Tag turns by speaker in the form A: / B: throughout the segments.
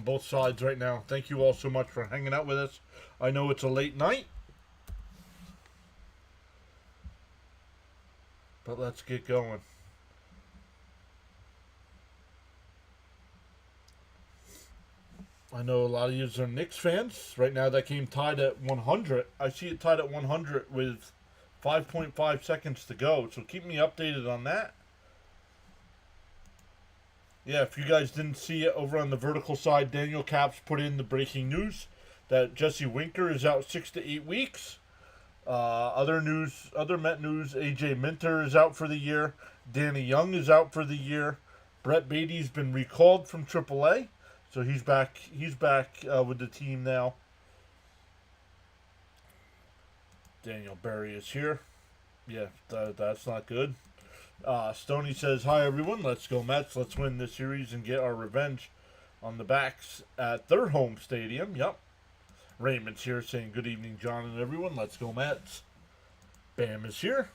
A: both sides right now. Thank you all so much for hanging out with us. I know it's a late night, but let's get going. I know a lot of you are Knicks fans. Right now that game tied at 100. I see it tied at 100 with 5.5 seconds to go. So keep me updated on that. Yeah, if you guys didn't see it over on the vertical side, Daniel Caps put in the breaking news that Jesse Winker is out 6 to 8 weeks. Other Met news, AJ Minter is out for the year. Danny Young is out for the year. Brett Beatty's been recalled from AAA. So he's back with the team now. Daniel Berry is here. Yeah, that's not good. Stoney says, hi everyone, let's go Mets. Let's win this series and get our revenge on the Backs at their home stadium. Yep. Raymond's here saying, good evening, John and everyone. Let's go Mets. Bam is here.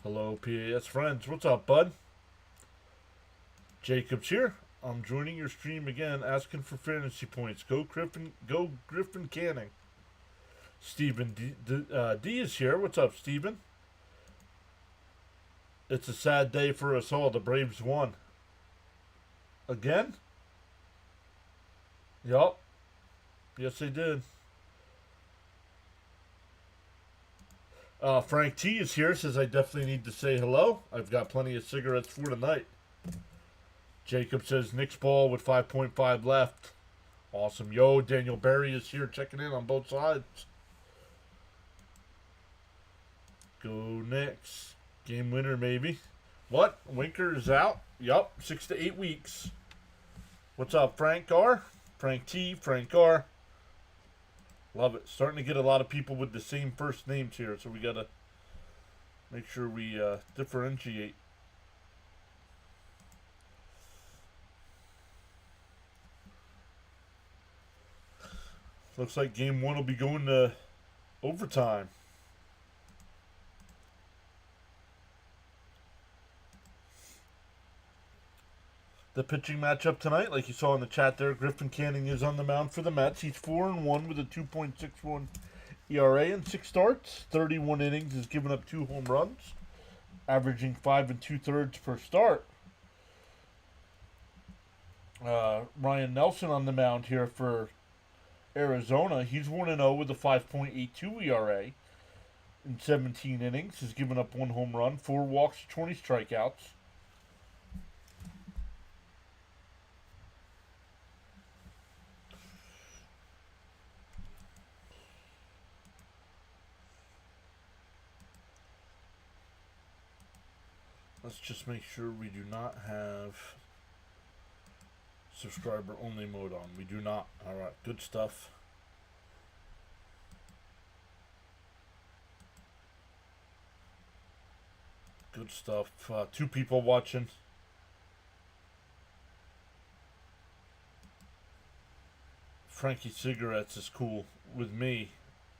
A: Hello, PAS friends. What's up, bud? Jacob's here. I'm joining your stream again, asking for fantasy points. Go Griffin Canning. Stephen D is here. What's up, Stephen? It's a sad day for us all. The Braves won. Again? Yup. Yes, they did. Frank T is here. Says I definitely need to say hello. I've got plenty of cigarettes for tonight. Jacob says Knicks ball with 5.5 left. Awesome. Yo, Daniel Berry is here checking in on both sides. Go Knicks. Game winner, maybe. What? Winker is out? Yup. 6 to 8 weeks. What's up, Frank R? Frank T, Frank R. Love it. Starting to get a lot of people with the same first names here, so we got to make sure we differentiate. Looks like game one will be going to overtime. The pitching matchup tonight, like you saw in the chat there, Griffin Canning is on the mound for the Mets. He's 4-1 with a 2.61 ERA in 6 starts. 31 innings, has given up 2 home runs, averaging 5 2/3 per start. Ryan Nelson on the mound here for Arizona. He's 1-0 with a 5.82 ERA in 17 innings. Has given up 1 home run, 4 walks, 20 strikeouts. Let's just make sure we do not have subscriber only mode on. We do not. Alright, good stuff. Good stuff. 2 people watching. Frankie Cigarettes is cool with me.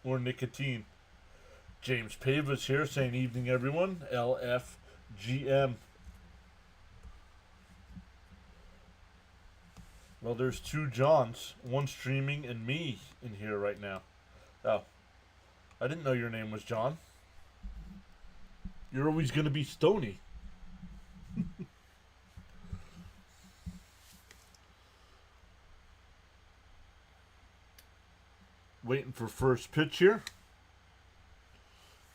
A: Or nicotine. James Pava's here saying evening everyone. LFGM. Well, there's 2 Johns, one streaming and me in here right now. Oh, I didn't know your name was John. You're always going to be Stony. Waiting for first pitch here.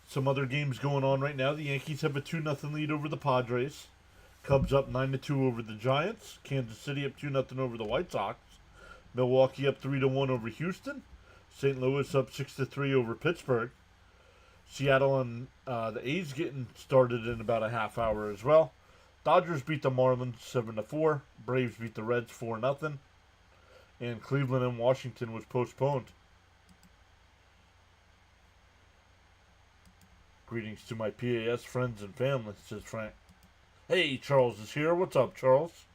A: Some other games going on right now. The Yankees have a 2-0 lead over the Padres. Cubs up 9-2 over the Giants. Kansas City up 2-0 over the White Sox. Milwaukee up 3-1 over Houston. St. Louis up 6-3 over Pittsburgh. Seattle and the A's getting started in about a half hour as well. Dodgers beat the Marlins 7-4. Braves beat the Reds 4-0. And Cleveland and Washington was postponed. Greetings to my PAS friends and family, says Frank. Hey, Charles is here. What's up, Charles?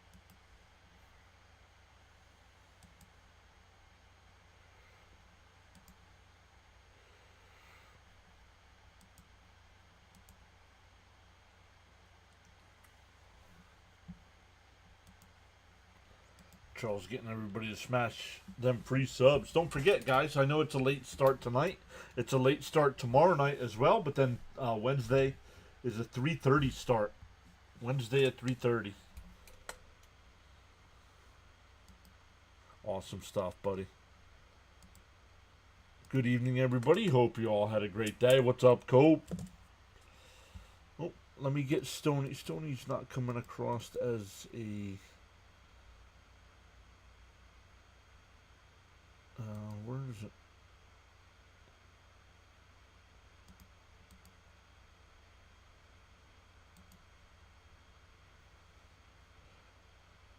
A: Charles getting everybody to smash them free subs. Don't forget, guys, I know it's a late start tonight. It's a late start tomorrow night as well, but then Wednesday is a 3:30 start. Wednesday at 3:30. Awesome stuff, buddy. Good evening, everybody. Hope you all had a great day. What's up, Cope? Oh, let me get Stoney. Stoney's not coming across as a... where is it?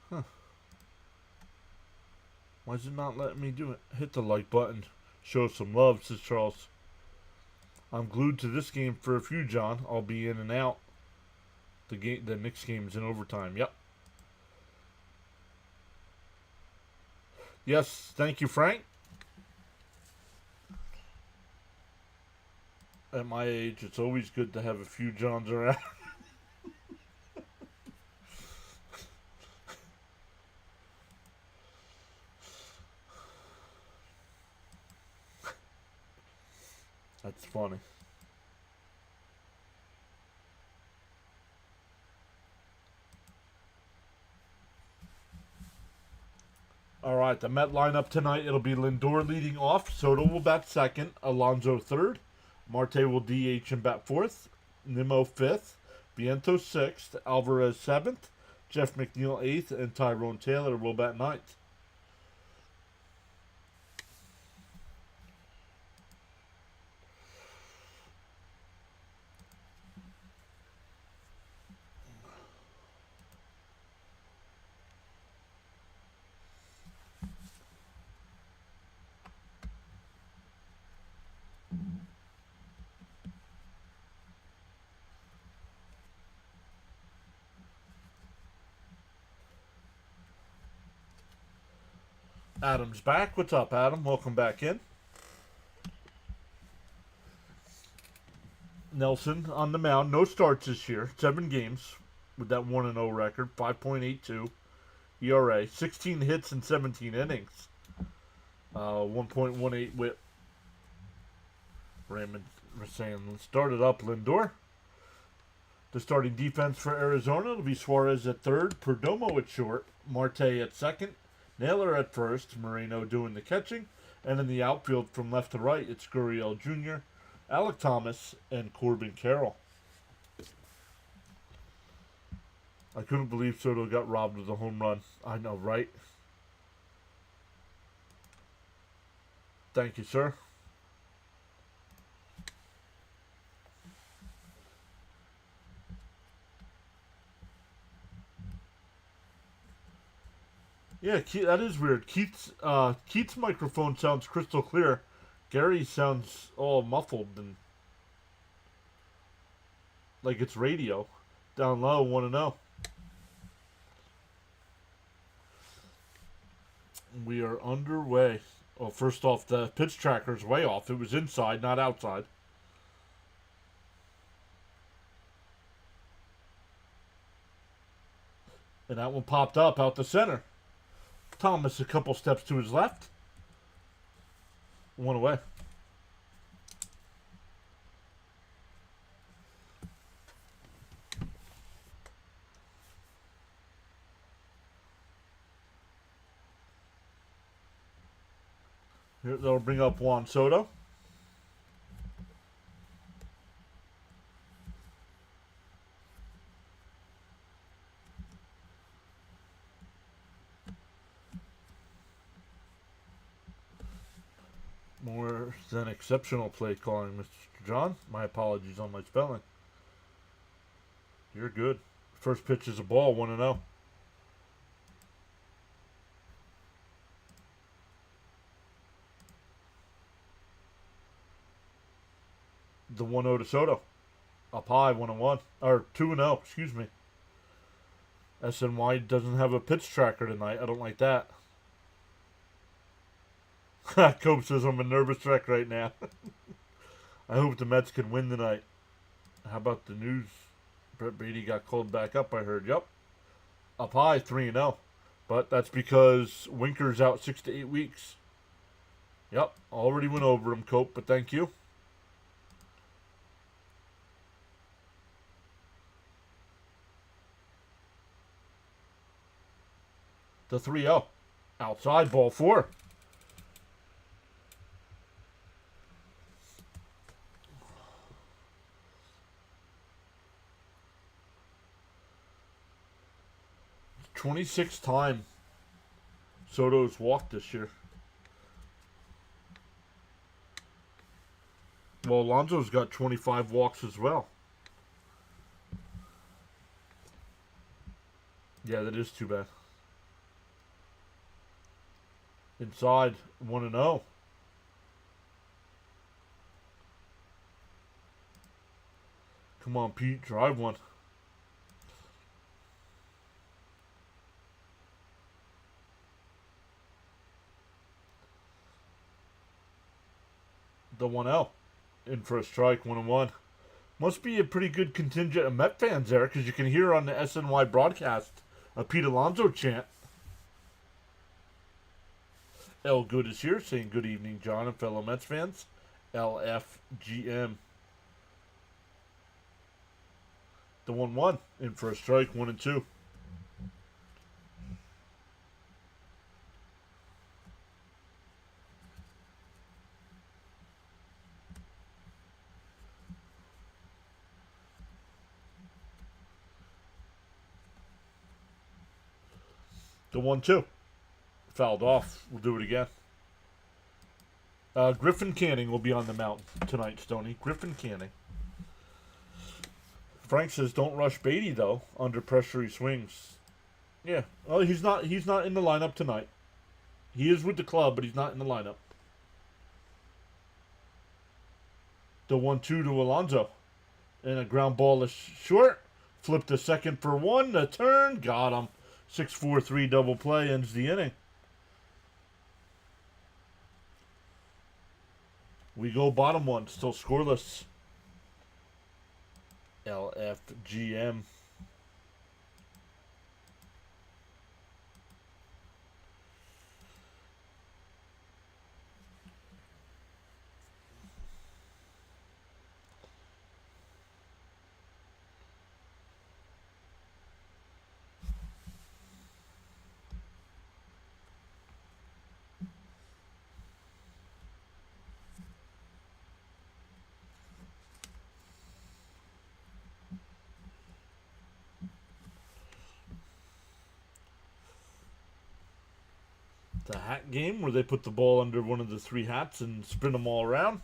A: Huh. Why is it not letting me do it? Hit the like button. Show some love, says Charles. I'm glued to this game for a few, John. I'll be in and out. The Knicks game is in overtime. Yep. Yes, thank you, Frank. At my age, it's always good to have a few Johns around. That's funny. All right, the Met lineup tonight, it'll be Lindor leading off. Soto will bat second. Alonso third. Marte will DH and bat fourth. Nimmo fifth. Vientos sixth. Alvarez seventh. Jeff McNeil eighth. And Tyrone Taylor will bat ninth. Adam's back. What's up, Adam? Welcome back in. Nelson on the mound. No starts this year. 7 games with that 1-0 record. 5.82 ERA. 16 hits in 17 innings. 1.18 whip. Raymond was saying, started up Lindor. The starting defense for Arizona will be Suarez at third. Perdomo at short. Marte at second. Naylor at first, Moreno doing the catching, and in the outfield from left to right, it's Gurriel Jr., Alec Thomas, and Corbin Carroll. I couldn't believe Soto got robbed of the home run. I know, right? Thank you, sir. Yeah, that is weird. Keith's microphone sounds crystal clear. Gary sounds all muffled and like it's radio. Down low, 1-0. We are underway. Well, first off, the pitch tracker's way off. It was inside, not outside. And that one popped up out the center. Thomas a couple steps to his left. One away. Here, they'll bring up Juan Soto. More than exceptional play calling, Mr. John. My apologies on my spelling. You're good. First pitch is a ball, 1-0. The 1-0 to Soto. Up high, 1-1. Or 2-0, excuse me. SNY doesn't have a pitch tracker tonight. I don't like that. Cope says I'm a nervous wreck right now. I hope the Mets can win tonight. How about the news? Brett Beatty got called back up, I heard. Yup. Up high, 3-0. But that's because Winker's out 6 to 8 weeks. Yep, already went over him, Cope, but thank you. The 3-0. Outside, ball 4. It's 26th time Soto's walked this year. Well, Alonso's got 25 walks as well. Yeah, that is too bad. Inside, 1-0. Come on, Pete, drive one. The 1-0. In for a strike, 1-1. Must be a pretty good contingent of Met fans there, because you can hear on the SNY broadcast a Pete Alonso chant. L Good is here, saying good evening, John and fellow Mets fans. LFGM. The 1-1. In for a strike, 1-2. The 1-2. Fouled off. We'll do it again. Griffin Canning will be on the mound tonight, Stoney. Griffin Canning. Frank says don't rush Beatty though. Under pressure he swings. Yeah. Oh, he's not in the lineup tonight. He is with the club, but he's not in the lineup. The 1-2 to Alonso. And a ground ball is short. Flipped the second for 1. The turn. Got him. 6-4-3 double play ends the inning. We go bottom one, still scoreless. LFGM. The hat game where they put the ball under one of the 3 hats and spin them all around.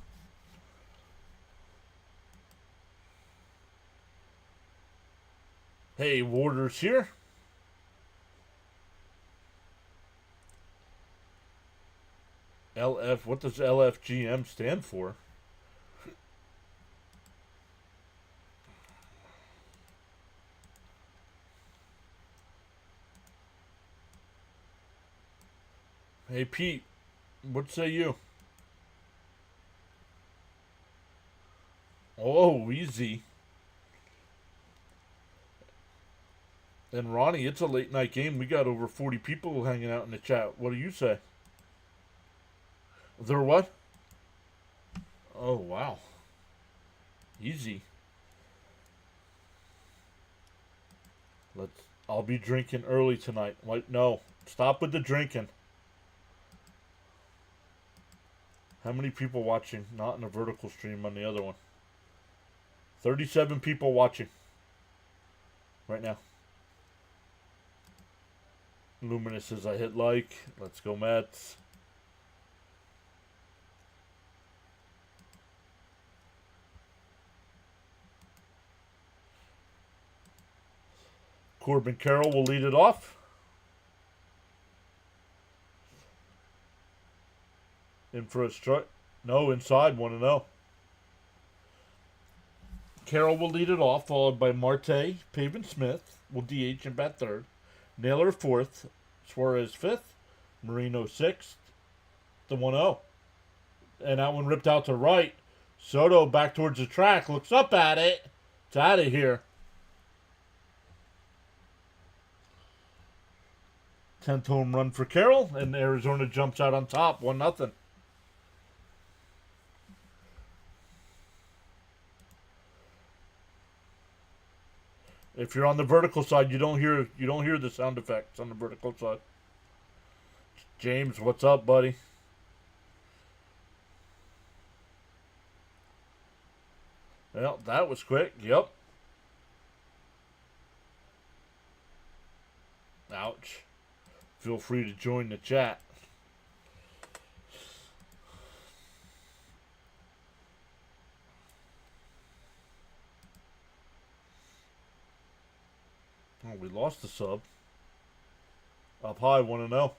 A: Hey, Warder's here. LF, what does LFGM stand for? Hey, Pete, what say you? Oh, easy. And Ronnie, it's a late night game. We got over 40 people hanging out in the chat. What do you say? They're what? Oh, wow. Easy. I'll be drinking early tonight. What? No. Stop with the drinking. How many people watching? Not in a vertical stream on the other one. 37 people watching. Right now. Luminous says I hit like. Let's go Mets. Corbin Carroll will lead it off. In for a strike. No, inside, 1-0. Carroll will lead it off, followed by Marte, Pavin Smith will DH and bat third. Naylor 4th, Suarez 5th, Marino 6th, the 1-0. And that one ripped out to right. Soto back towards the track, looks up at it. It's out of here. 10th home run for Carroll, and Arizona jumps out on top, 1-0. If you're on the vertical side, you don't hear the sound effects on the vertical side. James, what's up, buddy? Well, that was quick. Yep. Ouch. Feel free to join the chat. Oh, we lost the sub. Up high, 1-0.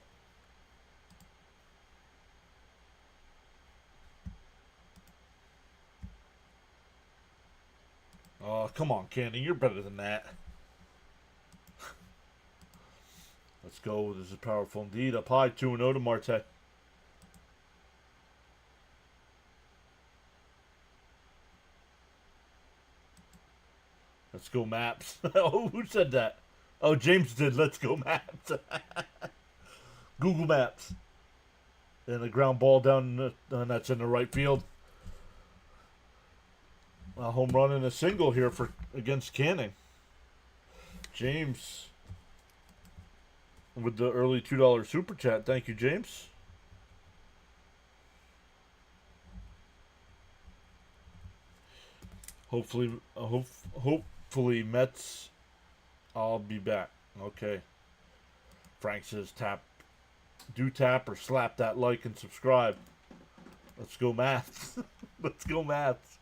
A: Oh, come on, Candy. You're better than that. Let's go. This is powerful indeed. Up high, 2-0 to Marte. Let's go, Maps. Oh, who said that? Oh, James did. Let's go, Maps. Google Maps. And a ground ball down, and that's in the right field. A home run and a single here against Canning. James with the early $2 super chat. Thank you, James. Hopefully Mets. I'll be back. Okay. Frank says tap or slap that like and subscribe. Let's go Mats. Let's go Mats.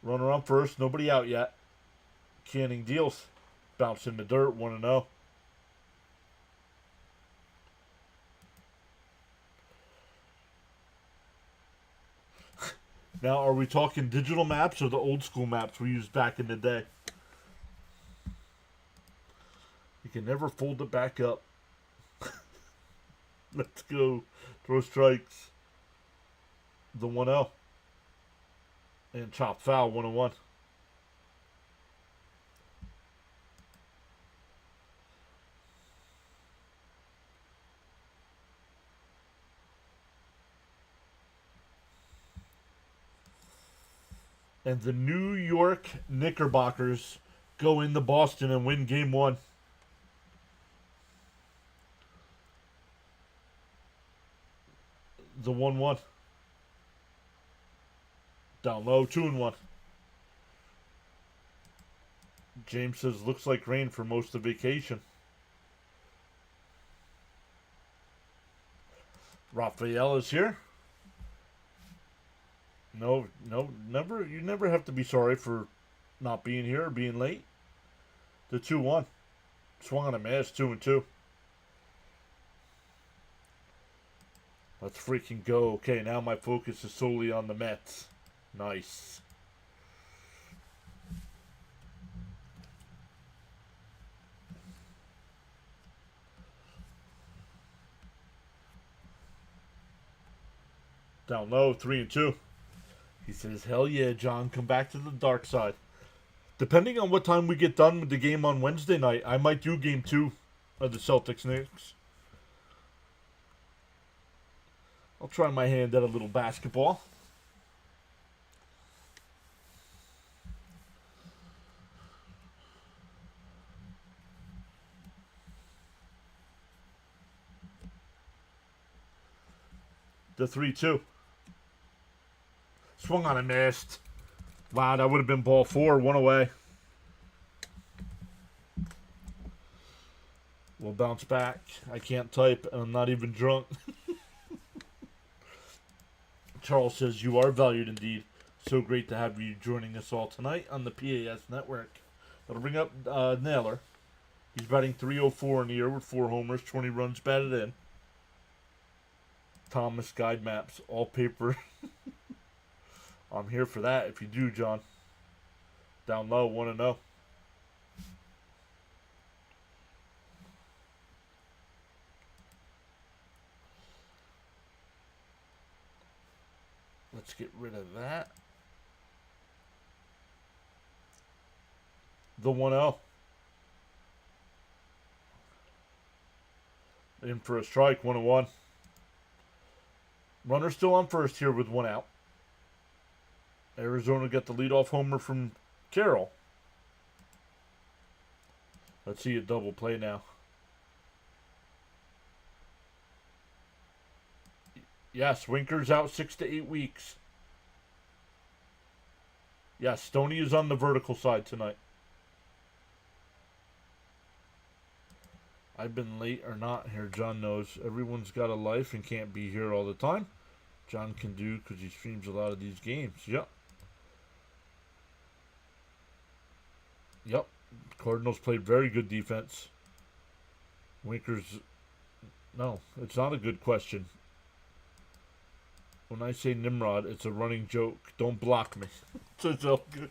A: Runner on first, nobody out yet. Canning deals. Bounce in the dirt, 1-0. Now, are we talking digital maps or the old school maps we used back in the day? You can never fold it back up. Let's go. Throw strikes. The 1-0. And chop foul, 1-1. And the New York Knickerbockers go into Boston and win game 1. The 1-1. Down low, 2-1. James says, looks like rain for most of vacation. Raphael is here. No, never. You never have to be sorry for not being here or being late. The 2-1. Swung on a miss, 2-2. Let's freaking go. Okay, now my focus is solely on the Mets. Nice. Down low, 3-2. He says, hell yeah, John, come back to the dark side. Depending on what time we get done with the game on Wednesday night, I might do game 2 of the Celtics Knicks. I'll try my hand at a little basketball. The 3-2. Swung on and missed. Wow, that would have been ball 4, 1 away. We'll bounce back. I can't type, and I'm not even drunk. Charles says, you are valued indeed. So great to have you joining us all tonight on the PAS network. That'll bring up Naylor. He's batting .304 in the year with 4 homers, 20 runs batted in. Thomas Guide Maps, all paper. I'm here for that if you do, John. Down low, 1-0. Let's get rid of that. The 1-0. In for a strike, 1-1. Runner still on first here with 1 out. Arizona got the leadoff homer from Carroll. Let's see a double play now. Yes, Winker's out 6 to 8 weeks. Yes, Stoney is on the vertical side tonight. I've been late or not here, John knows. Everyone's got a life and can't be here all the time. John can do because he streams a lot of these games. Yep. Yep. Cardinals played very good defense. Winker's... No, it's not a good question. When I say Nimrod, it's a running joke. Don't block me. It's all good.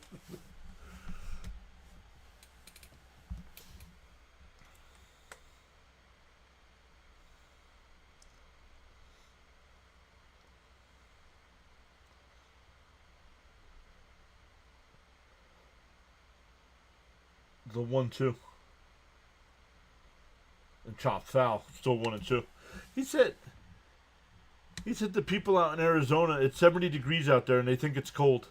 A: The 1-2. And chop foul. Still 1-2. He said the people out in Arizona, it's 70 degrees out there and they think it's cold.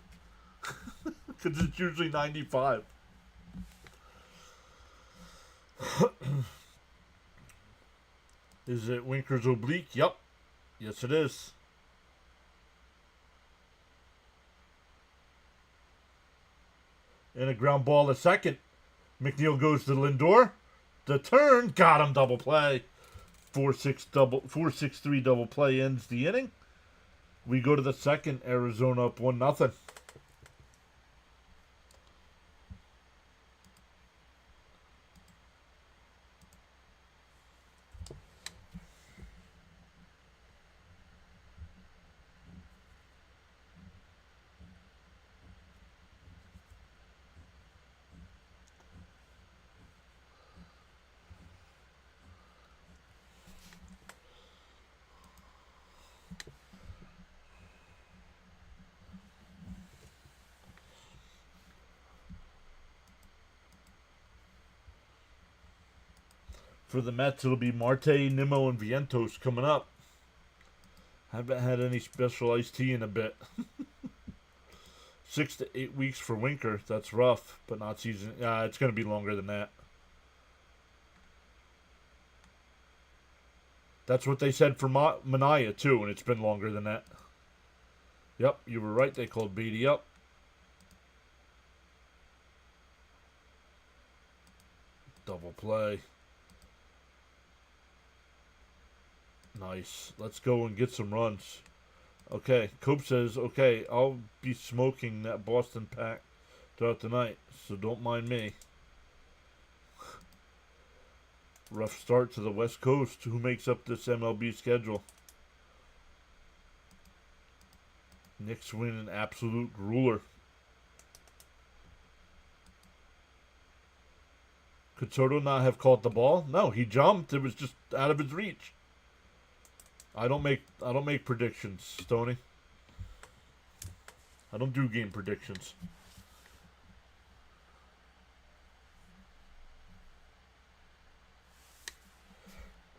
A: Because it's usually 95. Is it Winker's oblique? Yep. Yes, it is. And a ground ball to second. McNeil goes to Lindor. The turn. Got him. Double play. 4-6-3 double play ends the inning. We go to the second. Arizona up 1-0. For the Mets, it'll be Marte, Nimmo, and Vientos coming up. Haven't had any special iced tea in a bit. 6 to 8 weeks for Winker. That's rough, but not season. It's going to be longer than that. That's what they said for Manaea, too, and it's been longer than that. Yep, you were right. They called Beatty up. Double play. Nice. Let's go and get some runs. Okay. Cope says, okay, I'll be smoking that Boston pack throughout the night, so don't mind me. Rough start to the West Coast. Who makes up this MLB schedule? Knicks win an absolute ruler. Could Soto not have caught the ball? No, he jumped. It was just out of his reach. I don't make predictions, Stoney. I don't do game predictions.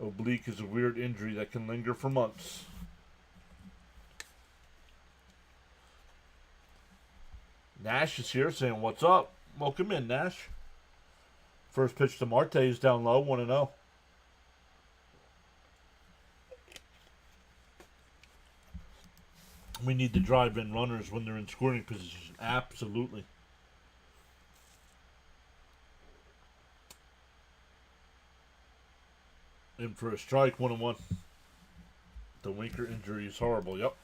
A: Oblique is a weird injury that can linger for months. Nash is here saying, what's up? Welcome in, Nash. First pitch to Marte is down low, 1-0. We need to drive in runners when they're in scoring position. Absolutely. In for a strike, 1-1. The Winker injury is horrible, yep.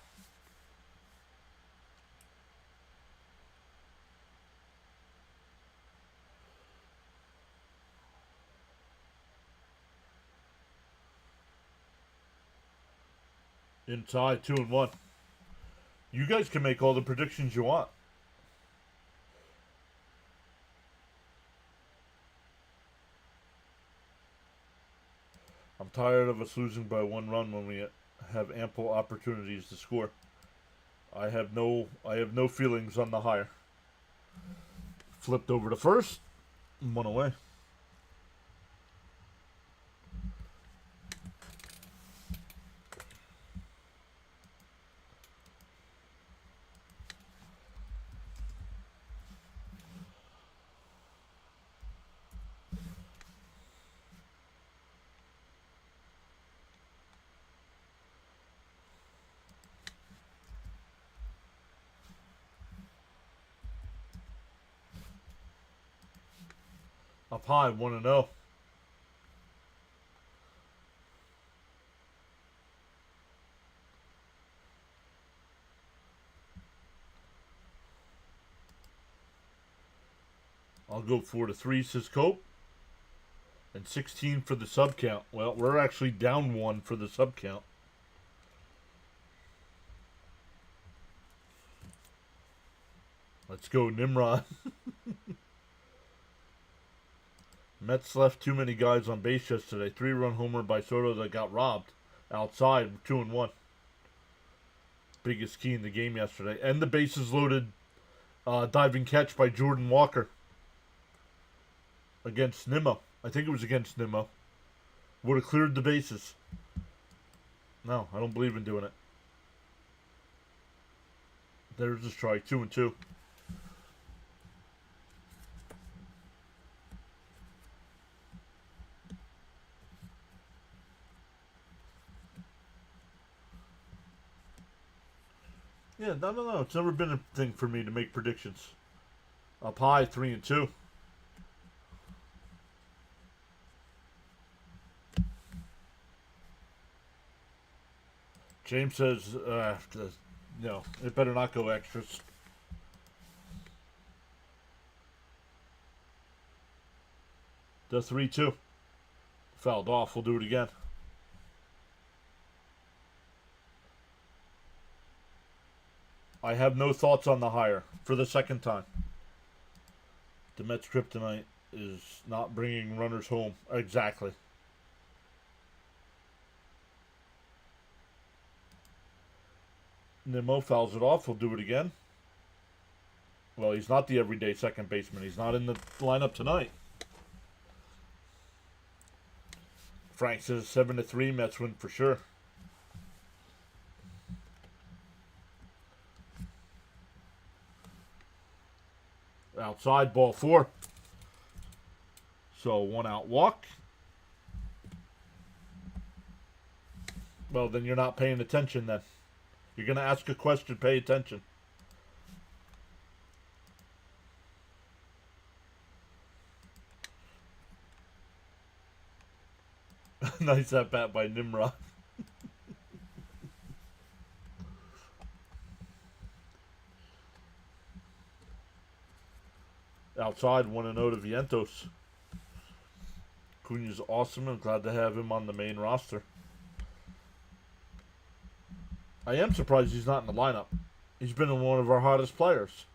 A: Inside, 2-1. You guys can make all the predictions you want. I'm tired of us losing by 1 run when we have ample opportunities to score. I have no feelings on the hire. Flipped over to first. One away. Up high, 1-0. I'll go 4-3, says Cope. And 16 for the sub count. Well, we're actually down 1 for the sub count. Let's go, Nimrod. Mets left too many guys on base yesterday. 3-run homer by Soto that got robbed. Outside, 2-1. Biggest key in the game yesterday. And the bases loaded diving catch by Jordan Walker against Nimmo. I think it was against Nimmo. Would have cleared the bases. No, I don't believe in doing it. There's the strike. 2-2. Yeah, no. It's never been a thing for me to make predictions. Up high, 3-2. James says, no, it better not go extras. The 3-2. Fouled off. We'll do it again. I have no thoughts on the hire for the second time. The Mets kryptonite is not bringing runners home. Exactly. Nimmo fouls it off. We'll do it again. Well, he's not the everyday second baseman. He's not in the lineup tonight. Frank says 7-3. Mets win for sure. Outside, ball 4. So 1 out walk. Well, then you're not paying attention then. You're going to ask a question, pay attention. Nice at bat by Nimrod. Outside, 1-0 to Vientos. Cunha's awesome. I'm glad to have him on the main roster. I am surprised he's not in the lineup. He's been one of our hottest players.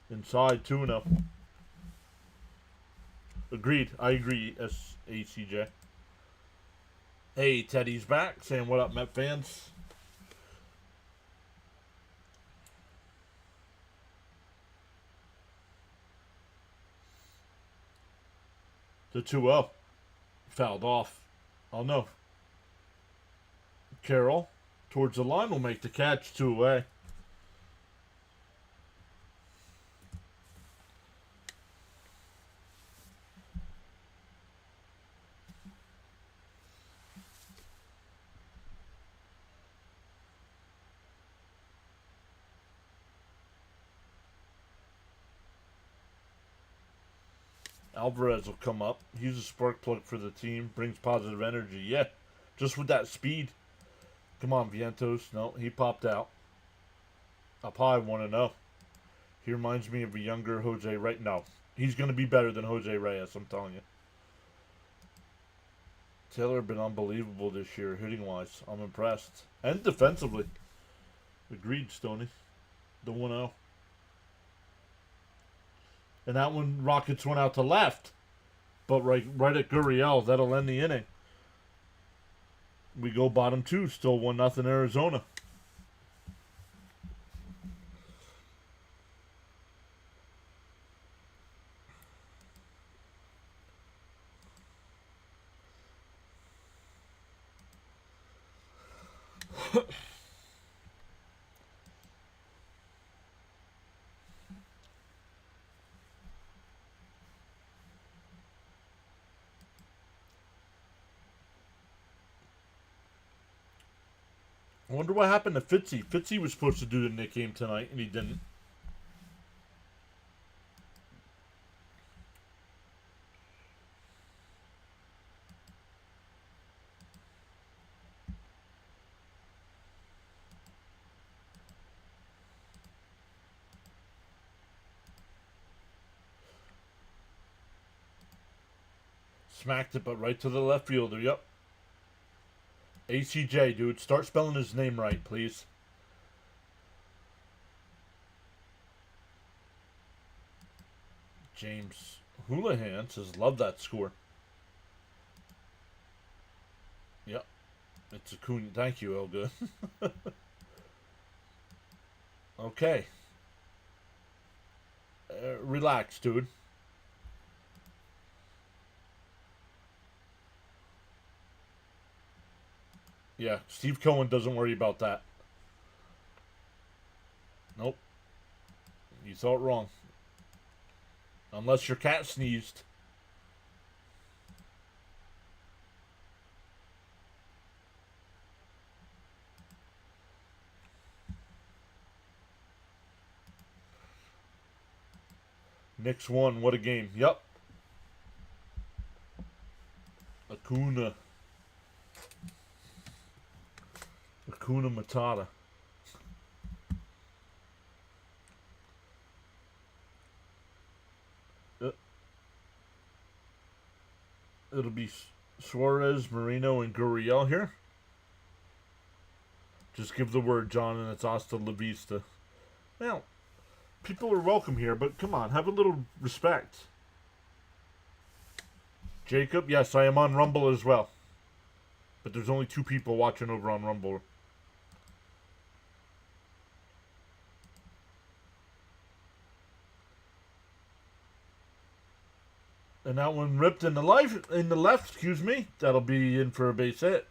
A: Inside, 2-0. Agreed. I agree, SACJ. Hey, Teddy's back. Saying what up, Met fans. The 2-0. Fouled off. Oh, no. Carroll, towards the line, will make the catch. 2 away. Alvarez will come up. He's a spark plug for the team. Brings positive energy. Yeah, just with that speed. Come on, Vientos. No, he popped out. Up high, 1-0. He reminds me of a younger Jose Reyes. No, he's going to be better than Jose Reyes, I'm telling you. Taylor been unbelievable this year, hitting-wise. I'm impressed. And defensively. Agreed, Stoney. The 1-0. And that one, Rockets went out to left. But right at Gurriel, that'll end the inning. We go bottom 2, still 1-0 Arizona. I wonder what happened to Fitzy. Fitzy was supposed to do the Nick game tonight, and he didn't. Smacked it, but right to the left fielder. Yep. ACJ, dude. Start spelling his name right, please. James Houlihan says, love that score. Yep. It's a coon. Thank you, Elga. Okay. Relax, dude. Yeah, Steve Cohen doesn't worry about that. Nope. You thought wrong. Unless your cat sneezed. Knicks won. What a game. Yep. Acuna Matata. It'll be Suarez, Marino, and Gurriel here. Just give the word, John, and it's hasta la vista. Well, people are welcome here, but come on, have a little respect. Jacob, yes, I am on Rumble as well. But there's only 2 people watching over on Rumble. And that one ripped in the left, excuse me. That'll be in for a base hit.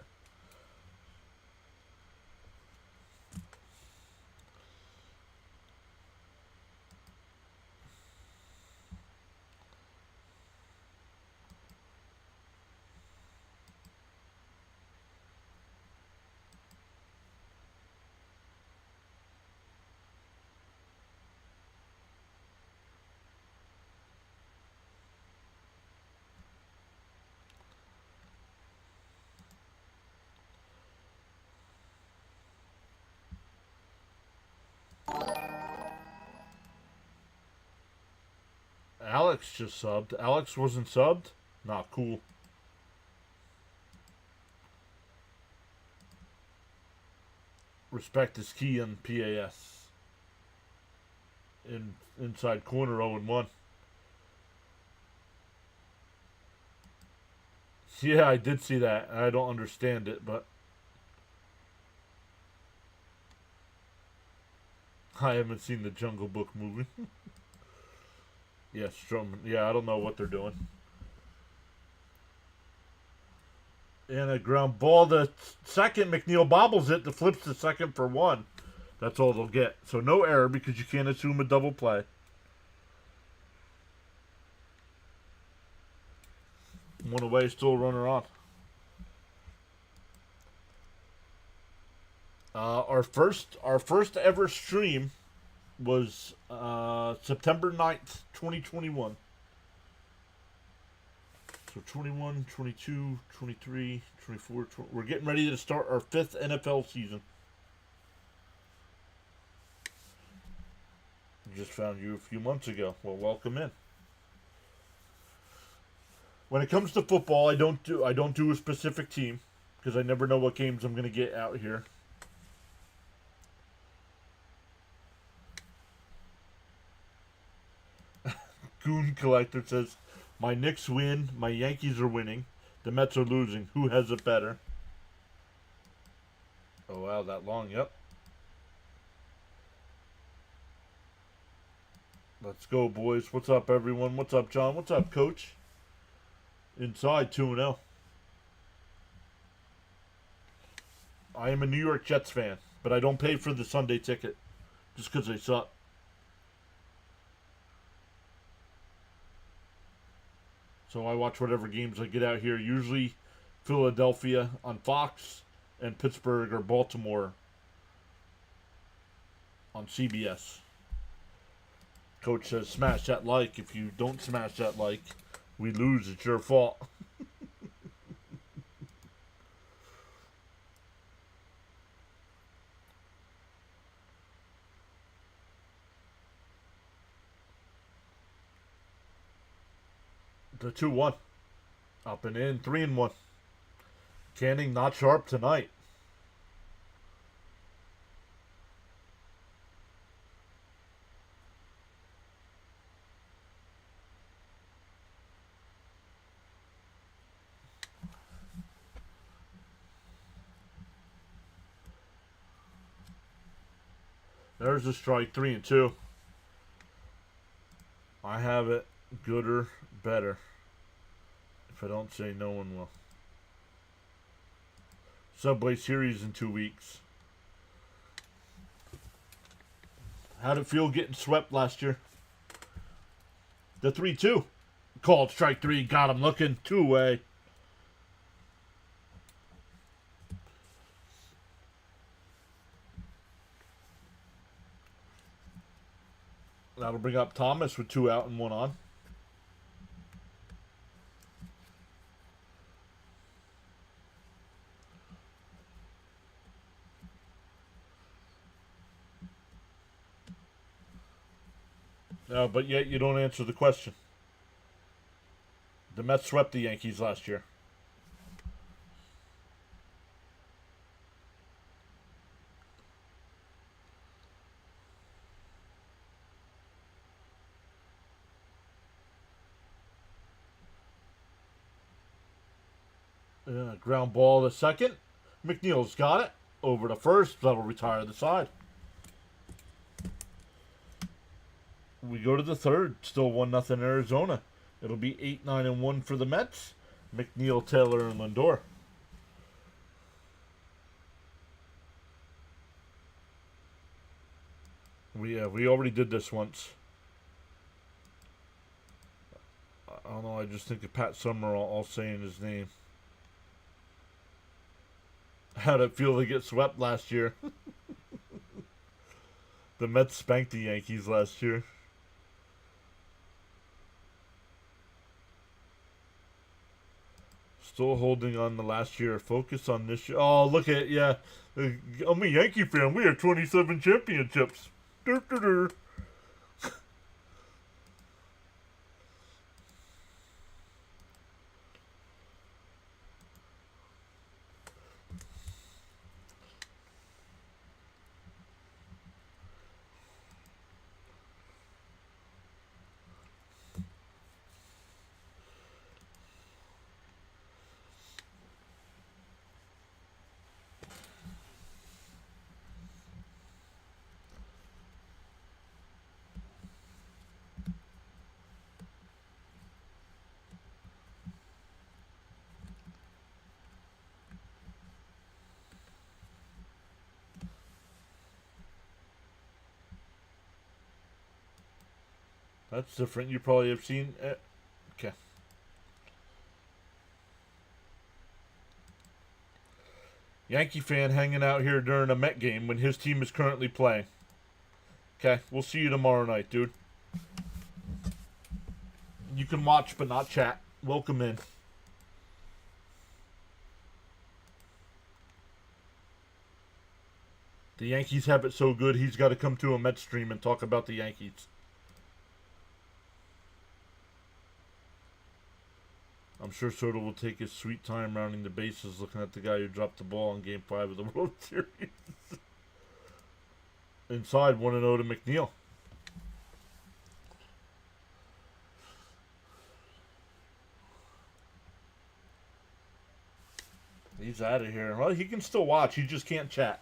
A: Alex just subbed. Alex wasn't subbed? Nah, cool. Respect is key on PAS. Inside corner 0-1. Yeah, I did see that. I don't understand it, but I haven't seen the Jungle Book movie. Yeah, Stroman. Yeah, I don't know what they're doing. And a ground ball. The second, McNeil bobbles it. The flips the second for 1. That's all they'll get. So no error because you can't assume a double play. One away, still a runner on. Our first ever stream was September 9th, 2021. So 21, 22, 23, 24, 20, we're getting ready to start our 5th NFL season. Just found you a few months ago. Well, welcome in. When it comes to football, I don't do a specific team because I never know what games I'm going to get out here. Goon Collector says, my Knicks win, my Yankees are winning, the Mets are losing. Who has it better? Oh, wow, that long, yep. Let's go, boys. What's up, everyone? What's up, John? What's up, Coach? Inside 2-0. I am a New York Jets fan, but I don't pay for the Sunday ticket just because they suck. So I watch whatever games I get out here. Usually Philadelphia on Fox and Pittsburgh or Baltimore on CBS. Coach says smash that like. If you don't smash that like, we lose. It's your fault. The 2-1. Up and in. 3-1. Canning not sharp tonight. There's a strike. 3-2. I have it. Gooder, better. If I don't say, no one will. Subway Series in 2 weeks. How'd it feel getting swept last year? The 3-2. Called strike 3. Got him looking. 2-way. That'll bring up Thomas with 2 out and 1 on. No, but yet you don't answer the question. The Mets swept the Yankees last year. Ground ball to second. McNeil's got it. Over to first. That'll retire the side. We go to the third. Still 1-0 Arizona. It'll be 8-9-1 for the Mets. McNeil, Taylor, and Lindor. We already did this once. I don't know. I just think of Pat Summerall all saying his name. How'd it feel to get swept last year? The Mets spanked the Yankees last year. Still holding on to last year. Focus on this year. Oh, look at, yeah. I'm a Yankee fan. We have 27 championships. Dur, dur, dur. That's different. You probably have seen it. Okay. Yankee fan hanging out here during a Met game when his team is currently playing. Okay, we'll see you tomorrow night, dude. You can watch but not chat. Welcome in. The Yankees have it so good, he's got to come to a Met stream and talk about the Yankees. I'm sure Soto will take his sweet time rounding the bases looking at the guy who dropped the ball in Game 5 of the World Series. Inside, 1-0 to McNeil. He's out of here. Well, he can still watch. He just can't chat.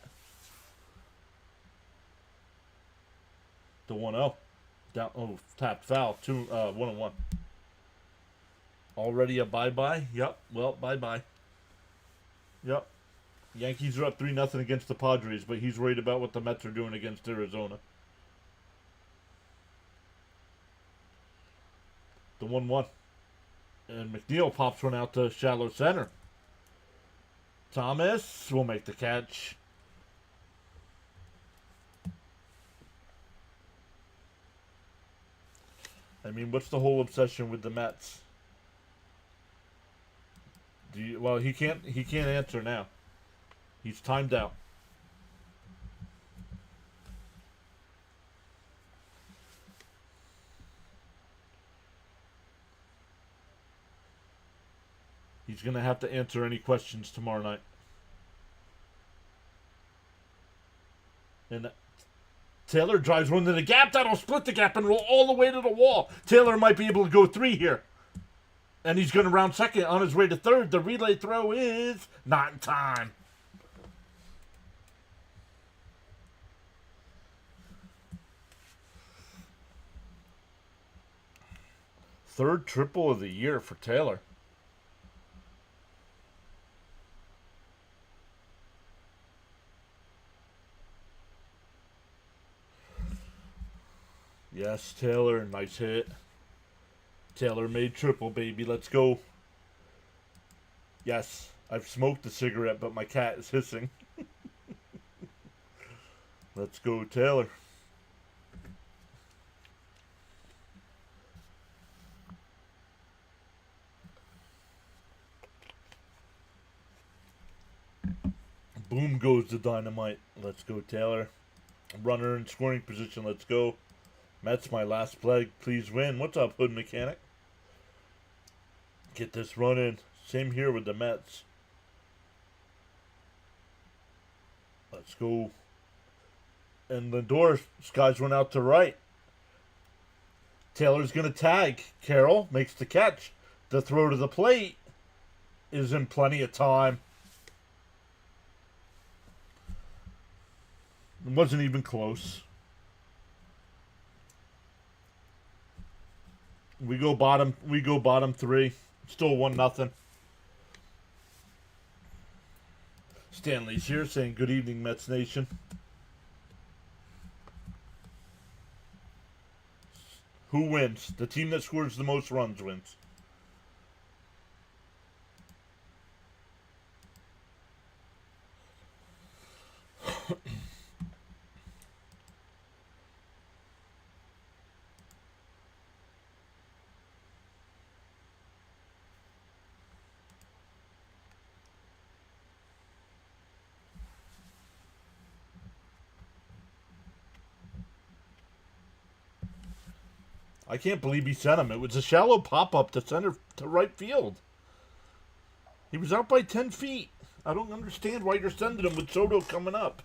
A: The 1-0. Down. Oh, tapped foul. 1-1. Already a bye-bye? Yep. Well, bye-bye. Yep. Yankees are up 3-0 against the Padres, but he's worried about what the Mets are doing against Arizona. The 1-1. And McNeil pops one out to shallow center. Thomas will make the catch. I mean, what's the whole obsession with the Mets? Well, he can't answer now. He's timed out. He's going to have to answer any questions tomorrow night. And Taylor drives one to the gap. That'll split the gap and roll all the way to the wall. Taylor might be able to go 3 here. And he's going to round second on his way to third. The relay throw is not in time. Third triple of the year for Taylor. Yes, Taylor, nice hit. Taylor made triple, baby. Let's go. Yes, I've smoked a cigarette, but my cat is hissing. Let's go, Taylor. Boom goes the dynamite. Let's go, Taylor. Runner in scoring position. Let's go. Mets, my last play. Please win. What's up, Hood Mechanic? Get this run in. Same here with the Mets. Let's go. And Lindor skies one out to right. Taylor's going to tag. Carroll makes the catch. The throw to the plate is in plenty of time. It wasn't even close. We go bottom 3. Still 1-0. Stanley's here saying good evening, Mets Nation. Who wins? The team that scores the most runs wins. I can't believe he sent him. It was a shallow pop-up to right field. He was out by 10 feet. I don't understand why you're sending him with Soto coming up.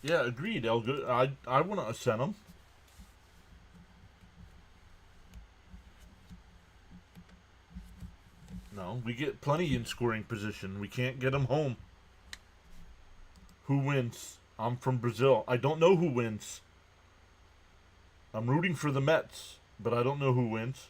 A: Yeah, agreed. I want to send him. No, we get plenty in scoring position. We can't get him home. Who wins? I'm from Brazil. I don't know who wins. I'm rooting for the Mets, but I don't know who wins.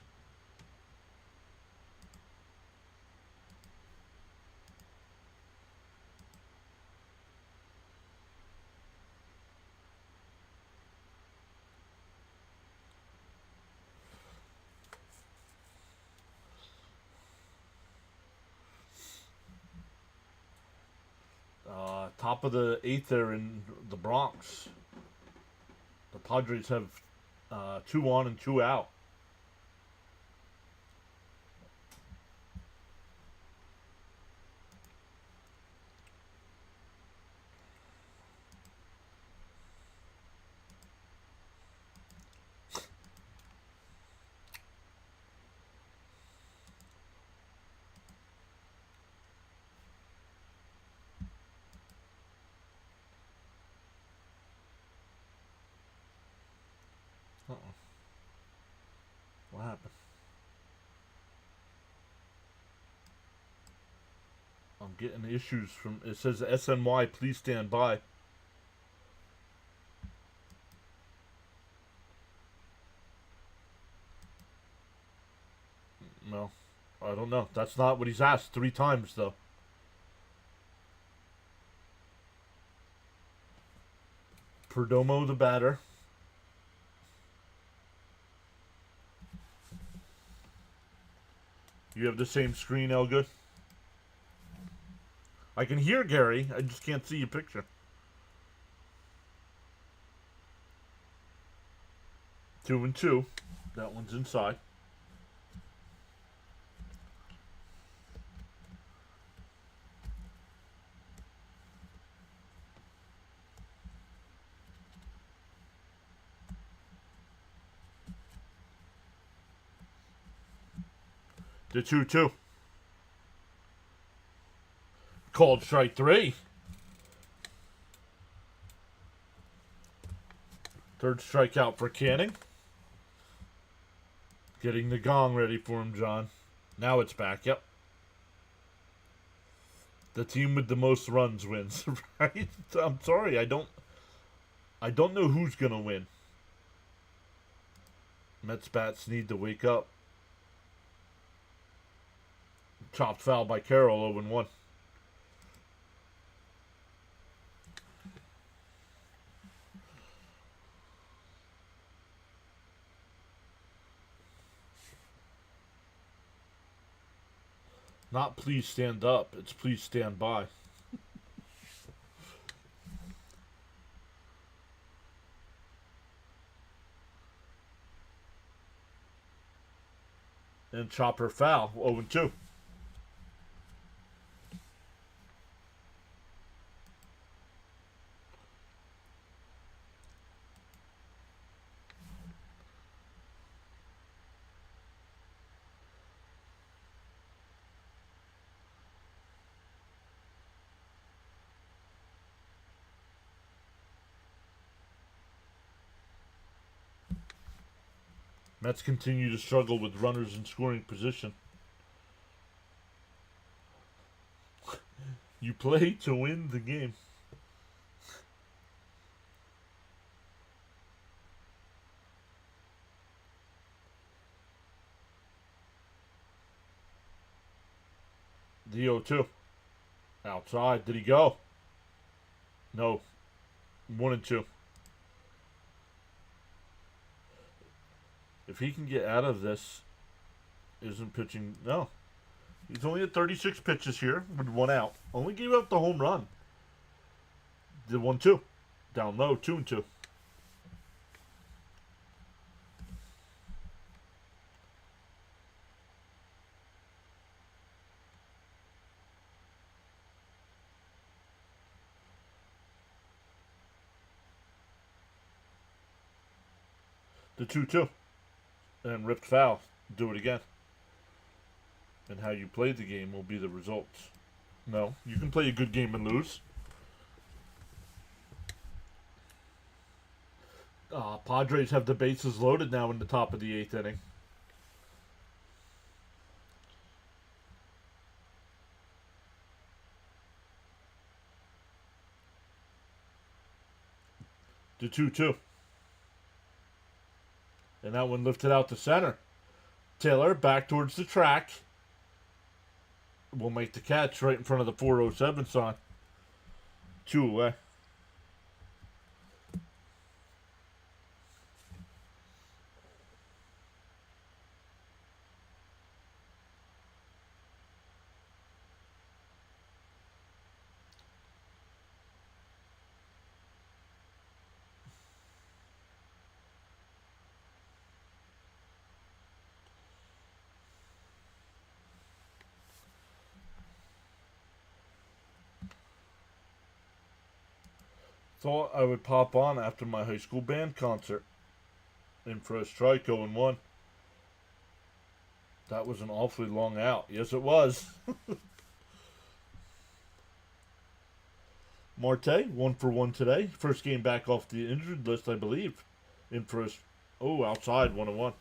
A: Top of the 8th there in the Bronx. The Padres have 2 on and 2 out. What happened? I'm getting issues from. It says SNY, please stand by. No, I don't know. That's not what he's asked 3 times, though. Perdomo, the batter. You have the same screen, Elgood? I can hear Gary. I just can't see your picture. 2-2. That one's inside. The 2-2. Called strike 3. Third strikeout for Canning. Getting the gong ready for him, John. Now it's back. Yep. The team with the most runs wins, right? I'm sorry, I don't know who's gonna win. Mets bats need to wake up. Chopped foul by Carroll, 0-1. Not please stand up, it's please stand by. And chopper foul, 0-2. Mets continue to struggle with runners in scoring position. You play to win the game. The 0-2. Outside. Did he go? No. 1-2. If he can get out of this, isn't pitching. No. He's only at 36 pitches here with 1 out. Only gave up the home run. Did 1-2. Down low, 2-2. The 2-2. And ripped foul. Do it again. And how you played the game will be the results. No, you can play a good game and lose. Padres have the bases loaded now in the top of the 8th inning. The 2-2. And that one lifted out to center. Taylor back towards the track. Will make the catch right in front of the 407 sign. 2 away. Thought I would pop on after my high school band concert. In for a strike, 0-1. That was an awfully long out. Yes, it was. Marte, 1 for 1 today. First game back off the injured list, I believe. In for a... Oh, outside, 1-1.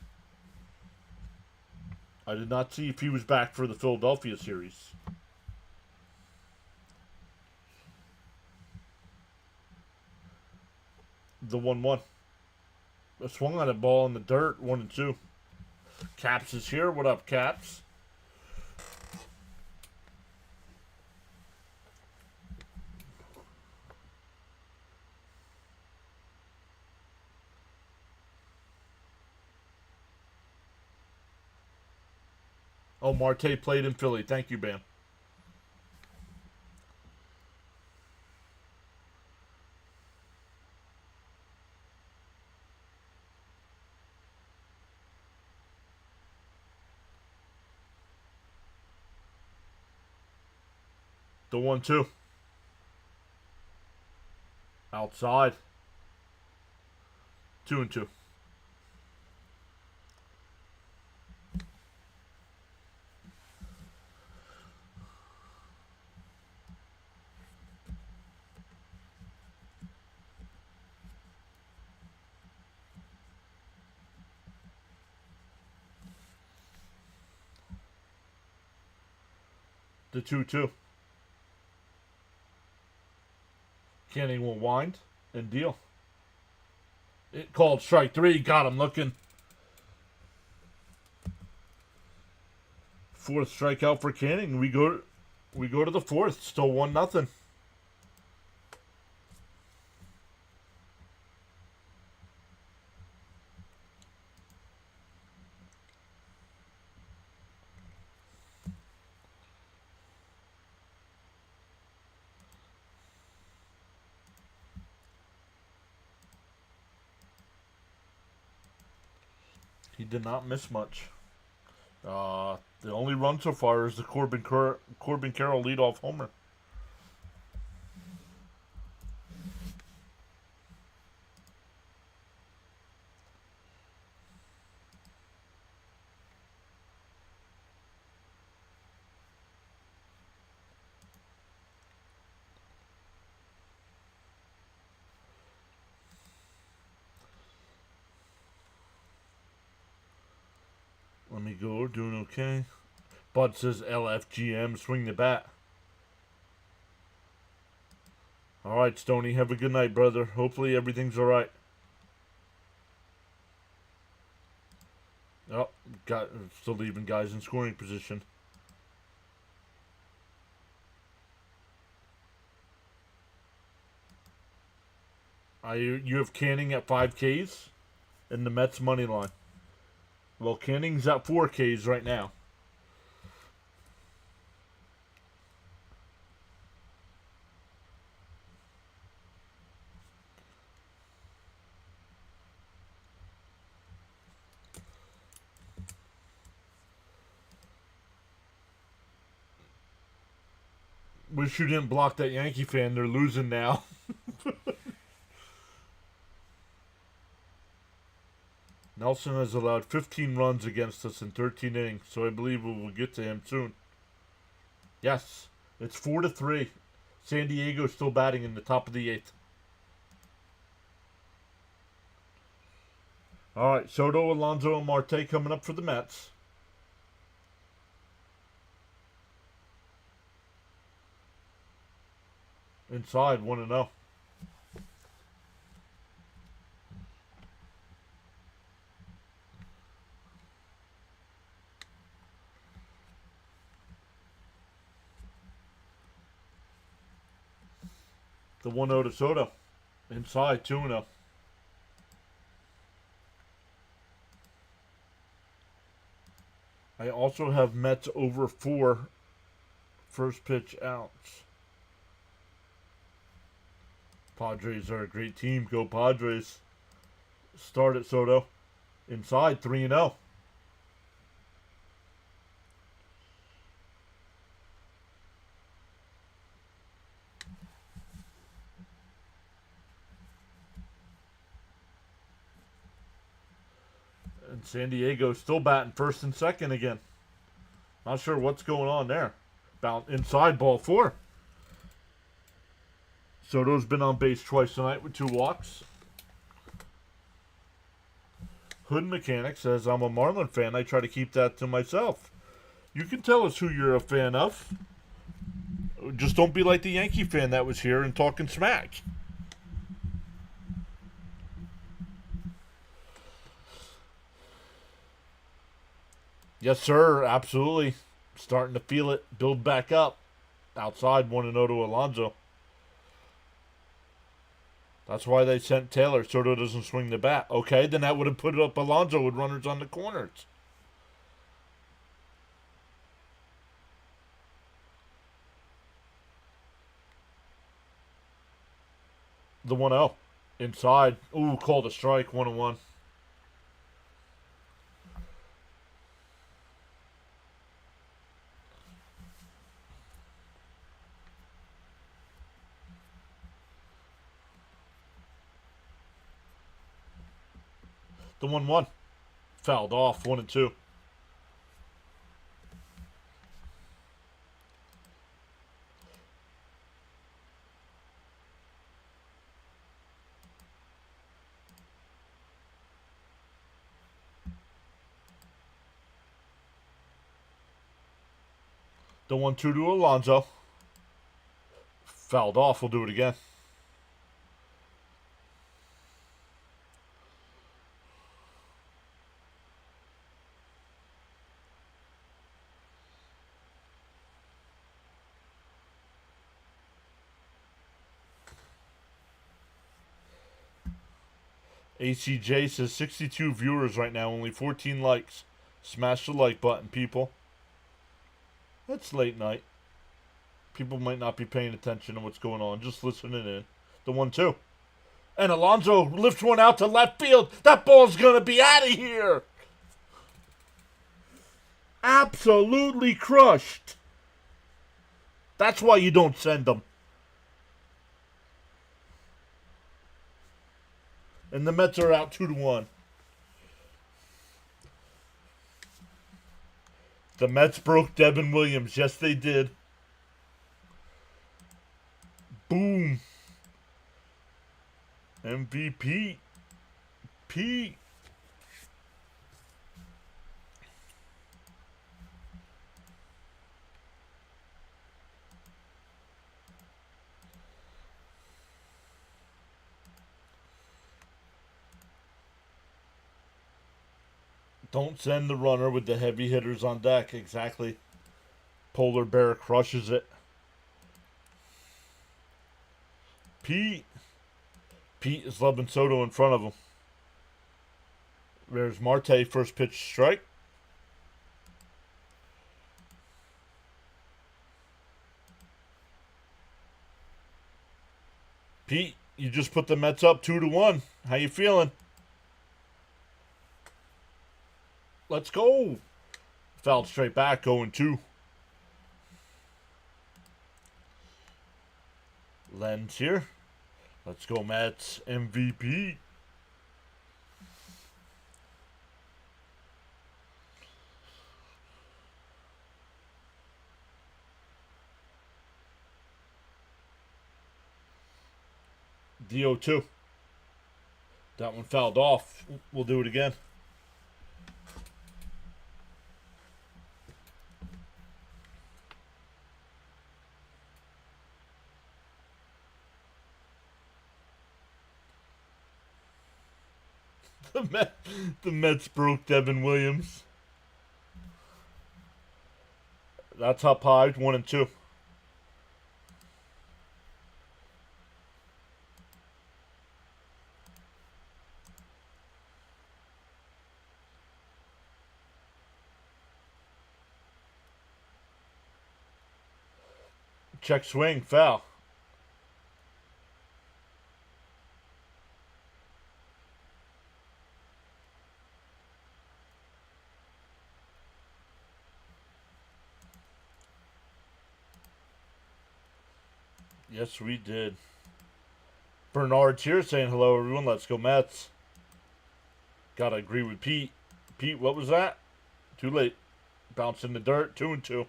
A: I did not see if he was back for the Philadelphia series. The 1-1. I swung on a ball in the dirt, 1-2. Caps is here. What up, Caps? Oh, Marte played in Philly. Thank you, Bam. The 1-2. Outside. 2-2. The 2-2. Canning will wind and deal. It called strike 3. Got him looking. Fourth strikeout for Canning. We go to the fourth. Still 1-0. He did not miss much. The only run so far is the Corbin Carroll leadoff homer. Let me go. Doing okay. Bud says LFGM. Swing the bat. All right, Stoney. Have a good night, brother. Hopefully everything's all right. Oh, still leaving guys in scoring position. You have Canning at 5Ks in the Mets money line. Well, Canning's at 4Ks right now. Wish you didn't block that Yankee fan. They're losing now. Nelson has allowed 15 runs against us in 13 innings, so I believe we will get to him soon. Yes, it's 4-3. San Diego still batting in the top of the 8th. All right, Soto, Alonso, and Marte coming up for the Mets. Inside, 1-0. The 1-0 to Soto. Inside, 2-0. I also have Mets over 4 first pitch outs. Padres are a great team. Go Padres. Start it, Soto. Inside, 3-0. And San Diego still batting first and second again. Not sure what's going on there. Inside, ball 4. Soto's been on base twice tonight with 2 walks. Hood Mechanic says, I'm a Marlin fan. I try to keep that to myself. You can tell us who you're a fan of. Just don't be like the Yankee fan that was here and talking smack. Yes, sir. Absolutely. Starting to feel it build back up. Outside 1-0 to Alonso. That's why they sent Taylor. Soto doesn't swing the bat. Okay, then that would have put up Alonso with runners on the corners. The 1-0. Inside. Ooh, called a strike. 1-1. The 1-1. Fouled off. 1-2. The 1-2 to Alonso. Fouled off. We'll do it again. ACJ says 62 viewers right now, only 14 likes. Smash the like button, people. It's late night. People might not be paying attention to what's going on, just listening in. The 1-2. And Alonso lifts one out to left field. That ball's going to be out of here. Absolutely crushed. That's why you don't send them. And the Mets are out 2-1. The Mets broke Devin Williams. Yes, they did. Boom. MVP. Pete. Don't send the runner with the heavy hitters on deck. Exactly. Polar Bear crushes it. Pete. Pete is loving Soto in front of him. There's Marte, first pitch strike. Pete, you just put the Mets up 2-1. How you feeling? Let's go. Fouled straight back, 0-2. Lens here. Let's go, Mets. MVP. DO2. That one fouled off. We'll do it again. The Mets broke Devin Williams. That's up high, 1-2. Check swing, foul. Yes, we did. Bernard's here saying hello, everyone. Let's go, Mets. Gotta agree with Pete. Pete, what was that? Too late. Bounce in the dirt, 2-2.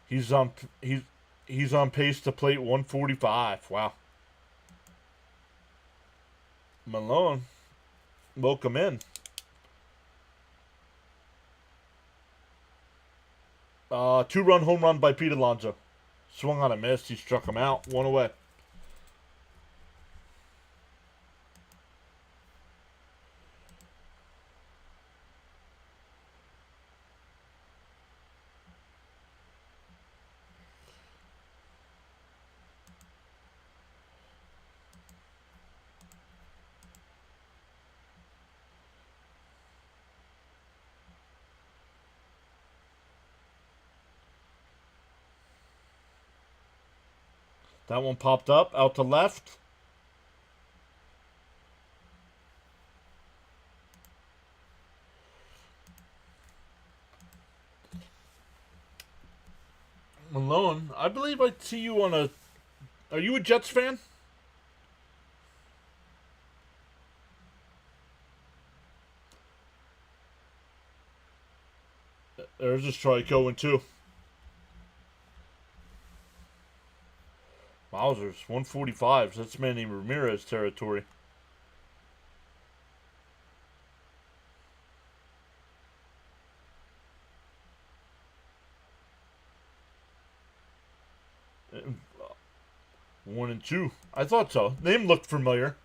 A: He's on pace to plate 145. Wow. Malone, welcome in. Two-run home run by Pete Alonso. Swung on a miss. He struck him out. One away. That one popped up out to left. Malone, I believe I see you on a. Are you a Jets fan? There's a strike going too. Wowzers, 145. That's Manny Ramirez territory. Uh, 1-2. I thought so. Name looked familiar.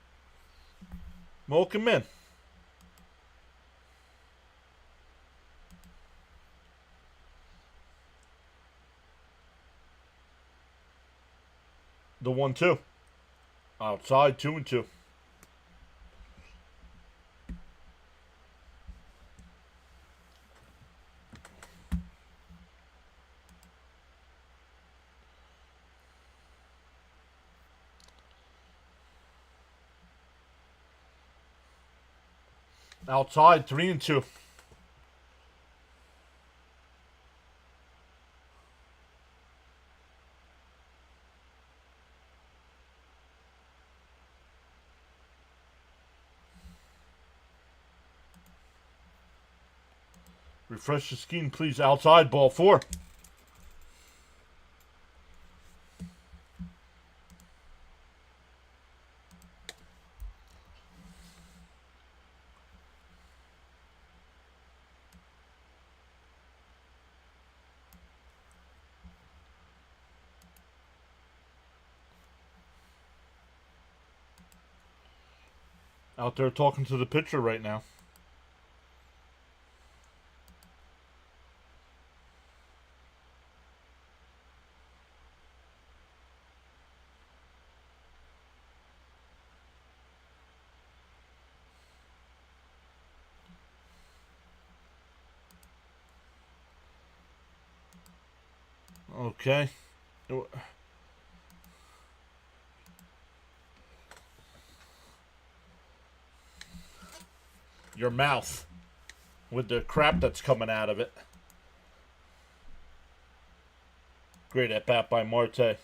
A: Welcome in. The 1-2. Outside, 2-2. Outside, 3-2. Refresh the scheme, please. Outside, ball 4. Out there talking to the pitcher right now. Okay. Your mouth with the crap that's coming out of it. Great at bat by Marte.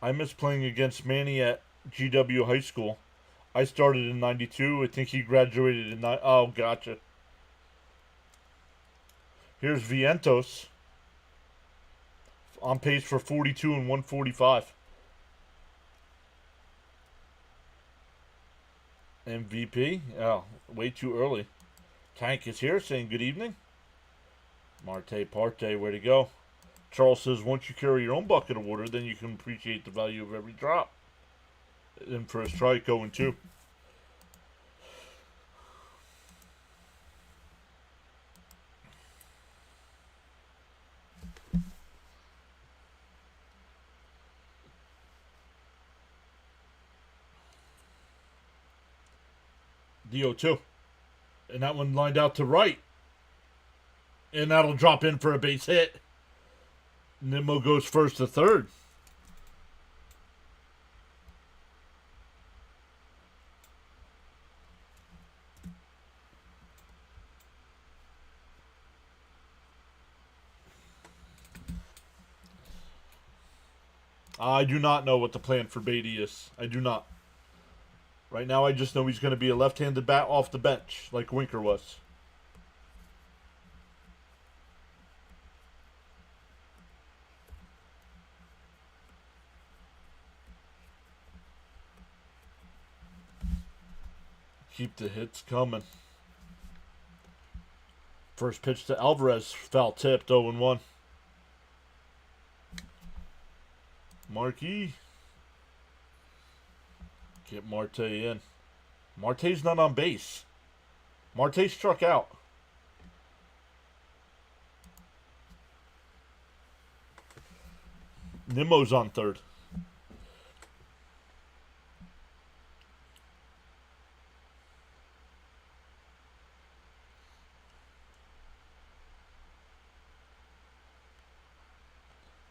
A: I miss playing against Manny at GW High School. I started in 92. I think he graduated in... Oh, gotcha. Here's Vientos. On pace for 42 and 145. MVP? Oh, way too early. Tank is here saying good evening. Marte Parte, way to go. Charles says once you carry your own bucket of water, then you can appreciate the value of every drop. And for a strike, 0-2. The 0-2. And that one lined out to right. And that'll drop in for a base hit. Nimmo goes first to third. I do not know what the plan for Beatty is. I do not. Right now, I just know he's going to be a left-handed bat off the bench, like Winker was. Keep the hits coming. First pitch to Alvarez, foul tipped, 0-1. Marquis. Get Marte in. Marte's not on base. Marte struck out. Nimmo's on third.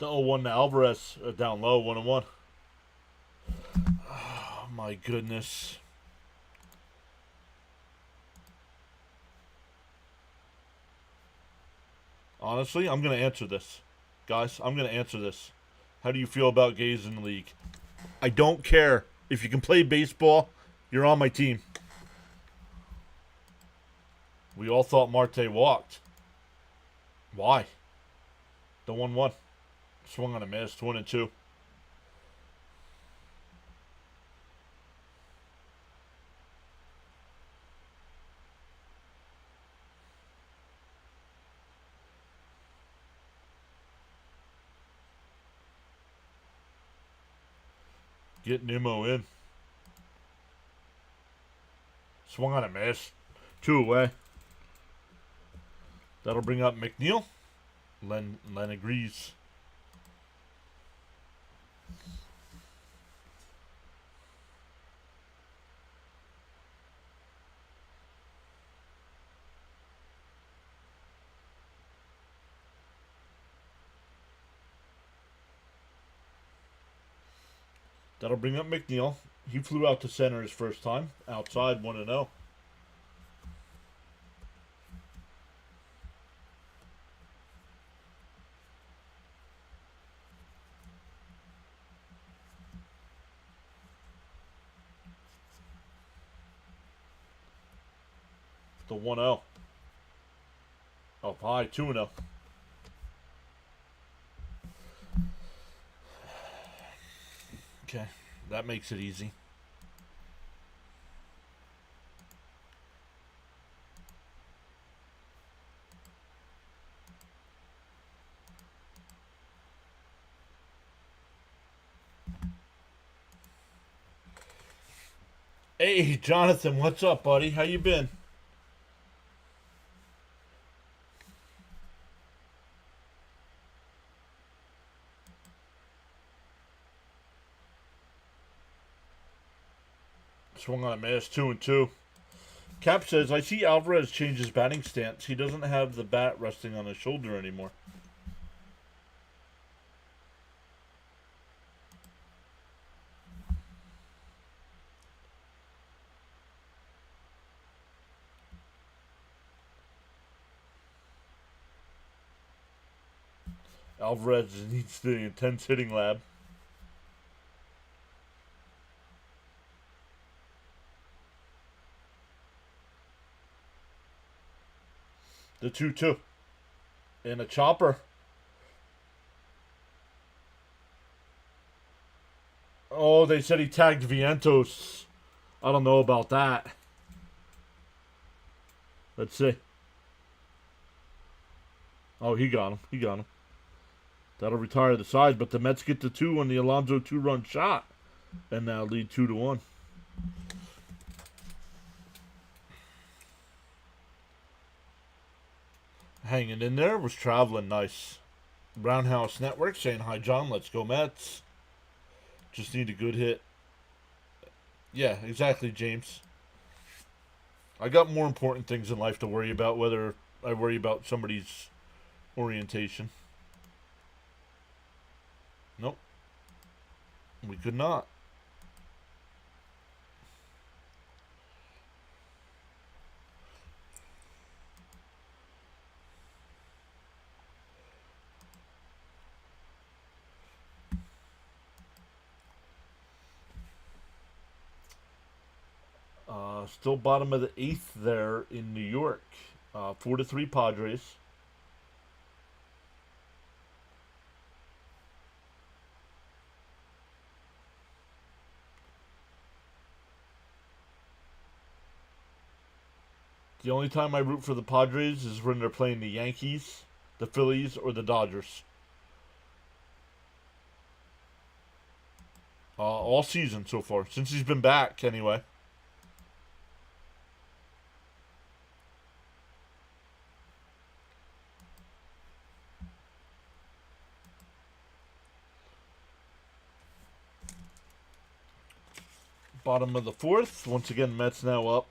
A: The 0-1 to Alvarez down low, 1-1. Oh, my goodness. Honestly, I'm going to answer this. Guys, I'm going to answer this. How do you feel about gays in the league? I don't care. If you can play baseball, you're on my team. We all thought Marte walked. Why? The 1-1. Swung on a miss, 1-2. Get Nimmo in. Swung on a miss. 2 away. That'll bring up McNeil. Len agrees. That'll bring up McNeil. He flew out to center his first time. Outside, 1-0. The 1-0. Up high, 2-0. Okay, that makes it easy. Hey, Jonathan, what's up, buddy? How you been? Swung on a miss, 2-2. Cap says, I see Alvarez change his batting stance. He doesn't have the bat resting on his shoulder anymore. Alvarez needs the intense hitting lab. The 2-2. And a chopper. Oh, they said he tagged Vientos. I don't know about that. Let's see. Oh, he got him. He got him. That'll retire the side, but the Mets get the 2 on the Alonso 2-run shot. And now lead 2-1. Hanging in there was traveling nice. Roundhouse Network saying, hi, John, let's go Mets. Just need a good hit. Yeah, exactly, James. I got more important things in life to worry about, whether I worry about somebody's orientation. Nope. We could not. Still bottom of the 8th there in New York. 4-3 Padres. The only time I root for the Padres is when they're playing the Yankees, the Phillies, or the Dodgers. All season so far, since he's been back anyway. Bottom of the 4th. Once again, Mets now up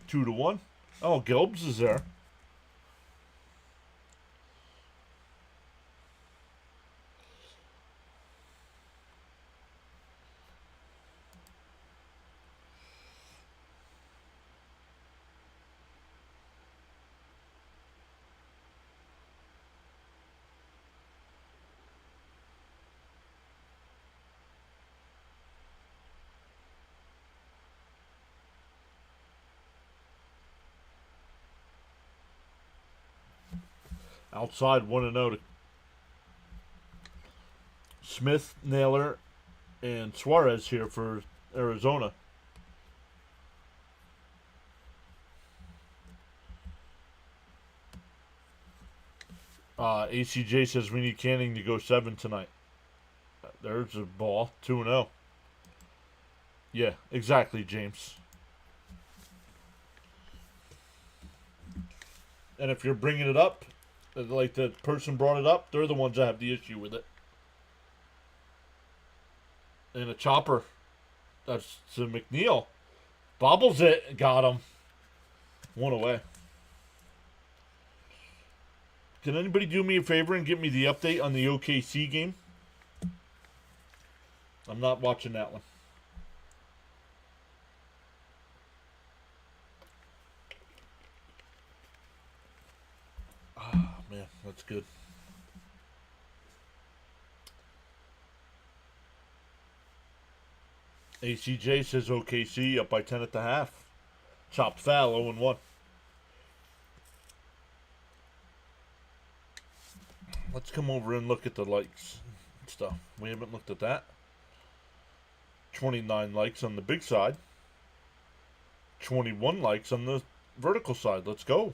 A: 2-1. Oh, Gelbs is there. Outside 1-0 to Smith, Naylor, and Suarez here for Arizona. ACJ says we need Canning to go 7 tonight. There's a ball. 2-0. Yeah, exactly, James. And if you're bringing it up, like the person brought it up, they're the ones that have the issue with it. And a chopper. That's to McNeil. Bobbles it. Got him. 1 away. Can anybody do me a favor and give me the update on the OKC game? I'm not watching that one. Ah, man, that's good. ACJ says OKC up by 10 at the half. Chopped foul, 0-1. Let's come over and look at the likes and stuff. We haven't looked at that. 29 likes on the big side. 21 likes on the vertical side. Let's go.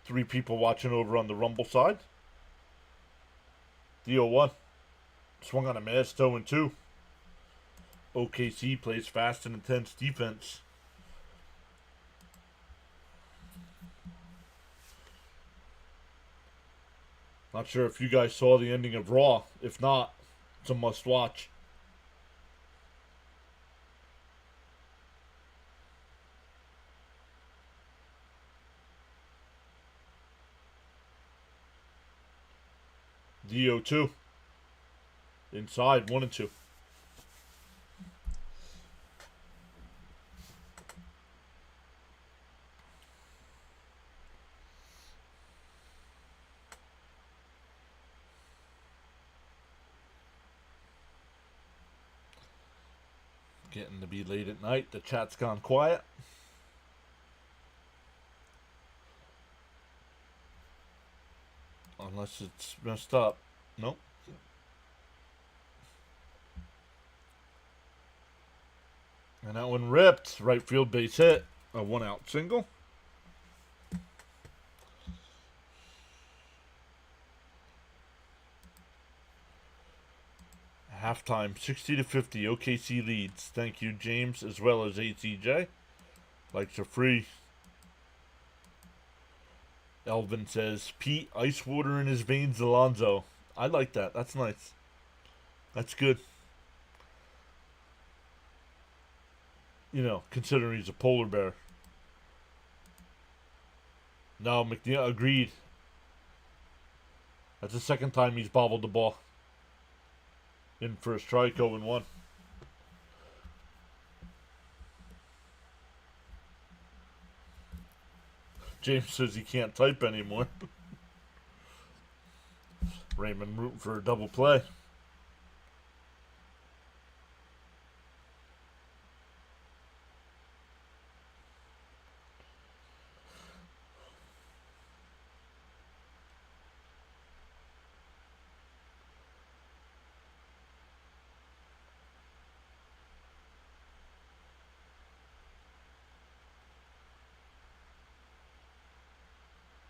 A: 3 people watching over on the Rumble side. The 0-1. Swung on a miss, 0-2. OKC plays fast and intense defense. Not sure if you guys saw the ending of Raw. If not, it's a must watch. DO2. Inside, 1-2. Getting to be late at night. The chat's gone quiet. Unless it's messed up. Nope. And that one ripped. Right field base hit. A 1-out single. Halftime, 60-50. OKC leads. Thank you, James, as well as ATJ. Likes are free. Elvin says, Pete, ice water in his veins, Alonzo. I like that. That's nice. That's good. You know, considering he's a polar bear. No, McNeil agreed. That's the second time he's bobbled the ball. In for a strike, 0-1. James says he can't type anymore. Raymond rooting for a double play.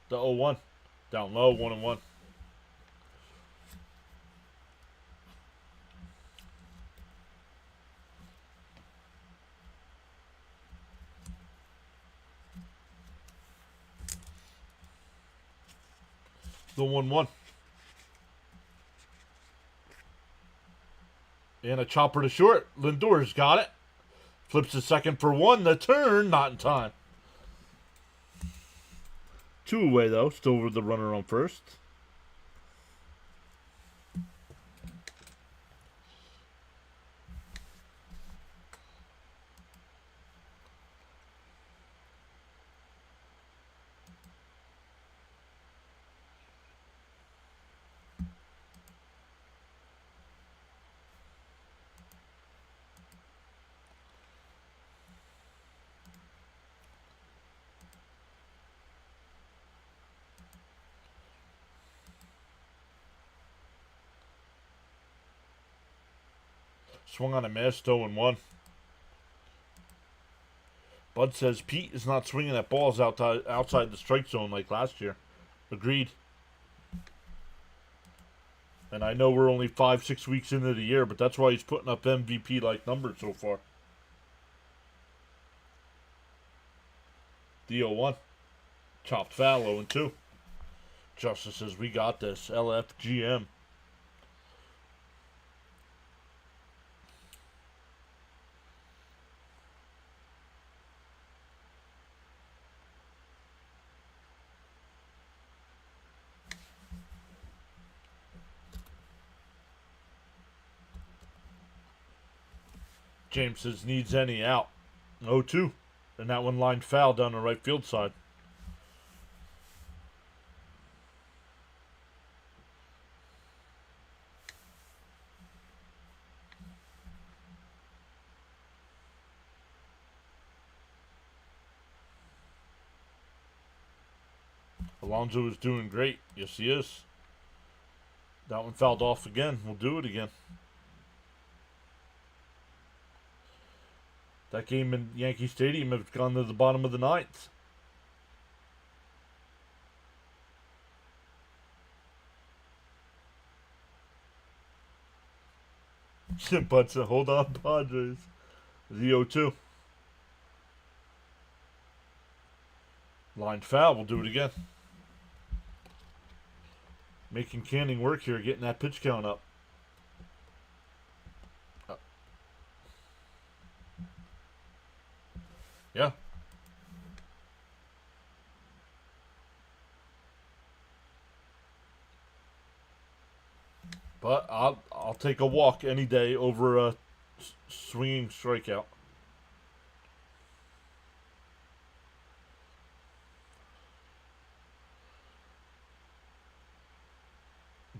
A: The 0-1. Down low, 1-1. The 1-1. And a chopper to short. Lindor's got it. Flips the second for 1. The turn, not in time. 2 away, though. Still with the runner on first. Swung on a miss, 0-1. Bud says Pete is not swinging at balls outside the strike zone like last year. Agreed. And I know we're only 5-6 weeks into the year, but that's why he's putting up MVP-like numbers so far. D-0-1. Chopped foul, 0-2. Justice says, we got this. LFGM. James says, needs any out. 0-2. And that one lined foul down the right field side. Alonso is doing great. Yes, he is. That one fouled off again. We'll do it again. That game in Yankee Stadium has gone to the bottom of the ninth. But hold on, Padres. The 0-2. Line foul. We'll do it again. Making Canning work here, getting that pitch count up. Yeah. But I'll take a walk any day over a swinging strikeout.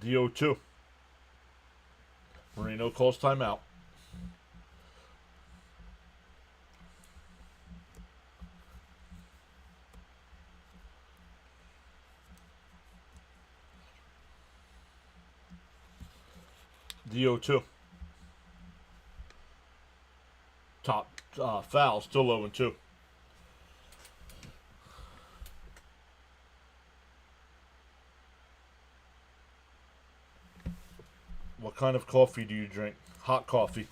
A: D-0-2. Moreno calls timeout. D-0-2. Top foul, still 0-2. What kind of coffee do you drink? Hot coffee.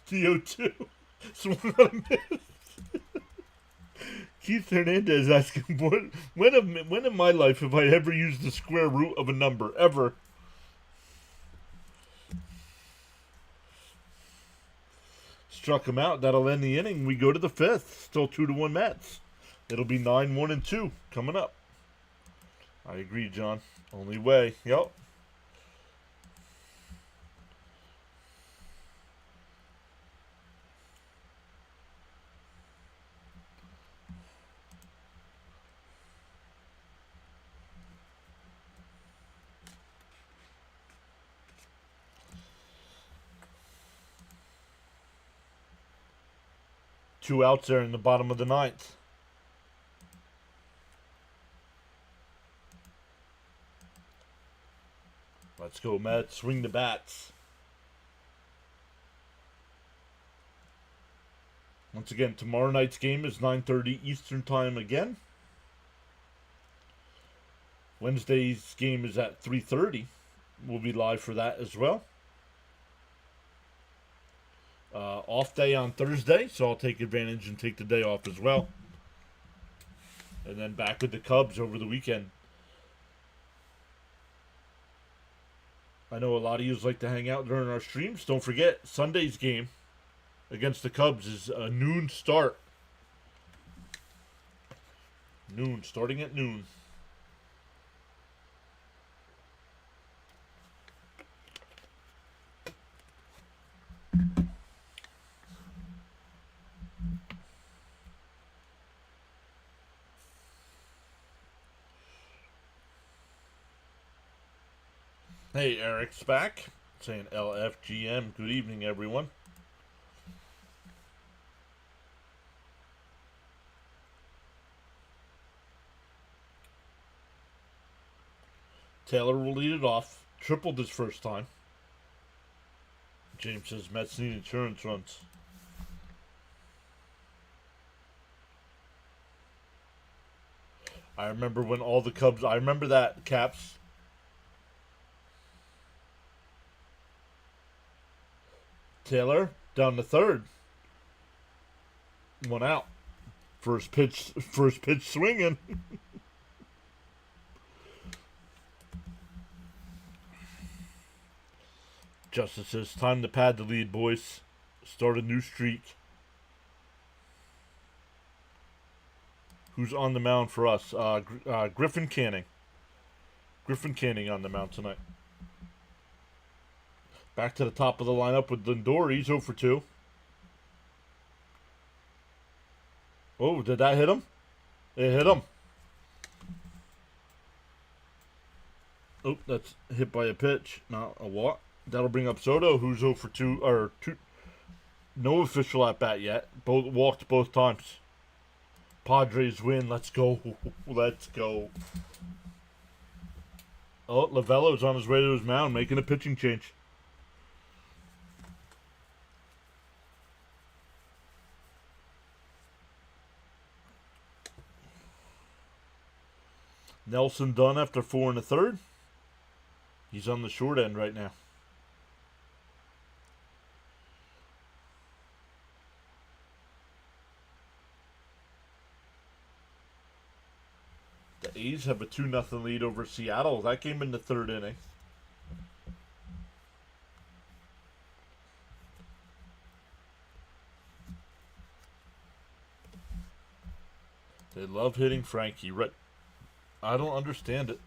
A: D-0-2. Swung on a miss. Keith Hernandez asking, when in my life have I ever used the square root of a number? Ever. Struck him out. That'll end the inning. We go to the fifth. Still 2-1 Mets. It'll be 9-1-2 coming up. I agree, John. Only way. Yep. Two outs there in the bottom of the ninth. Let's go, Mets. Swing the bats. Once again, tomorrow night's game is 9:30 Eastern Time again. Wednesday's game is at 3:30. We'll be live for that as well. Off day on Thursday, so I'll take advantage and take the day off as well. And then back with the Cubs over the weekend. I know a lot of you like to hang out during our streams. Don't forget, Sunday's game against the Cubs is a noon start. Starting at noon. Hey, Eric's back. Saying LFGM. Good evening, everyone. Taylor will lead it off. Tripled his first time. James says Mets need insurance runs. I remember when all the Cubs. I remember that, Caps. Taylor down to third. One out. First pitch swinging. Justice says, time to pad the lead, boys. Start a new streak. Who's on the mound for us? Griffin Canning. Griffin Canning on the mound tonight. Back to the top of the lineup with Lindor. He's 0 for 2. Oh, did that hit him? It hit him. Oh, that's hit by a pitch, not a walk. That'll bring up Soto, who's 0 for 2, or 2. No official at bat yet. Both walked both times. Padres win. Let's go. Let's go. Oh, Lavello's on his way to his mound, making a pitching change. Nelson done after 4 1/3. He's on the short end right now. The A's have a 2-0 lead over Seattle. That game in the third inning. They love hitting Frankie. Right? I don't understand it.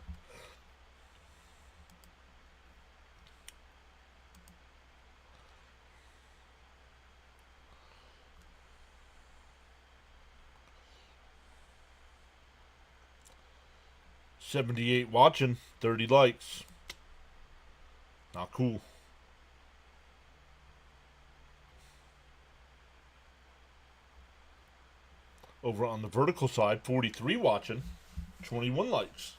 A: $78 watching, 30 likes. Not cool. Over on the vertical side, 43 watching, 21 likes.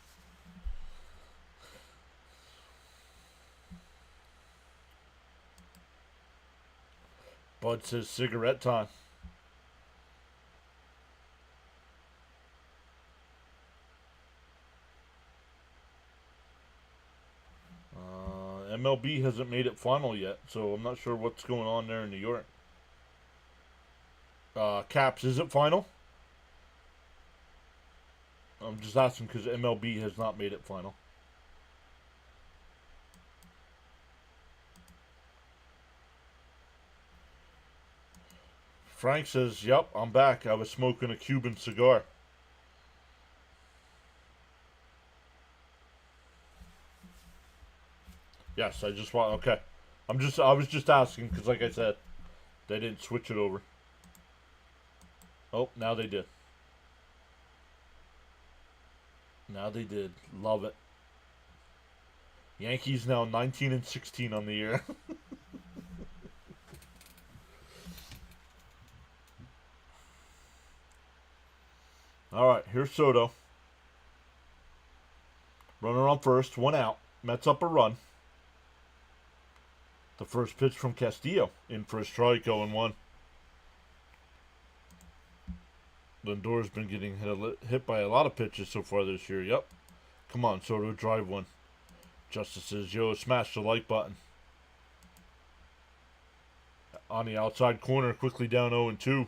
A: Bud says cigarette time. MLB hasn't made it final yet, so I'm not sure what's going on there in New York. Caps, is it final? I'm just asking because MLB has not made it final. Frank says, yep, I'm back. I was smoking a Cuban cigar. Yes, I just want. Okay, I was just asking because, like I said, they didn't switch it over. Oh, now they did. Now they did. Love it. Yankees now 19-16 on the year. All right, here's Soto. Runner on first, 1 out. Mets up a run. The first pitch from Castillo, in for a strike, 0-1. Lindor's been getting hit by a lot of pitches so far this year. Yep. Come on, Soto, drive one. Justice says, yo, smash the like button. On the outside corner, quickly down 0-2.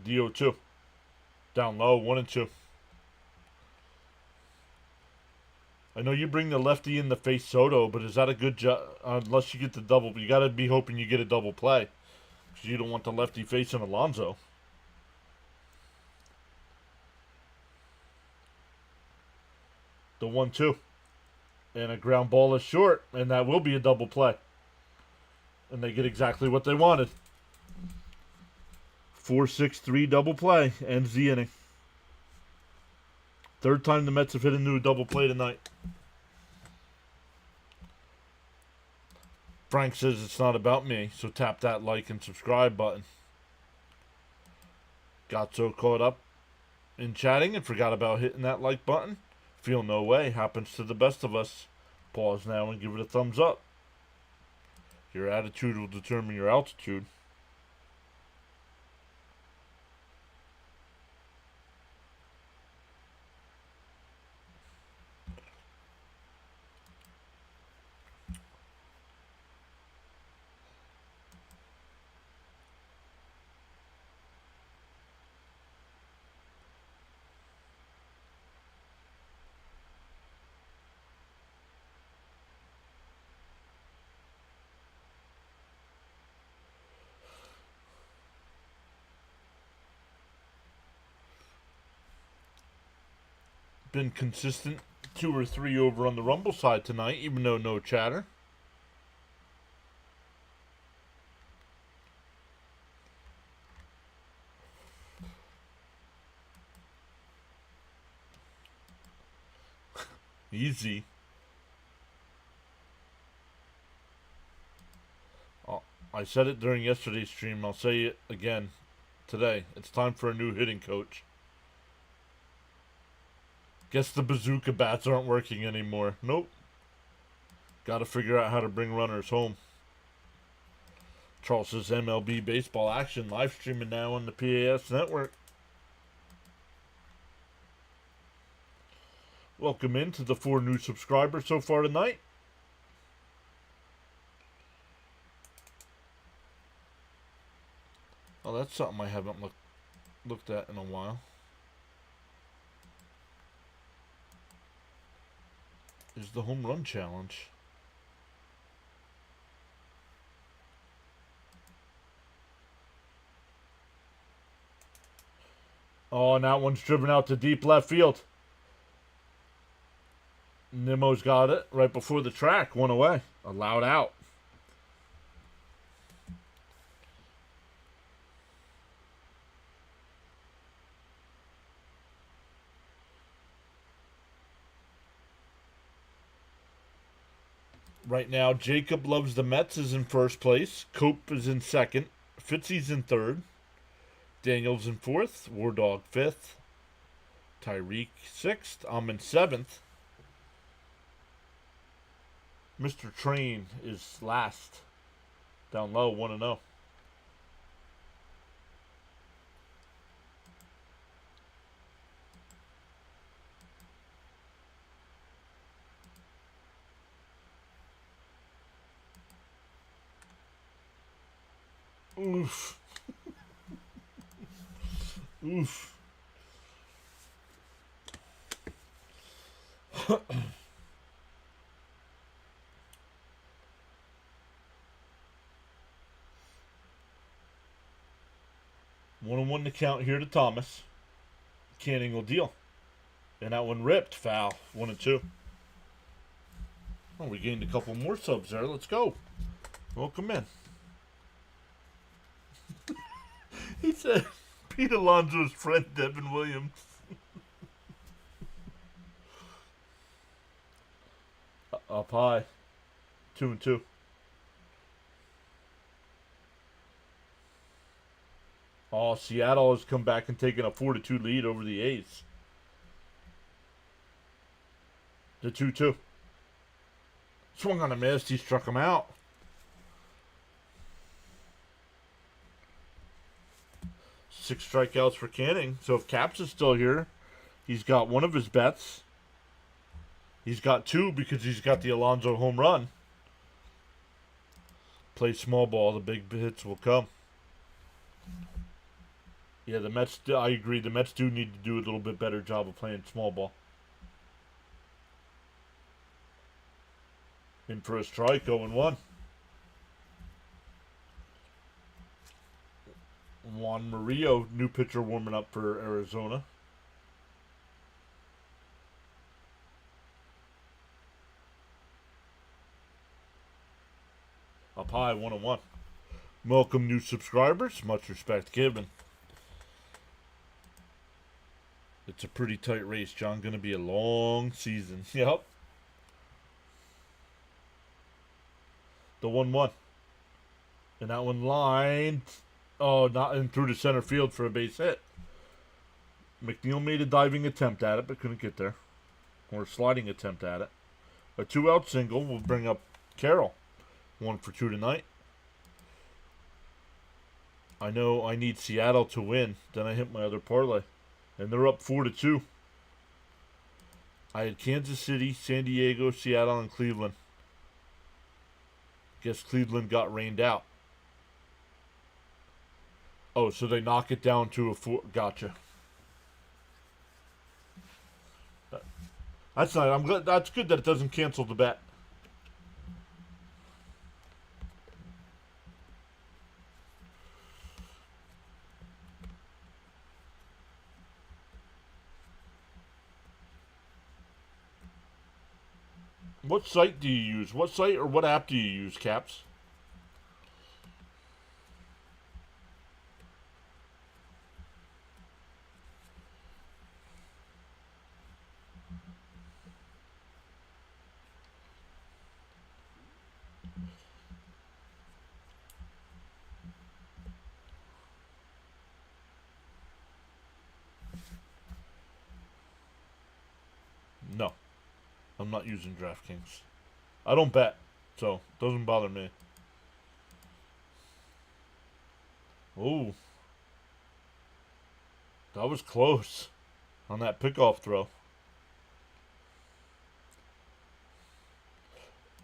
A: DO2. Down low, 1-2. I know you bring the lefty in the face Soto, but is that a good job? Unless you get the double, you got to be hoping you get a double play. Because you don't want the lefty facing Alonso. The 1-2. And a ground ball is short, and that will be a double play. And they get exactly what they wanted. 4-6-3 double play ends the inning. Third time the Mets have hit into a double play tonight. Frank says it's not about me, so tap that like and subscribe button. Got so caught up in chatting and forgot about hitting that like button. Feel no way. Happens to the best of us. Pause now and give it a thumbs up. Your attitude will determine your altitude. Been consistent 2 or 3 over on the Rumble side tonight, even though no chatter. Easy. I said it during yesterday's stream. I'll say it again today. It's time for a new hitting coach. Guess the bazooka bats aren't working anymore. Nope. Got to figure out how to bring runners home. Charles says MLB baseball action live streaming now on the PAS network. Welcome in to the 4 new subscribers so far tonight. Oh, that's something I haven't looked at in a while. Is the home run challenge. Oh, and that one's driven out to deep left field. Nimmo's got it right before the track. One away. Allowed out. Right now, Jacob Loves the Mets is in first place. Cope is in second. Fitzy's in third. Daniels in fourth. War Dog fifth. Tyreek sixth. I'm in seventh. Mr. Train is last. Down low, 1-0. Oof. Oof. 1-1 to count here to Thomas. Canning will deal. And that one ripped. Foul. 1-2. Oh, we gained a couple more subs there. Let's go. Welcome in. He said Pete Alonso's friend Devin Williams. Up high. 2-2. Oh, Seattle has come back and taken a 4-2 lead over the A's. The 2-2. Swung on a miss. He struck him out. 6 strikeouts for Canning. So if Caps is still here, he's got one of his bets. He's got 2 because he's got the Alonso home run. Play small ball. The big hits will come. Yeah, the Mets, I agree. The Mets do need to do a little bit better job of playing small ball. In for a strike, 0-1. Juan Murillo, new pitcher warming up for Arizona. Up high, 101. Welcome, new subscribers. Much respect given. It's a pretty tight race, John. Going to be a long season. Yep. The 1-1. And that one lined. Oh, not in through the center field for a base hit. McNeil made a diving attempt at it, but couldn't get there. Or a sliding attempt at it. A 2-out single will bring up Carroll. 1 for 2 tonight. I know I need Seattle to win. Then I hit my other parlay. And they're up 4-2. I had Kansas City, San Diego, Seattle, and Cleveland. Guess Cleveland got rained out. Oh, so they knock it down to a 4. Gotcha. That's not. I'm glad. That's good that it doesn't cancel the bet. What site do you use? What site or what app do you use, Caps? No, I'm not using DraftKings. I don't bet, so it doesn't bother me. Oh, that was close on that pickoff throw.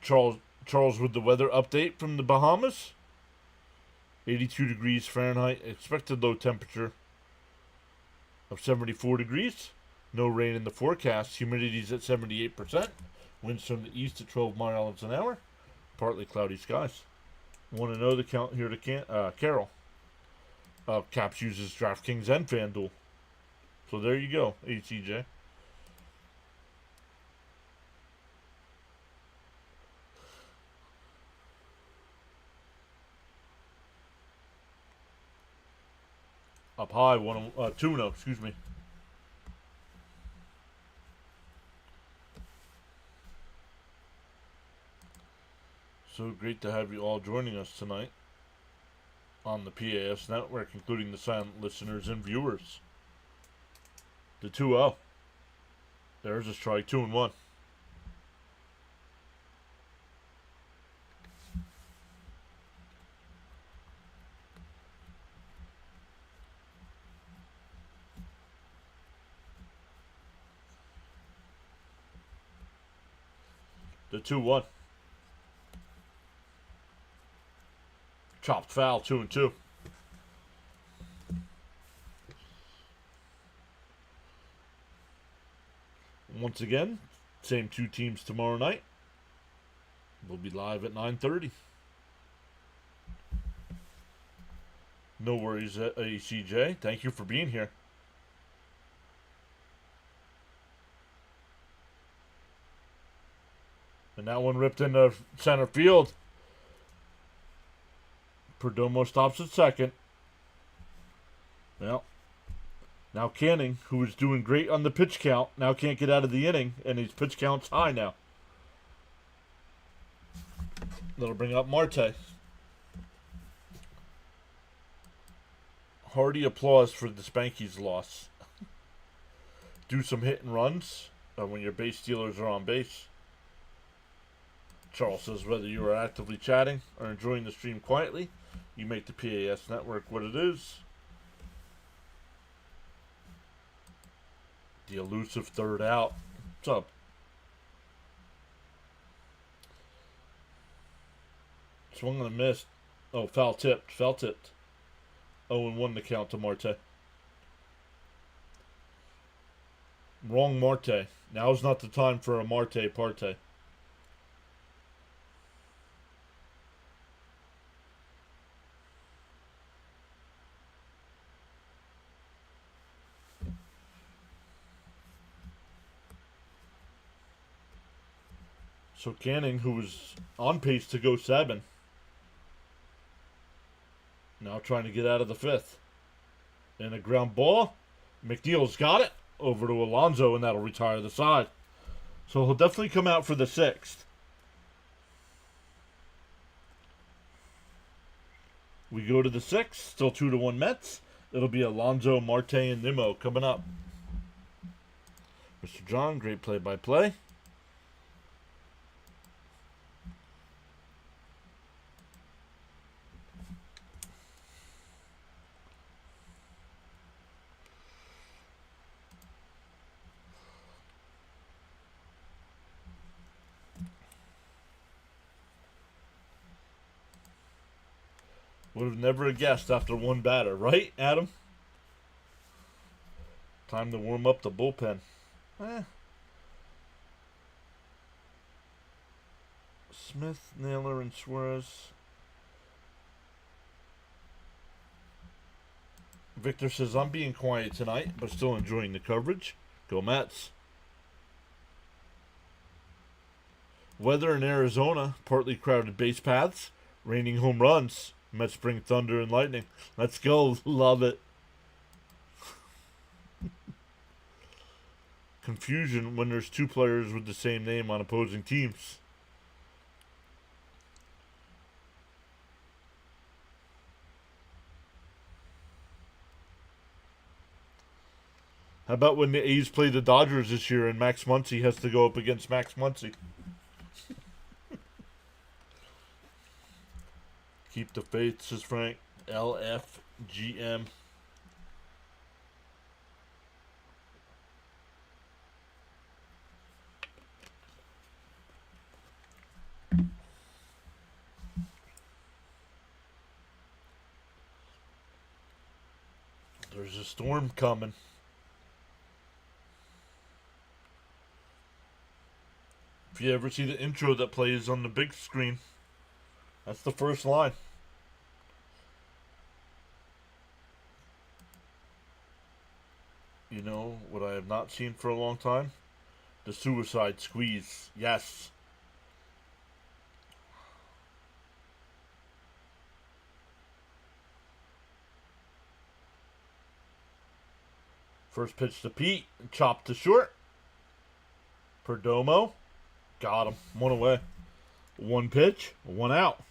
A: Charles with the weather update from the Bahamas. 82 degrees Fahrenheit. Expected low temperature of 74 degrees. No rain in the forecast. Humidity's at 78%. Winds from the east at 12 miles an hour. Partly cloudy skies. Want to know the count here to Carroll. Caps uses DraftKings and FanDuel. So there you go, ACJ. Up high, 2-0, excuse me. So great to have you all joining us tonight on the PAS network, including the silent listeners and viewers. The 2-0. There's a strike, 2-1. The 2-1. Chopped foul, 2-2. Once again, same two teams tomorrow night. We'll be live at 9:30. No worries, ACJ. Thank you for being here. And that one ripped into center field. Perdomo stops at second. Well, now Canning, who was doing great on the pitch count, now can't get out of the inning, and his pitch count's high now. That'll bring up Marte. Hearty applause for the Spankies' loss. Do some hit and runs when your base stealers are on base. Charles says whether you are actively chatting or enjoying the stream quietly, you make the PAS network what it is. The elusive third out. What's up? Swung on a miss. Oh, foul tipped. 0-1 the count to Marte. Wrong Marte. Now's not the time for a Marte parte. So Canning, who was on pace to go 7, Now trying to get out of the fifth. And a ground ball. McNeil's got it. Over to Alonso, and that'll retire the side. So he'll definitely come out for the sixth. We go to the sixth. Still 2-1 Mets. It'll be Alonso, Marte, and Nimmo coming up. Mr. John, great play-by-play. Would have never guessed after one batter, right, Adam? Time to warm up the bullpen. Smith, Naylor, and Suarez. Victor says, I'm being quiet tonight, but still enjoying the coverage. Go Mets. Weather in Arizona, partly crowded base paths, raining home runs. Mets bring thunder and lightning. Let's go. Love it. Confusion when there's two players with the same name on opposing teams. How about when the A's play the Dodgers this year and Max Muncy has to go up against Max Muncy? Keep the faith, says Frank. LFGM. There's a storm coming. If you ever see the intro that plays on the big screen, that's the first line. You know what I have not seen for a long time? The suicide squeeze. Yes. First pitch to Pete. Chopped to short. Perdomo. Got him. One away. One pitch. One out.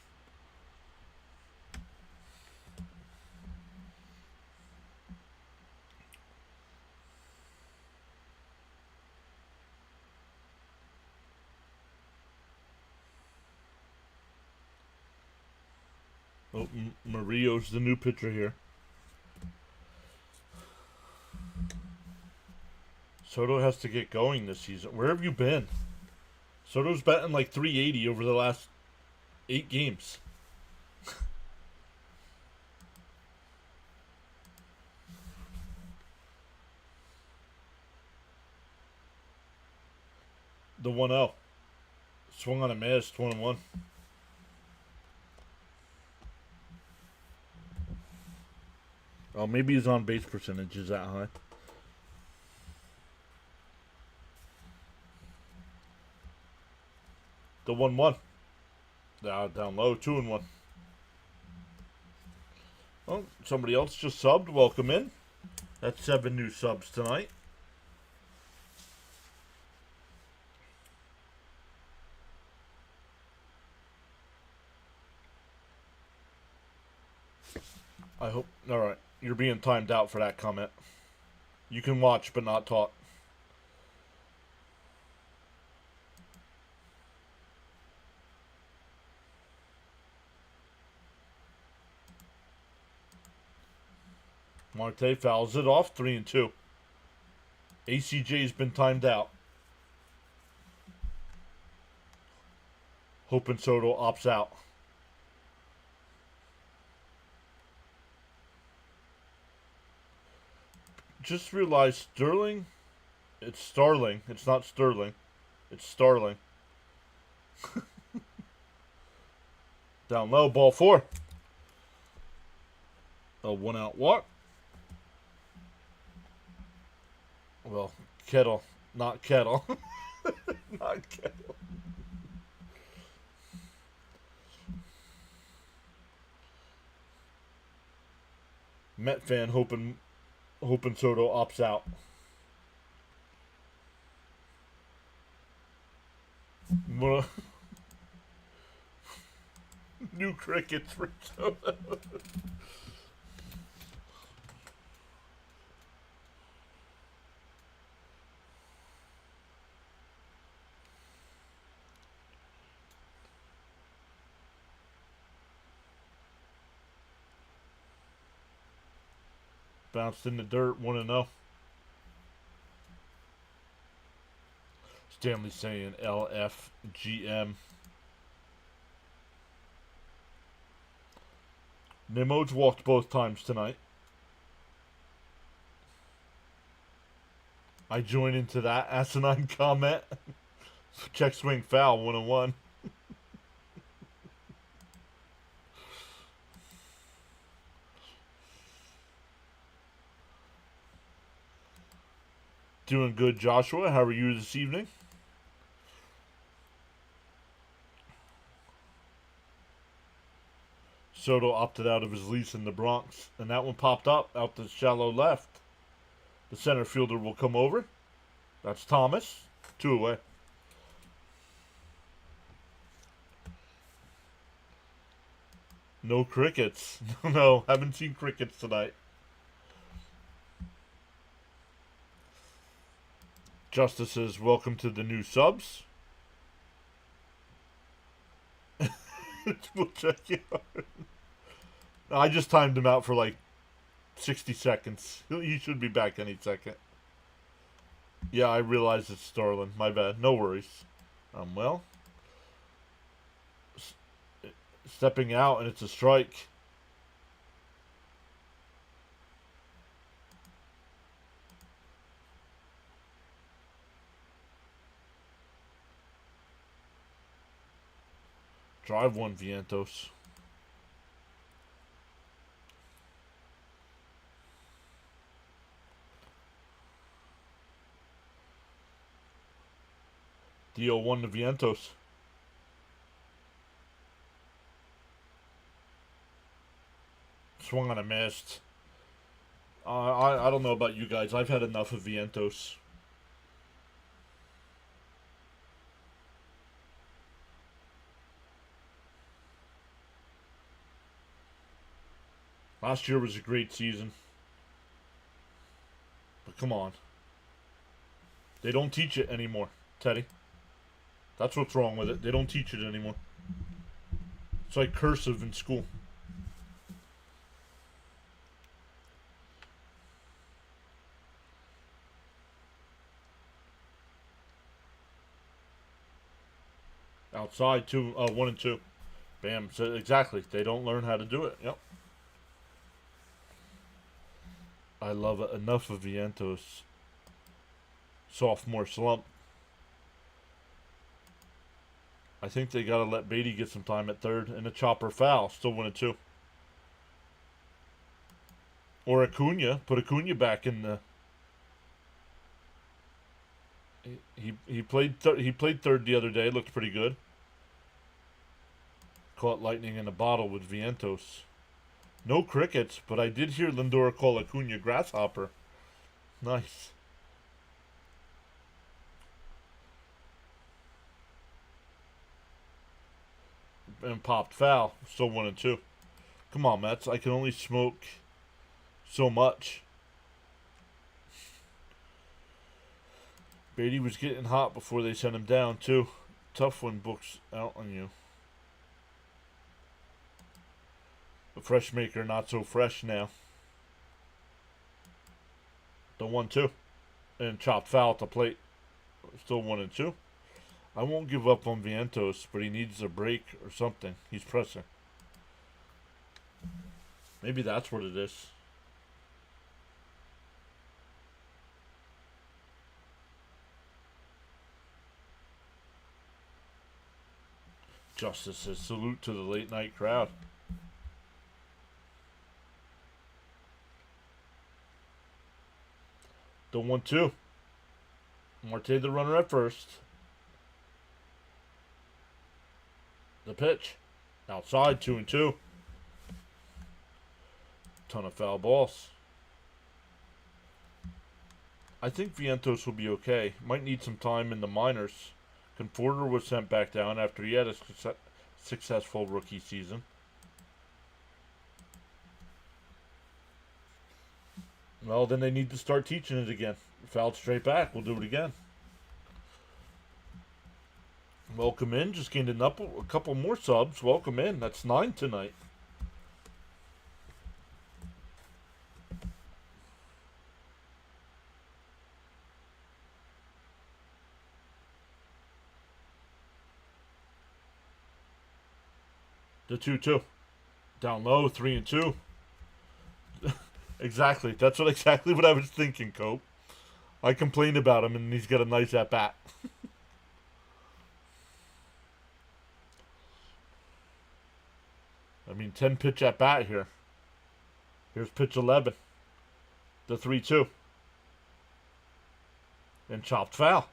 A: Oh, Murillo's the new pitcher here. Soto has to get going this season. Where have you been? Soto's batting like 380 over the last 8 games. The 1-0. Swung on a miss, 1-1. Oh, maybe his on base percentage is that high. The 1-1. Down low, 2-1. Oh, somebody else just subbed. Welcome in. That's 7 new subs tonight. I hope. Alright. You're being timed out for that comment. You can watch but not talk. Marte fouls it off, 3-2. ACJ's been timed out. Hoping Soto opts out. Just realized Sterling, it's Starling. It's not Sterling. It's Starling. Down low, ball 4. A 1-out walk. Well, Kettle, not Kettle. Not Kettle. Met fan hoping Soto opts out. New crickets for Soto. Bounced in the dirt, 1-0. Stanley saying LFGM. Nimmo's walked both times tonight. I join into that asinine comment. Check swing foul, 1-1. Doing good, Joshua. How are you this evening? Soto opted out of his lease in the Bronx, and that one popped up out the shallow left. The center fielder will come over. That's Thomas. 2 away. No crickets. No, haven't seen crickets tonight. Justice says, welcome to the new subs. We'll check it out. I just timed him out for like 60 seconds. He should be back any second. Yeah, I realize it's Starlin. My bad. No worries. Well, stepping out, and it's a strike. Drive one, Vientos. Deal 1 to Vientos. Swung on a missed. I don't know about you guys. I've had enough of Vientos. Last year was a great season. But come on. They don't teach it anymore, Teddy. That's what's wrong with it. They don't teach it anymore. It's like cursive in school. Outside, 1 and 2. Bam. So exactly. They don't learn how to do it. Yep. I love it. Enough of Vientos. Sophomore slump. I think they got to let Beatty get some time at third. And a chopper foul. Still 1 and 2. Or Acuna. Put Acuna back in the... He played third the other day. Looked pretty good. Caught lightning in a bottle with Vientos. No crickets, but I did hear Lindor call Acuna grasshopper. Nice. And popped foul. Still 1 and 2. Come on, Mets. I can only smoke so much. Beatty was getting hot before they sent him down, too. Tough when Book's out on you. The fresh maker not so fresh now. The 1-2. And chopped foul at the plate. Still 1 and 2. I won't give up on Vientos, but he needs a break or something. He's pressing. Maybe that's what it is. Justice says salute to the late night crowd. The 1-2. Marte the runner at first. The pitch. Outside, 2 and 2. Ton of foul balls. I think Vientos will be okay. Might need some time in the minors. Conforter was sent back down after he had a successful rookie season. Well, then they need to start teaching it again. Fouled straight back. We'll do it again. Welcome in. Just gained a couple more subs. Welcome in. That's 9 tonight. The 2-2. Down low, 3-2. Exactly. That's exactly what I was thinking, Cope. I complained about him, and he's got a nice at bat. I mean, 10 pitch at bat here. Here's pitch 11. The 3-2. And chopped foul.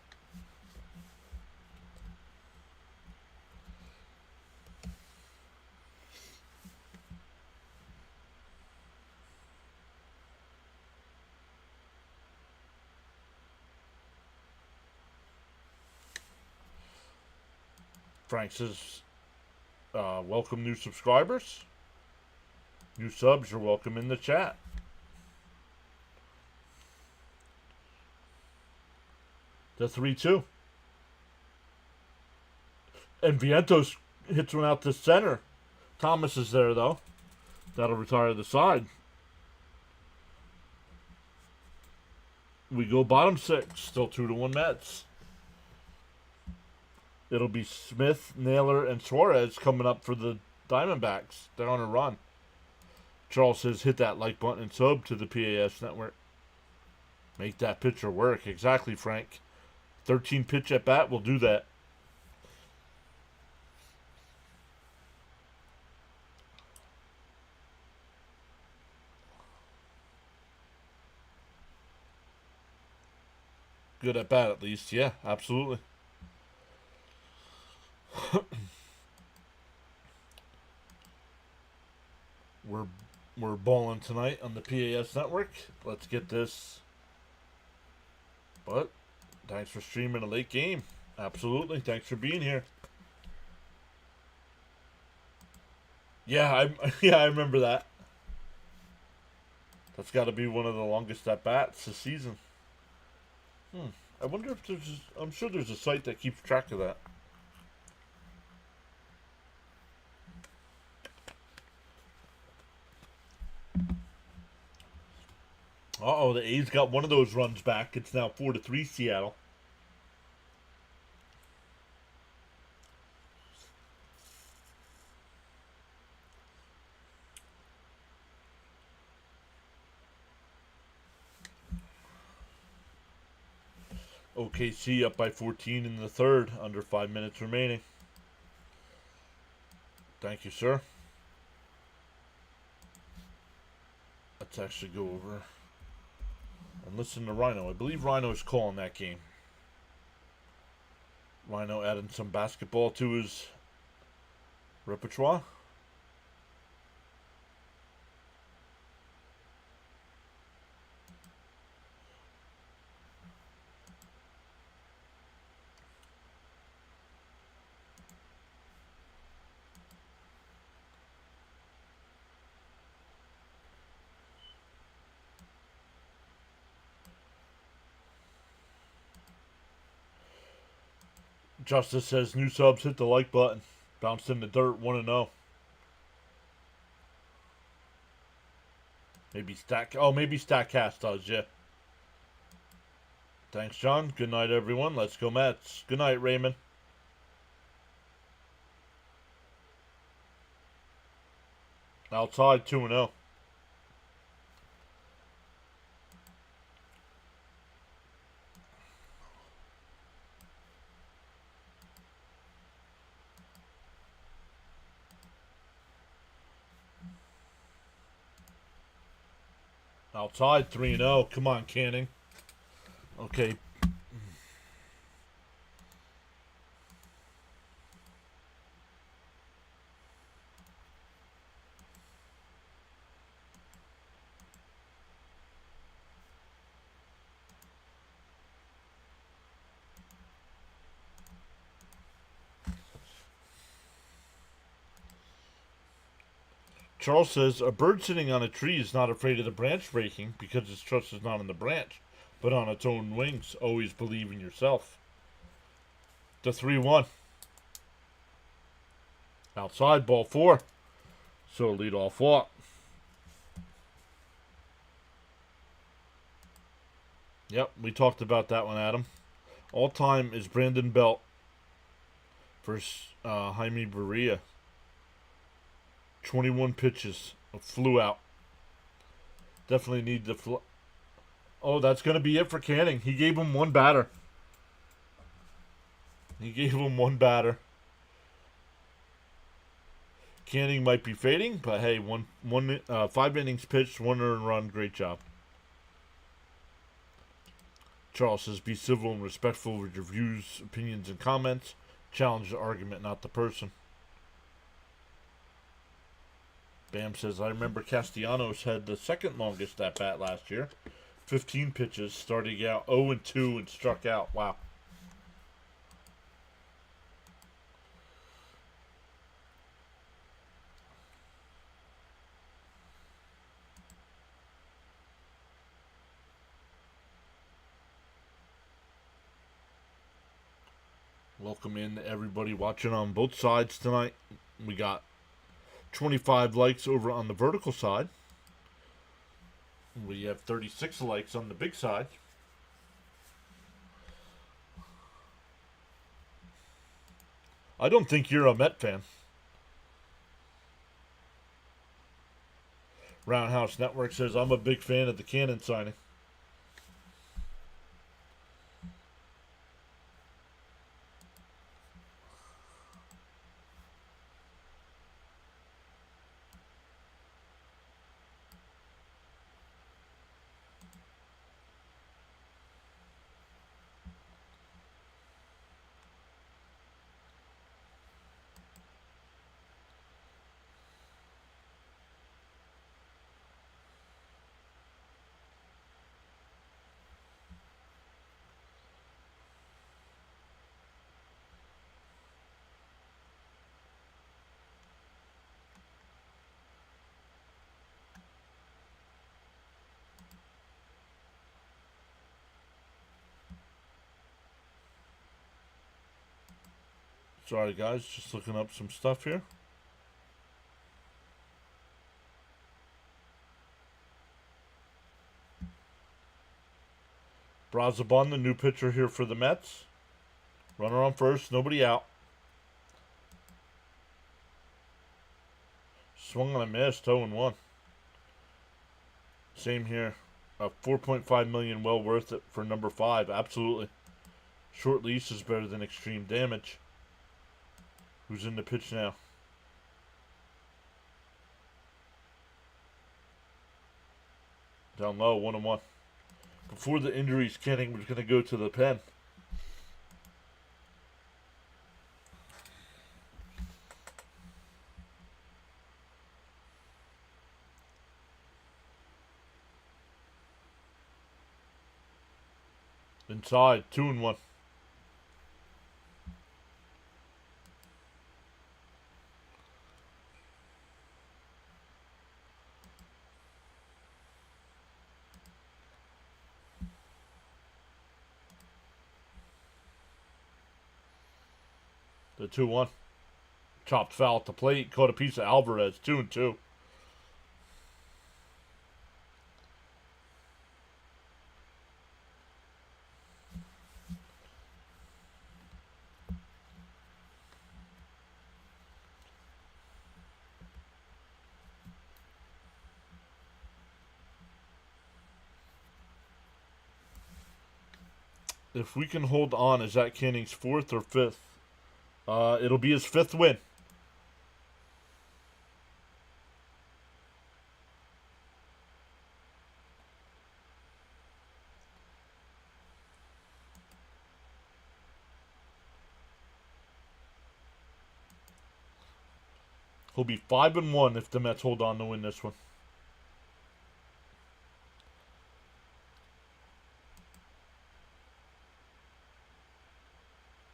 A: Frank says, welcome new subscribers. New subs, you're welcome in the chat. The 3-2. And Vientos hits one out to center. Thomas is there, though. That'll retire the side. We go bottom 6. Still 2-1 Mets. It'll be Smith, Naylor, and Suarez coming up for the Diamondbacks. They're on a run. Charles says, hit that like button and sub to the PAS network. Make that pitcher work. Exactly, Frank. 13 pitch at bat will do that. Good at bat, at least. Yeah, absolutely. We're balling tonight on the PAS network. Let's get this. But thanks for streaming a late game. Absolutely. Thanks for being here. Yeah, I remember that. That's got to be one of the longest at bats this season. I wonder if there's. I'm sure there's a site that keeps track of that. Uh-oh, the A's got one of those runs back. It's now 4-3 Seattle. OKC up by 14 in the third, under 5 minutes remaining. Thank you, sir. Let's actually go over and listen to Rhino. I believe Rhino is calling that game. Rhino adding some basketball to his repertoire. Justice says new subs hit the like button. Bounced in the dirt 1-0. Maybe StatCast does, yeah. Thanks, John. Good night, everyone. Let's go Mets. Good night, Raymond. Outside 2-0. Outside 3-0. Come on, Canning. Okay. Charles says, a bird sitting on a tree is not afraid of the branch breaking because its trust is not in the branch, but on its own wings. Always believe in yourself. The 3-1. Outside, ball 4. So lead off walk. Yep, we talked about that one, Adam. All time is Brandon Belt versus Jaime Barria. 21 pitches. Flew out. Definitely need the Oh, that's going to be it for Canning. He gave him one batter. Canning might be fading, but hey, 5 innings pitched, 1 earned run. Great job. Charles says, be civil and respectful with your views, opinions, and comments. Challenge the argument, not the person. Bam says, I remember Castellanos had the second longest at bat last year. 15 pitches, starting out 0-2 and struck out. Wow. Welcome in to everybody watching on both sides tonight. We got 25 likes over on the vertical side. We have 36 likes on the big side. I don't think you're a Met fan. Roundhouse Network says, I'm a big fan of the Cannon signing. Sorry guys, just looking up some stuff here. Brazabon, the new pitcher here for the Mets. Runner on first, nobody out. Swung on a miss, 0-1. Same here. $4.5 million, well worth it for number 5. Absolutely. Short leash is better than extreme damage. Who's in the pitch now? Down low, 1-1. Before the injuries, Canning was going to go to the pen. Inside, 2-1. The 2-1. Chopped foul at the plate. Caught a piece of Alvarez. 2-2. If we can hold on, is that Canning's 4th or 5th? It'll be his 5th win. He'll be 5-1 if the Mets hold on to win this one.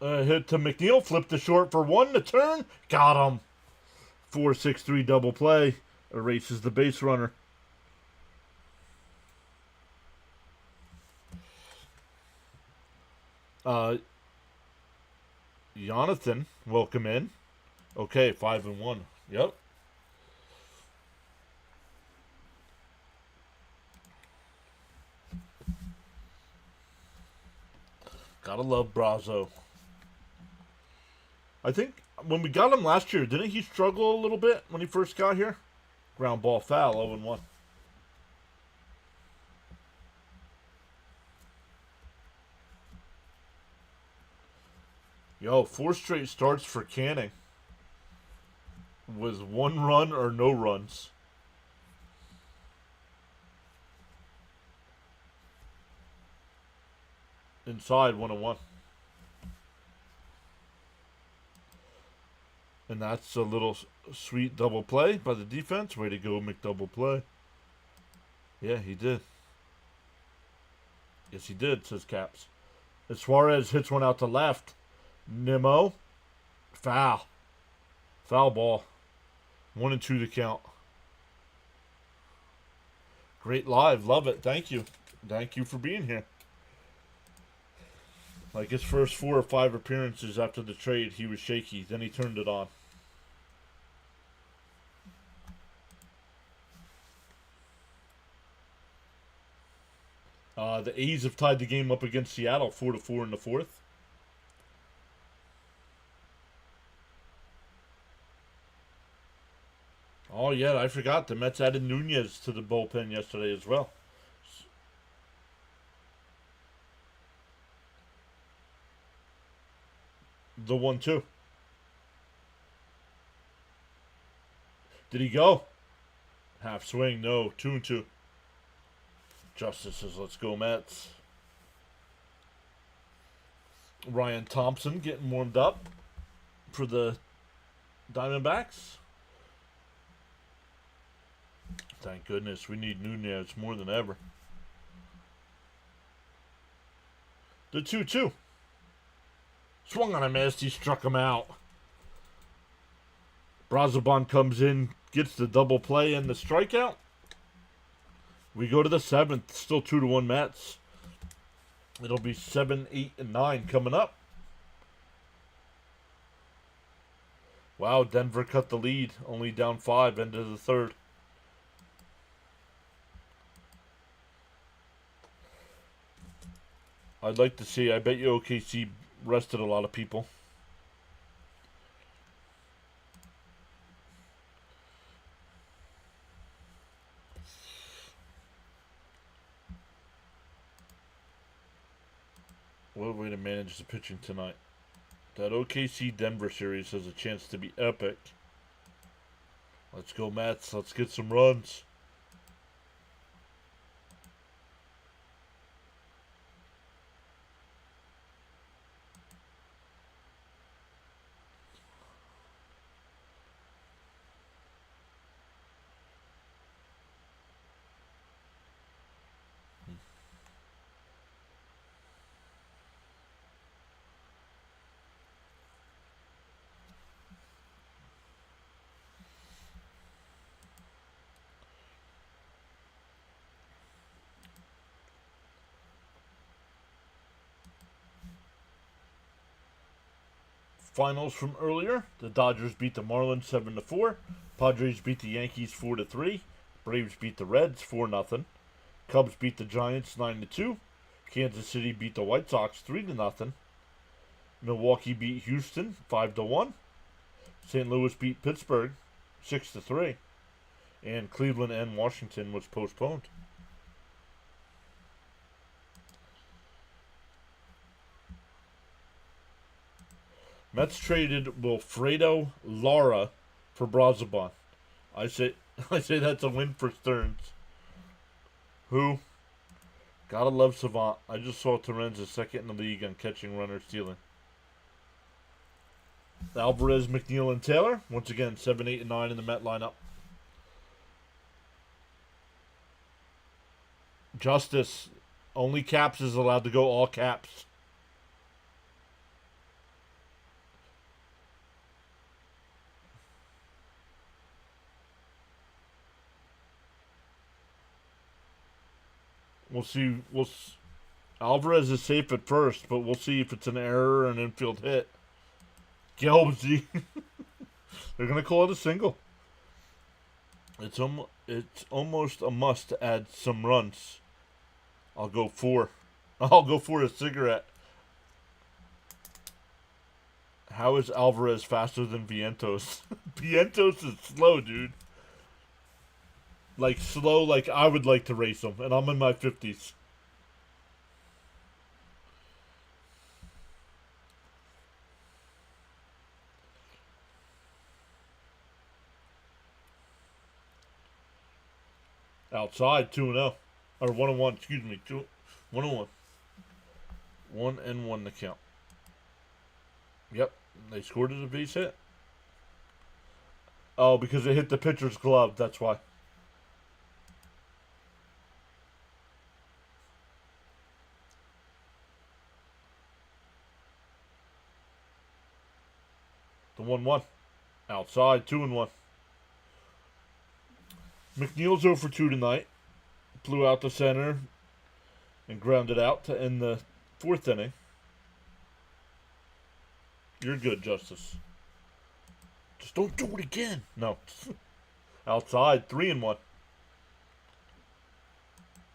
A: Hit to McNeil, flipped the short for 1 to turn. Got him. 4-6-3 double play. Erases the base runner. Jonathan, welcome in. Okay, 5-1. Yep. Gotta love Brazo. I think when we got him last year, didn't he struggle a little bit when he first got here? Ground ball foul, 0-1. Yo, 4 straight starts for Canning. Was 1 run or no runs. Inside 1-1. And that's a little sweet double play by the defense. Way to go, McDouble play. Yeah, he did. Yes, he did, says Caps. As Suarez hits one out to left. Nimmo. Foul. Foul ball. 1-2 to count. Great live. Love it. Thank you. Thank you for being here. Like his first 4 or 5 appearances after the trade, he was shaky. Then he turned it on. The A's have tied the game up against Seattle 4-4 in the 4th. Oh, yeah, I forgot. The Mets added Nunez to the bullpen yesterday as well. The 1-2. Did he go? Half swing, no. 2-2. Justice says, let's go Mets. Ryan Thompson getting warmed up for the Diamondbacks. Thank goodness. We need Nunez more than ever. The 2-2. Swung on a miss. He struck him out. Brazoban comes in, gets the double play and the strikeout. We go to the 7th. Still 2-1 Mets. It'll be 7, 8, and 9 coming up. Wow, Denver cut the lead. Only down 5 into the 3rd. I'd like to see. I bet you OKC rested a lot of people. What a way to manage the pitching tonight. That OKC Denver series has a chance to be epic. Let's go, Mets. Let's get some runs. Finals from earlier. The Dodgers beat the Marlins 7-4. Padres beat the Yankees 4-3. Braves beat the Reds 4-0. Cubs beat the Giants 9-2. Kansas City beat the White Sox 3-0. Milwaukee beat Houston 5-1. St. Louis beat Pittsburgh 6-3. And Cleveland and Washington was postponed. Mets traded Wilfredo Lara for Brazoban. I say that's a win for Stearns. Who? Gotta love Savant. I just saw Torrens second in the league on catching, runner, stealing. Alvarez, McNeil, and Taylor. Once again, 7, 8, and 9 in the Met lineup. Justice. Only Caps is allowed to go all caps. We'll see. Alvarez is safe at first, but we'll see if it's an error or an infield hit. Gelbsy. They're going to call it a single. It's almost a must to add some runs. I'll go 4. I'll go for a cigarette. How is Alvarez faster than Vientos? Vientos is slow, dude. Like, slow, like I would like to race him. And I'm in my 50s. Outside, 2-0. Or 1-1, excuse me. 1-1. 1-1 to count. Yep, they scored as a base hit. Oh, because it hit the pitcher's glove, that's why. The 1-1. Outside, 2-1. McNeil's 0 for 2 tonight. Blew out the center and grounded out to end the 4th inning. You're good, Justice. Just don't do it again. No. Outside, 3-1.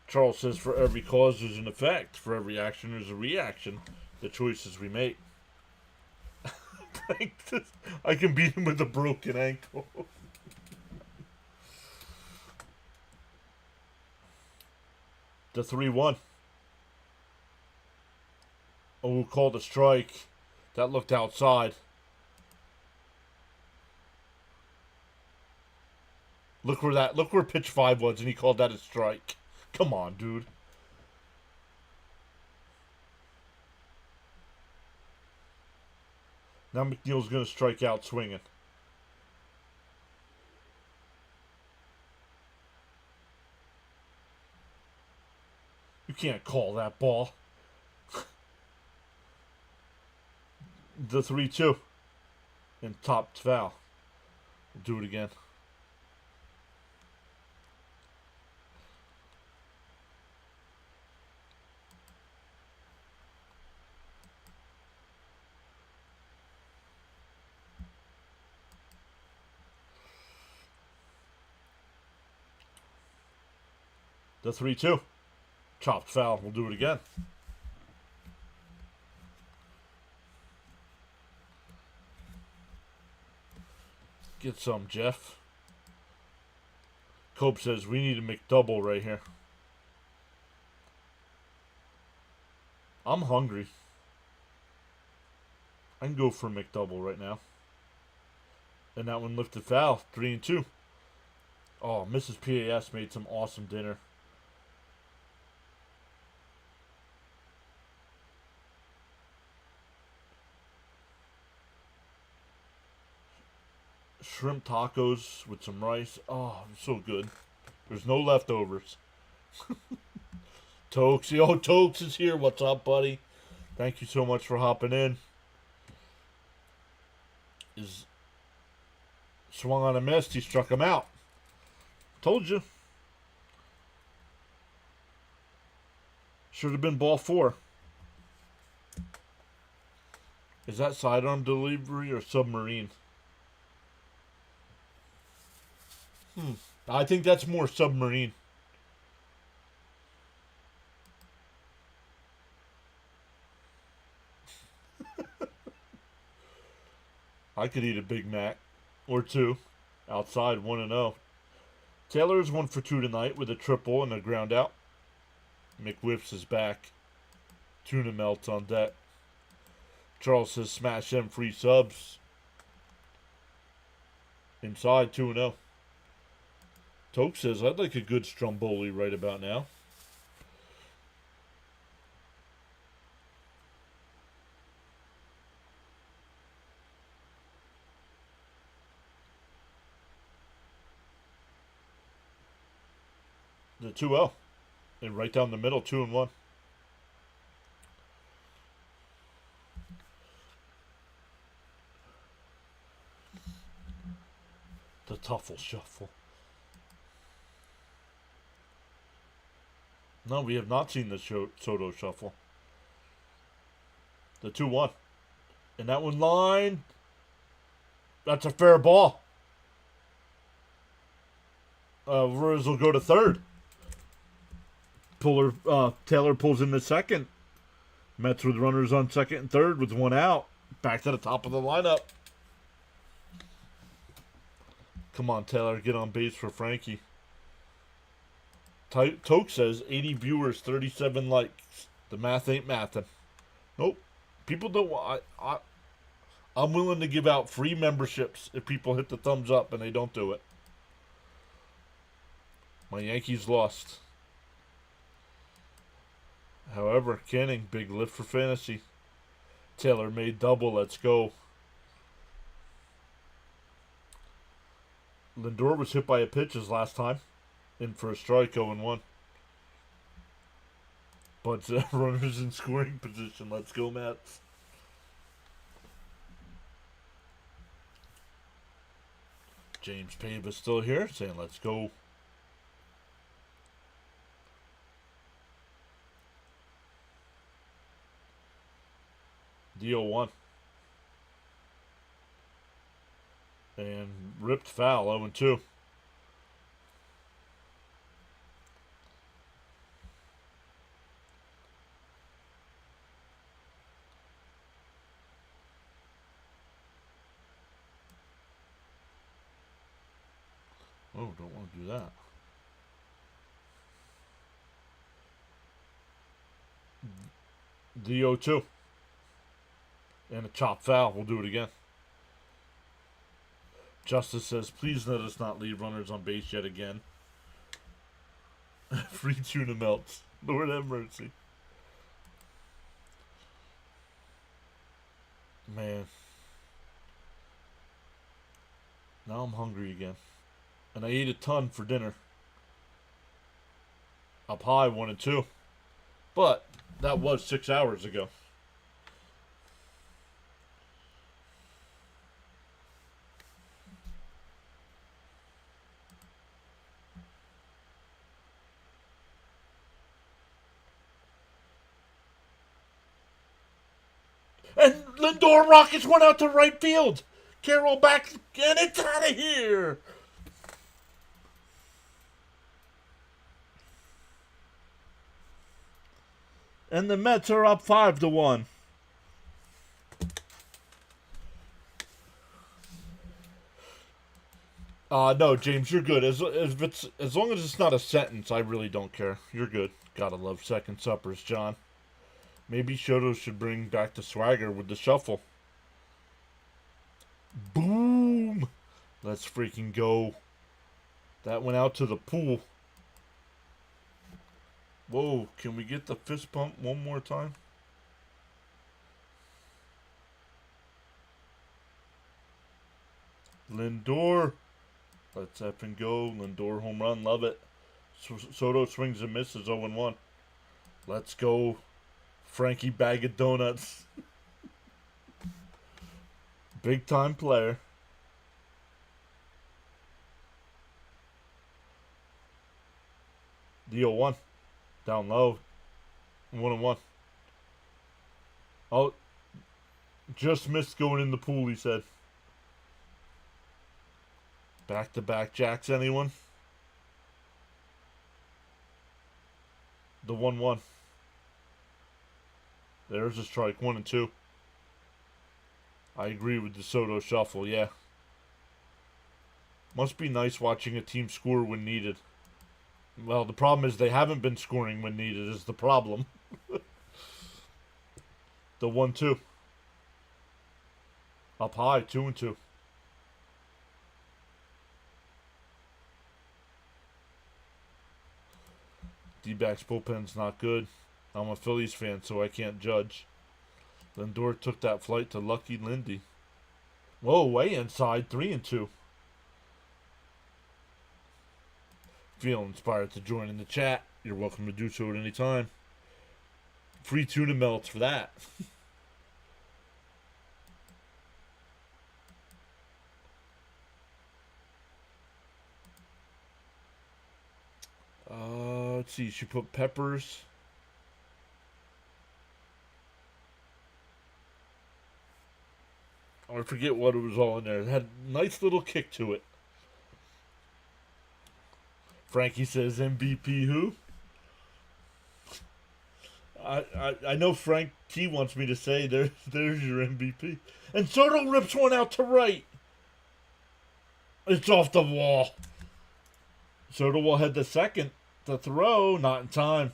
A: Charles says for every cause there's an effect. For every action there's a reaction. The choices we make. I can beat him with a broken ankle. The 3-1. Oh, called a strike. That looked outside. Look where pitch 5 was, and he called that a strike. Come on, dude. Now McNeil's going to strike out swinging. You can't call that ball. The 3-2. And top foul. We'll do it again. The 3-2. Chopped foul. We'll do it again. Get some, Jeff. Cope says we need a McDouble right here. I'm hungry. I can go for a McDouble right now. And that one lifted foul. 3-2. Oh, Mrs. PAS made some awesome dinner. Shrimp tacos with some rice. Oh, so good. There's no leftovers. Tokes. Yo, Tokes is here. What's up, buddy? Thank you so much for hopping in. Is swung on a miss. He struck him out. Told you. Should have been ball 4. Is that sidearm delivery or submarine? I think that's more submarine. I could eat a Big Mac or 2 outside. 1-0. Taylor's 1 for 2 tonight with a triple and a ground out. McWhips is back. Tuna melts on deck. Charles says smash them free subs. Inside 2-0. Toke says I'd like a good Stromboli right about now. The 2-0. And right down the middle, 2-1. The Tuffle Shuffle. No, we have not seen the Soto shuffle. The 2-1. And that one line. That's a fair ball. Rose will go to third. Taylor pulls in the second. Mets with runners on second and third with one out. Back to the top of the lineup. Come on, Taylor, get on base for Frankie. Toke says 80 viewers, 37 likes. The math ain't mathin'. Nope. People don't want. I'm willing to give out free memberships if people hit the thumbs up and they don't do it. My Yankees lost. However, Canning, big lift for fantasy. Taylor made double. Let's go. Lindor was hit by a pitch his last time. In for a strike, 0-1. But runners in scoring position. Let's go, Mets. James Pava still here, saying let's go. DO1. And ripped foul, 0-2. Oh, don't want to do that. DO2. And a chop foul. We'll do it again. Justice says, please let us not leave runners on base yet again. Free tuna melts. Lord have mercy. Man. Now I'm hungry again. And I ate a ton for dinner. Up high, 1-2. But that was 6 hours ago. And Lindor rockets one out to right field. Carroll back, and it's out of here. And the Mets are up 5-1. No, James, you're good. As long as it's not a sentence, I really don't care. You're good. Gotta love second suppers, John. Maybe Shoto should bring back the swagger with the shuffle. Boom! Let's freaking go. That went out to the pool. Whoa, can we get the fist pump one more time? Lindor. Let's effing go. Lindor home run. Love it. Soto swings and misses 0-1. Let's go. Frankie bag of donuts. Big time player. DO1. Down low. 1-1. Oh, just missed going in the pool, he said. Back-to-back jacks, anyone? The 1-1. There's a strike, 1-2. I agree with the Soto shuffle, yeah. Must be nice watching a team score when needed. Well, the problem is they haven't been scoring when needed is the problem. The 1-2. Up high, 2-2. D-backs bullpen's not good. I'm a Phillies fan, so I can't judge. Lindor took that flight to Lucky Lindy. Whoa, way inside, 3-2. Feel inspired to join in the chat, you're welcome to do so at any time. Free tuna melts for that. let's see. She put peppers. I forget what it was all in there. It had a nice little kick to it. Frankie says MVP who? I know Frank T wants me to say there's your MVP. And Soto rips one out to right. It's off the wall. Soto will head to second. The throw, not in time.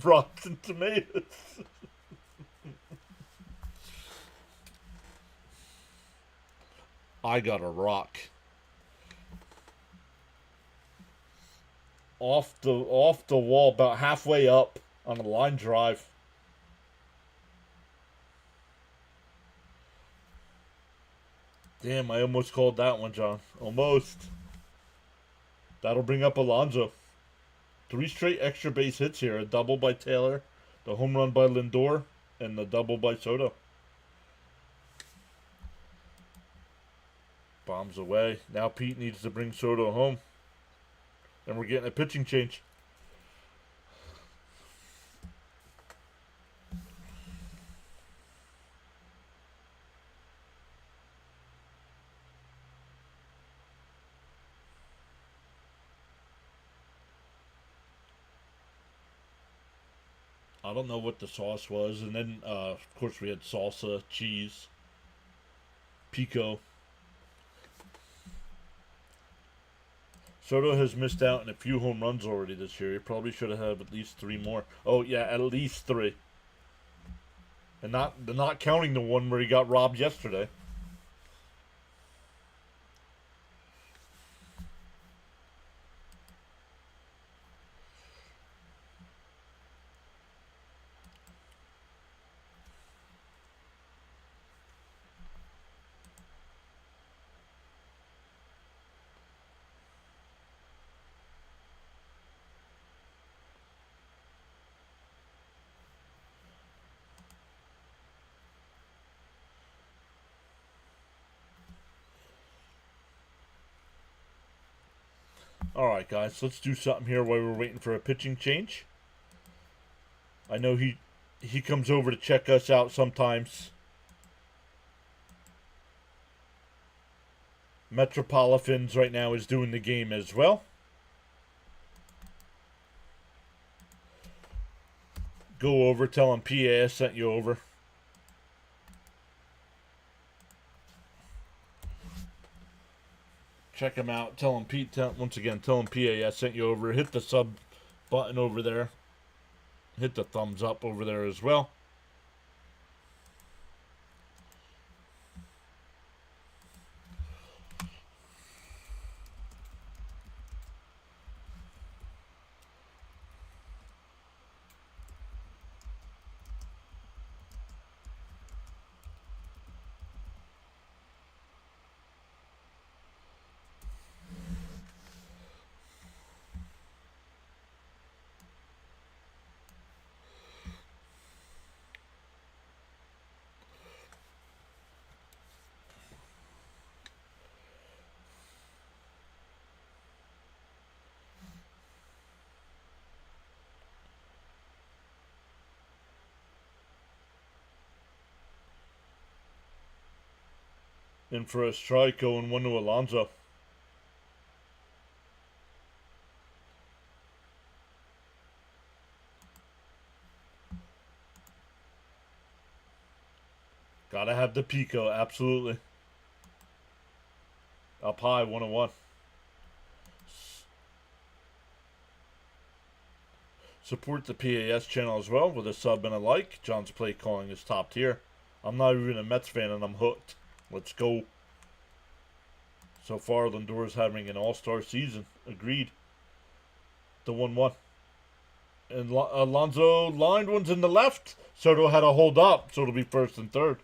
A: Rotten tomatoes. I got a rock. Off the wall, about halfway up on a line drive. Damn, I almost called that one, John. Almost. That'll bring up Alonso. 3 straight extra base hits here. A double by Taylor, the home run by Lindor, and the double by Soto. Bombs away. Now Pete needs to bring Soto home. And we're getting a pitching change. I don't know what the sauce was. And then, of course, we had salsa, cheese, pico. Soto has missed out on a few home runs already this year. He probably should have had at least 3 more. Oh, yeah, at least 3. And not counting the one where he got robbed yesterday. Alright, guys, let's do something here while we're waiting for a pitching change. I know he comes over to check us out sometimes. Metropolitans right now is doing the game as well. Go over, tell him PA sent you over. Check him out. Tell him Pete. Once again, tell him PA sent you over. Hit the sub button over there. Hit the thumbs up over there as well. In for a strike, going 1 to Alonso. Gotta have the Pico, absolutely. Up high, 1-1. Support the PAS channel as well with a sub and a like. John's play calling is top tier. I'm not even a Mets fan and I'm hooked. Let's go. So far, Lindor's having an all-star season. Agreed. The 1-1. And Alonso lined one's in the left. Soto had a hold up, so it'll be first and third.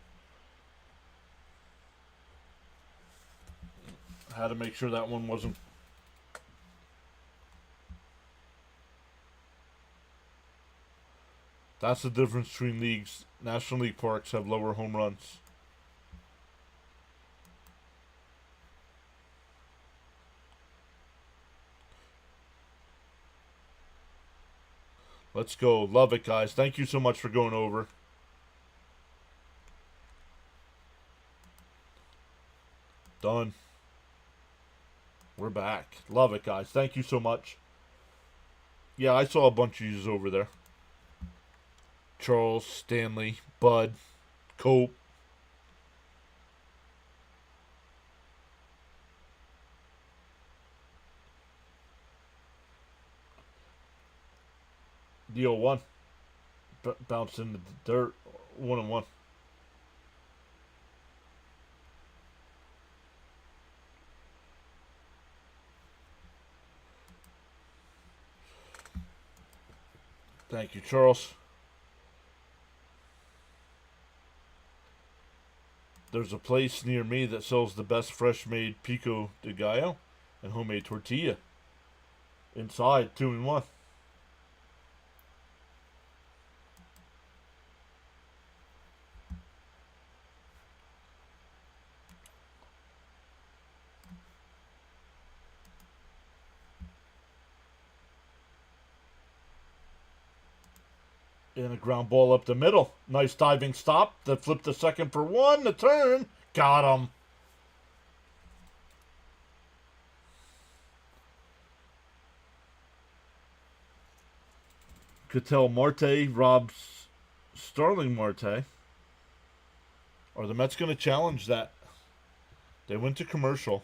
A: Had to make sure that one wasn't. That's the difference between leagues. National League parks have lower home runs. Let's go. Love it, guys. Thank you so much for going over. Done. We're back. Love it, guys. Thank you so much. Yeah, I saw a bunch of yous over there. Charles, Stanley, Bud, Cope. Deal 1. Bounce into the dirt. 1-1. Thank you, Charles. There's a place near me that sells the best fresh-made pico de gallo and homemade tortilla. Inside, 2-1. And a ground ball up the middle. Nice diving stop. That flipped the second for 1. The turn. Got him. Ketel Marte robs Starling Marte. Are the Mets going to challenge that? They went to commercial.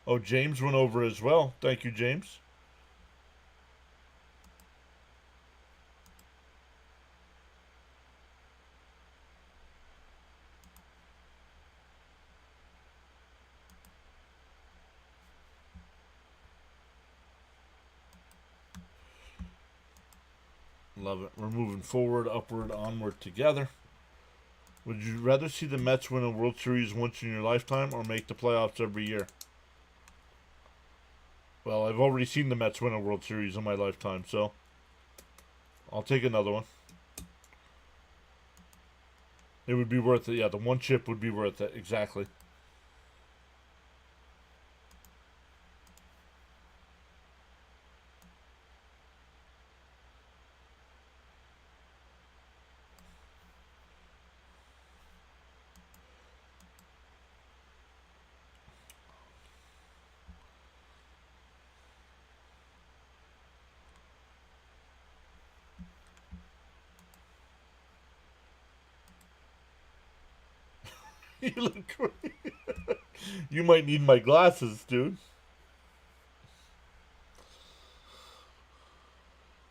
A: Oh, James went over as well. Thank you, James. Love it. We're moving forward, upward, onward together. Would you rather see the Mets win a World Series once in your lifetime or make the playoffs every year? Well, I've already seen the Mets win a World Series in my lifetime, so I'll take another one. It would be worth it. Yeah, the one chip would be worth it. Exactly. You look great. You might need my glasses, dude.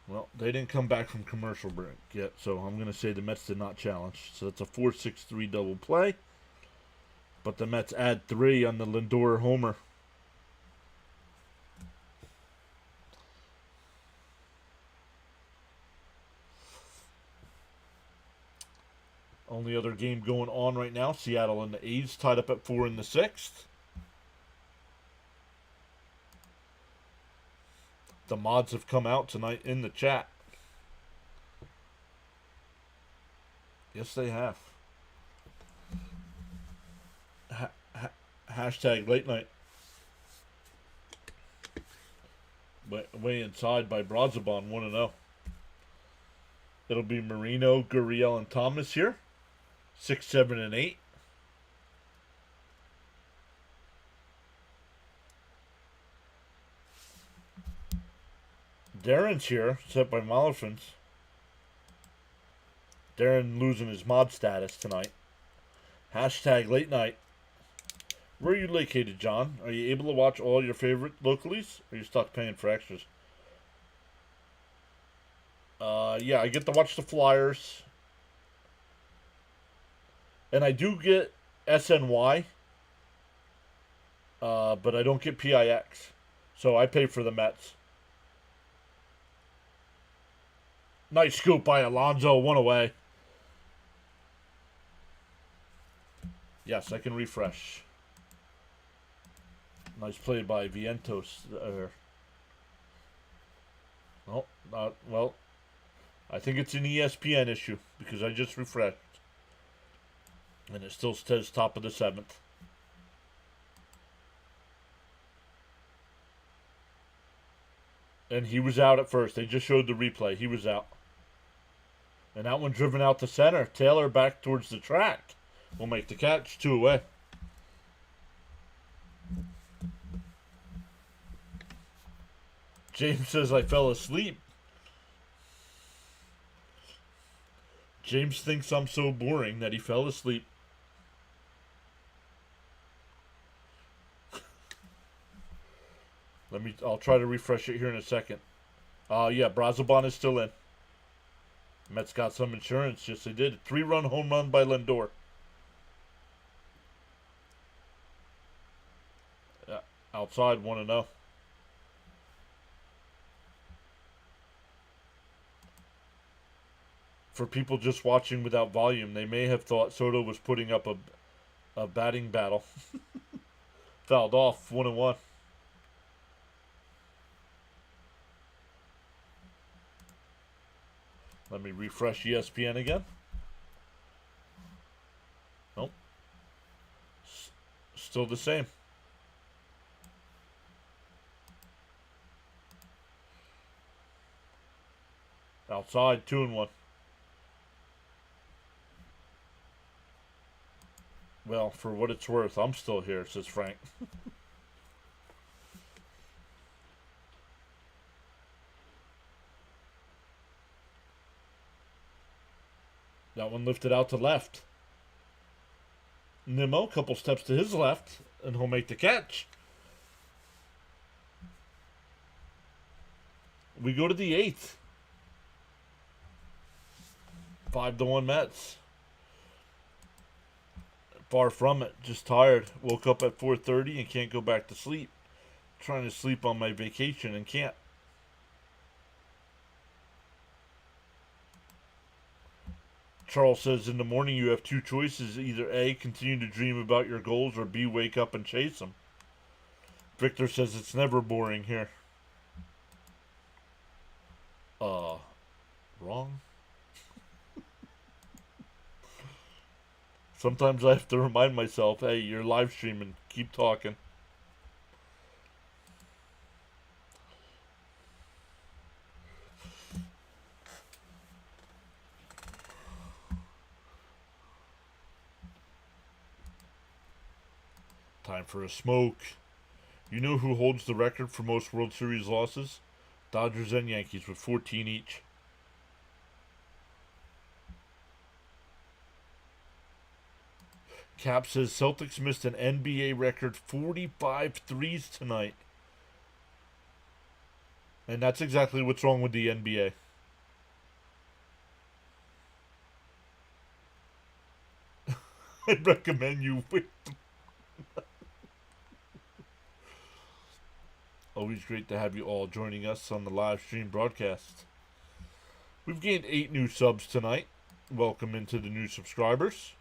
A: Well, they didn't come back from commercial break yet, so I'm going to say the Mets did not challenge. So that's a 4-6-3 double play. But the Mets add 3 on the Lindor homer. Only other game going on right now, Seattle and the A's tied up at 4 in the 6th. The mods have come out tonight in the chat. Yes, they have. Hashtag late night. Way inside by Brazabon, 1-0. It'll be Marino, Gurriel, and Thomas here. 6, 7, and 8. Darren's here, set by Molifans. Darren losing his mod status tonight. Hashtag late night. Where are you located, John? Are you able to watch all your favorite localies? Or are you stuck paying for extras? Yeah, I get to watch the Flyers. And I do get SNY. But I don't get PIX. So I pay for the Mets. Nice scoop by Alonso. 1 away. Yes, I can refresh. Nice play by Vientos. Oh, well, I think it's an ESPN issue because I just refreshed. And it still says top of the 7th. And he was out at first. They just showed the replay. He was out. And that one driven out to center. Taylor back towards the track will make the catch. 2 away. James says I fell asleep. James thinks I'm so boring that he fell asleep. I'll try to refresh it here in a second. Yeah, Brazoban is still in. Mets got some insurance. Yes, they did. 3-run home run by Lindor. Yeah, outside, 1-0. For people just watching without volume, they may have thought Soto was putting up a batting battle. Fouled off, 1-1. Let me refresh ESPN again. Nope. Still the same. Outside, 2-1. Well, for what it's worth, I'm still here, says Frank. That one lifted out to left. Nimmo, couple steps to his left, and he'll make the catch. We go to the 8th. 5-1 Mets. Far from it. Just tired. Woke up at 4:30 and can't go back to sleep. Trying to sleep on my vacation and can't. Charles says in the morning you have 2 choices. Either A, continue to dream about your goals, or B, wake up and chase them. Victor says it's never boring here. Wrong. Sometimes I have to remind myself, hey, you're live streaming. Keep talking. Time for a smoke. You know who holds the record for most World Series losses? Dodgers and Yankees with 14 each. Cap says Celtics missed an NBA record 45 threes tonight. And that's exactly what's wrong with the NBA. I'd recommend you wait. Always great to have you all joining us on the live stream broadcast. We've gained 8 new subs tonight. Welcome into the new subscribers.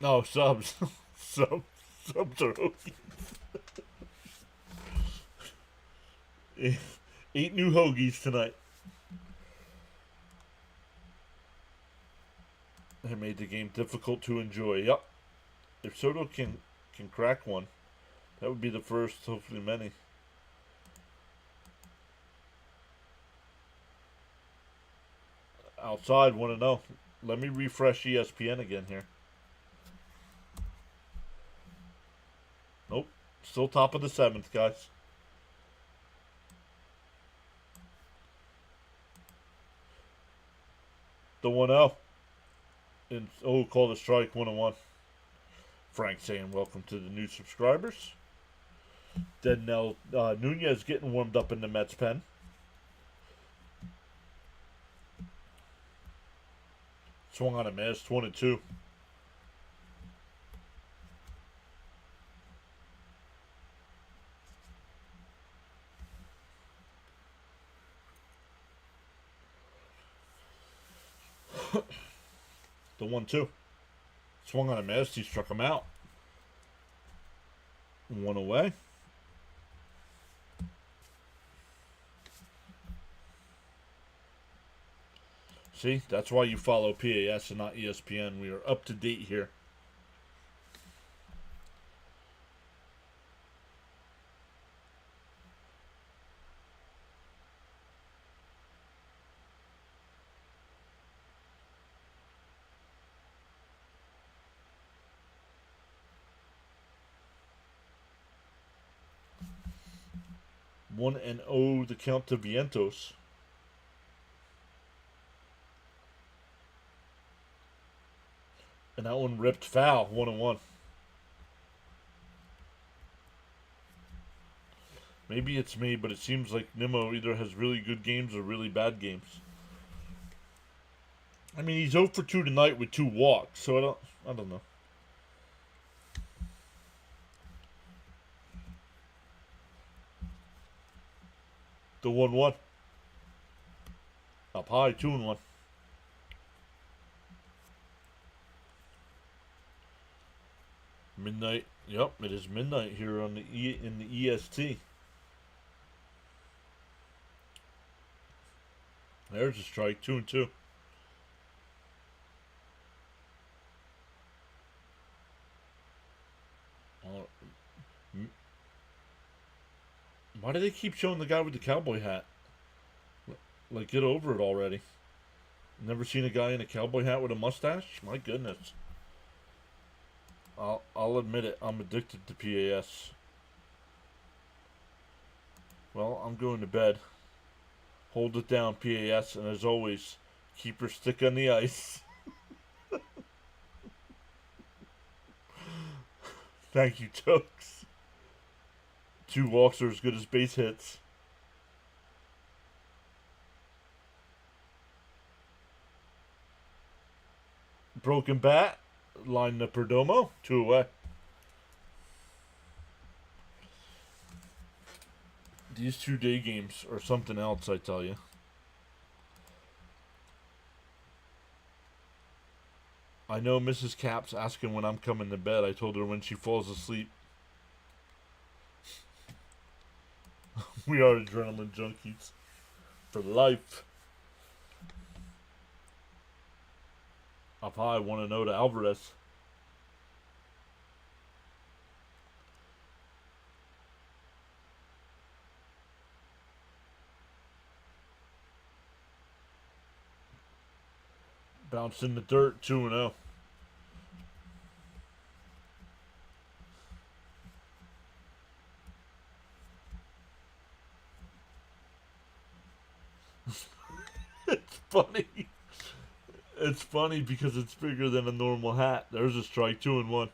A: No, subs. Subs are hoagies. 8 new hoagies tonight. They made the game difficult to enjoy. Yup. If Soto can crack one, that would be the first, hopefully many. Outside, 1-0. Let me refresh ESPN again here. Nope. Still top of the 7th, guys. The 1-0. And called a strike, 1-1. Frank saying welcome to the new subscribers. Denell Nunez getting warmed up in the Mets pen. Swung on a miss, 1-2. The 1-2. Swung on a miss. He struck him out. One away. See, that's why you follow PAS and not ESPN. We are up to date here. One and oh, the count to Vientos. And that one ripped foul, 1-1. Maybe it's me, but it seems like Nimmo either has really good games or really bad games. I mean, he's 0 for 2 tonight with 2 walks, so I don't know. The 1-1. Up high, 2-1. Midnight. Yep, it is midnight here on in the EST. There's a strike, 2-2. Why do they keep showing the guy with the cowboy hat? Like, get over it already. Never seen a guy in a cowboy hat with a mustache? My goodness. I'll admit it. I'm addicted to PAS. Well, I'm going to bed. Hold it down, PAS, and as always, keep your stick on the ice. Thank you, Tokes. 2 walks are as good as base hits. Broken bat. Line to Perdomo. 2 away. These 2 day games are something else, I tell you. I know Mrs. Cap's asking when I'm coming to bed. I told her when she falls asleep. We are adrenaline junkies. For life. Up high, 1-0 to Alvarez. Bounced in the dirt, 2-0. It's funny. It's funny because it's bigger than a normal hat. There's a strike, 2-1.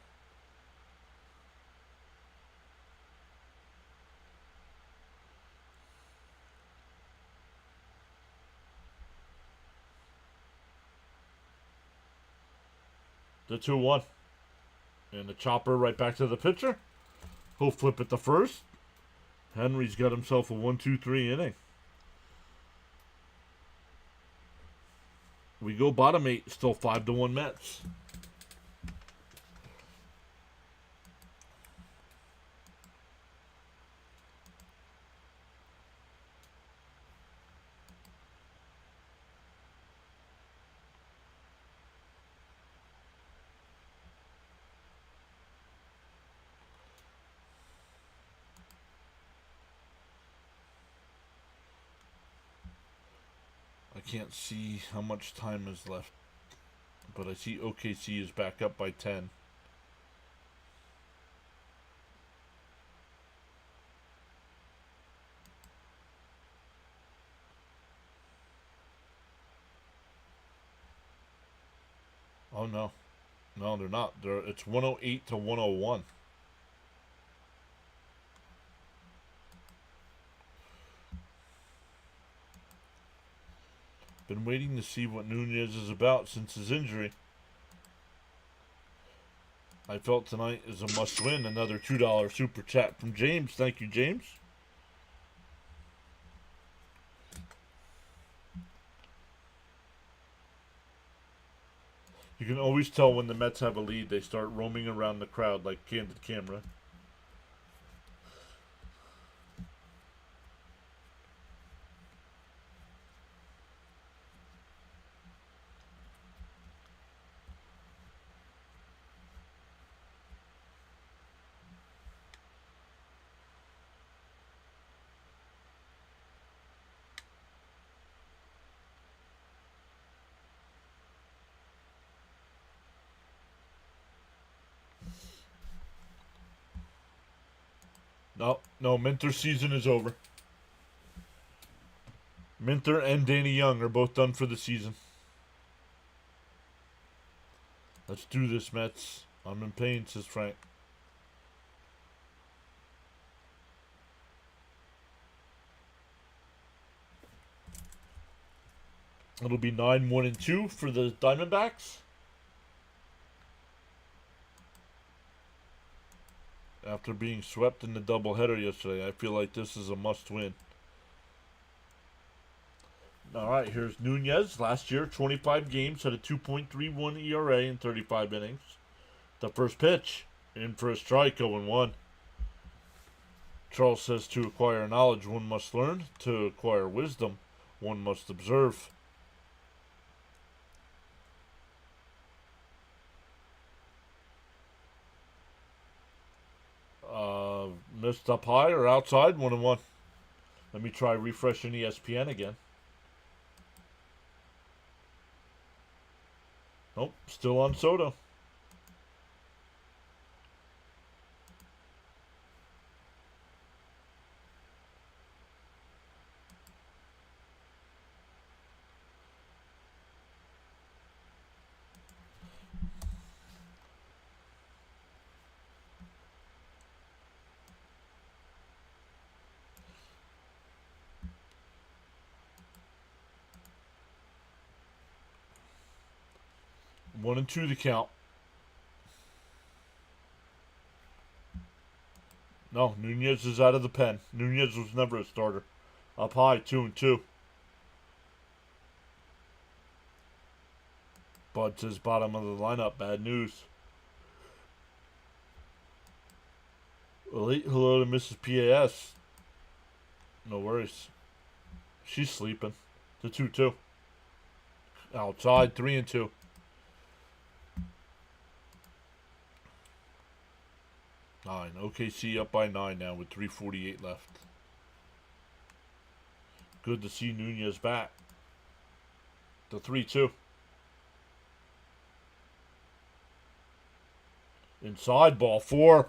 A: The 2-1. And the chopper right back to the pitcher. He'll flip it to first. Henry's got himself a 1-2-3 inning. We go bottom 8, still 5-1 Mets. I can't see how much time is left, but I see OKC is back up by 10. Oh no. No, they're not. It's 108 to 101. Been waiting to see what Nunez is about since his injury. I felt tonight is a must win. Another $2 super chat from James. Thank you, James. You can always tell when the Mets have a lead. They start roaming around the crowd like candid camera. No, no, Minter season is over. Minter and Danny Young are both done for the season. Let's do this, Mets. I'm in pain, says Frank. It'll be 9-1-2 for the Diamondbacks. After being swept in the doubleheader yesterday, I feel like this is a must-win. All right, here's Nunez. Last year, 25 games, had a 2.31 ERA in 35 innings. The first pitch, in for a strike, 0-1. Charles says to acquire knowledge, one must learn. To acquire wisdom, one must observe. Missed up high or outside, 1-1. Let me try refreshing ESPN again. Nope, still on Soto. One and two the count. No, Nunez is out of the pen. Nunez was never a starter. Up high, 2-2. Bud says bottom of the lineup. Bad news. Hello to Mrs. PAS. No worries. She's sleeping. The 2-2. Outside, 3-2. Nine. OKC up by 9 now with 3:48 left. Good to see Nunez back. The 3-2. Inside, ball 4.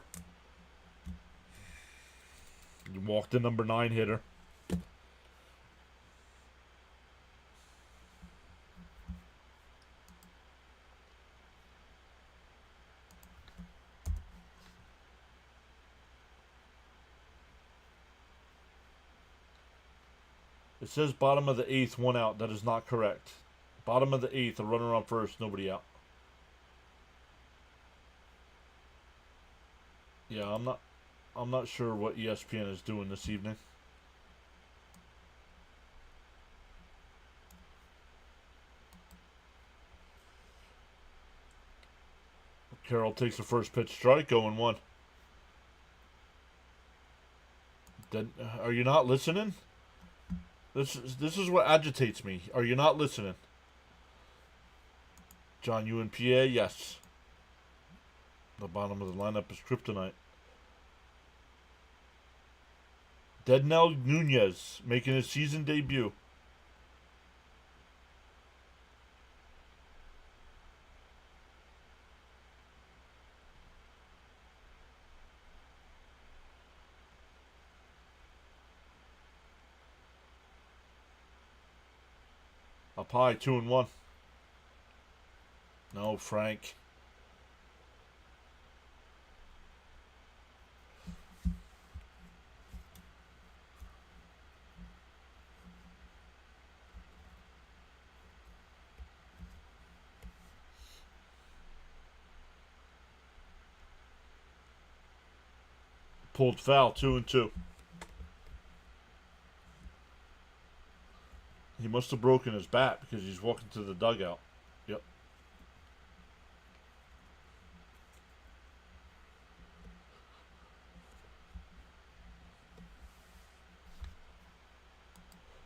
A: You walked the number 9 hitter. It says bottom of the 8th, 1 out. That is not correct. Bottom of the 8th, a runner on first, nobody out. Yeah, I'm not sure what ESPN is doing this evening. Carroll takes the first pitch strike, 0-1. Are you not listening? This is what agitates me. Are you not listening? John UNPA, yes. The bottom of the lineup is kryptonite. Dednell Nunez making his season debut. Up high, 2-1. No, Frank. Pulled foul, 2-2. He must have broken his bat because he's walking to the dugout. Yep.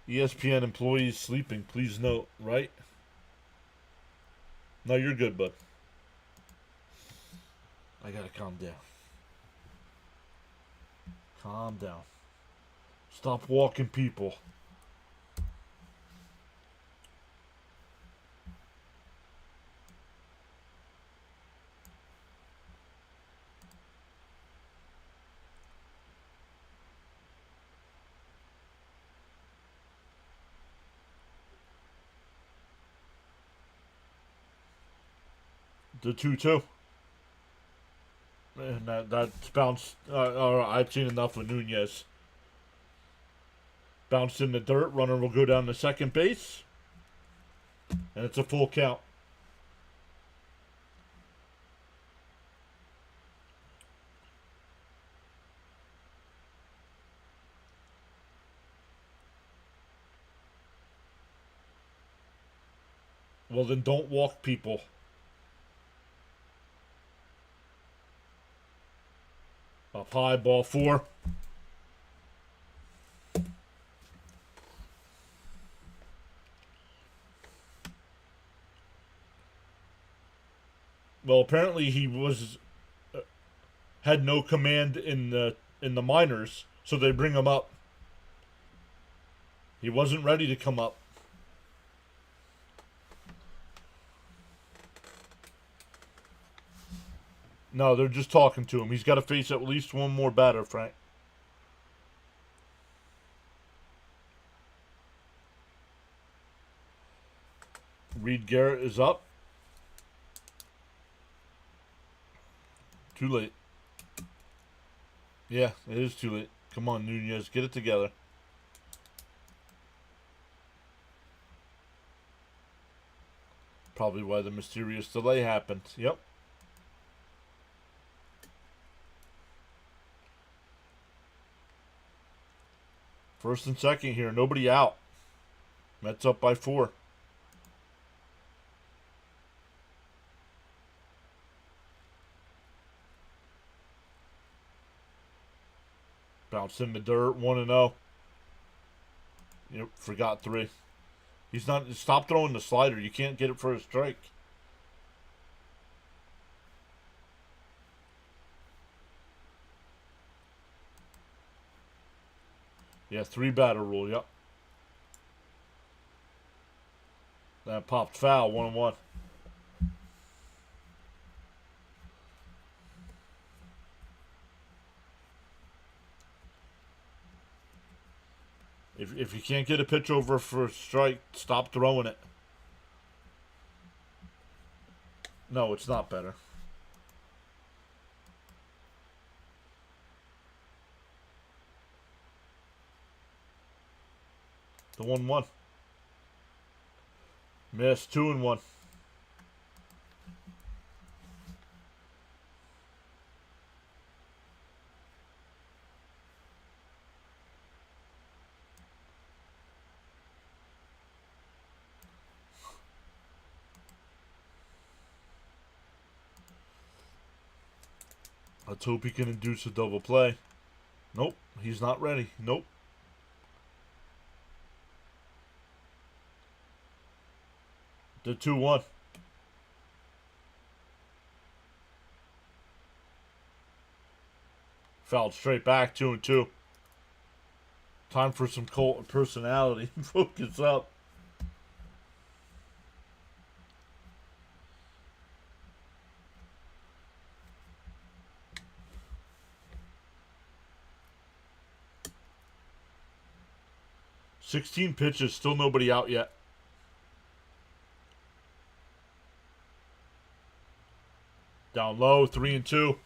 A: ESPN employees sleeping. Please note, right? No, you're good, bud. I gotta calm down. Calm down. Stop walking people. The 2-2. And that's bounced. I've seen enough of Nunez. Bounced in the dirt. Runner will go down to second base. And it's a full count. Well, then don't walk people. Up high, ball 4. Well, apparently he had no command in the minors, so they bring him up. He wasn't ready to come up. No, they're just talking to him. He's got to face at least one more batter, Frank. Reed Garrett is up. Too late. Yeah, it is too late. Come on, Nunez, get it together. Probably why the mysterious delay happened. Yep. First and second here. Nobody out. Mets up by 4. Bounced in the dirt. 1-0. Yep, forgot 3. He's not. Stop throwing the slider. You can't get it for a strike. Yeah, 3-batter rule. Yep. That popped foul. 1-1. If you can't get a pitch over for a strike, stop throwing it. No, it's not better. The 1-1. Missed. 2-1. Let's hope he can induce a double play. Nope, he's not ready. Nope. The 2-1. Fouled straight back. 2-2. Time for some Colton personality. Focus up. $16 pitches, still nobody out yet. Down low, 3-2.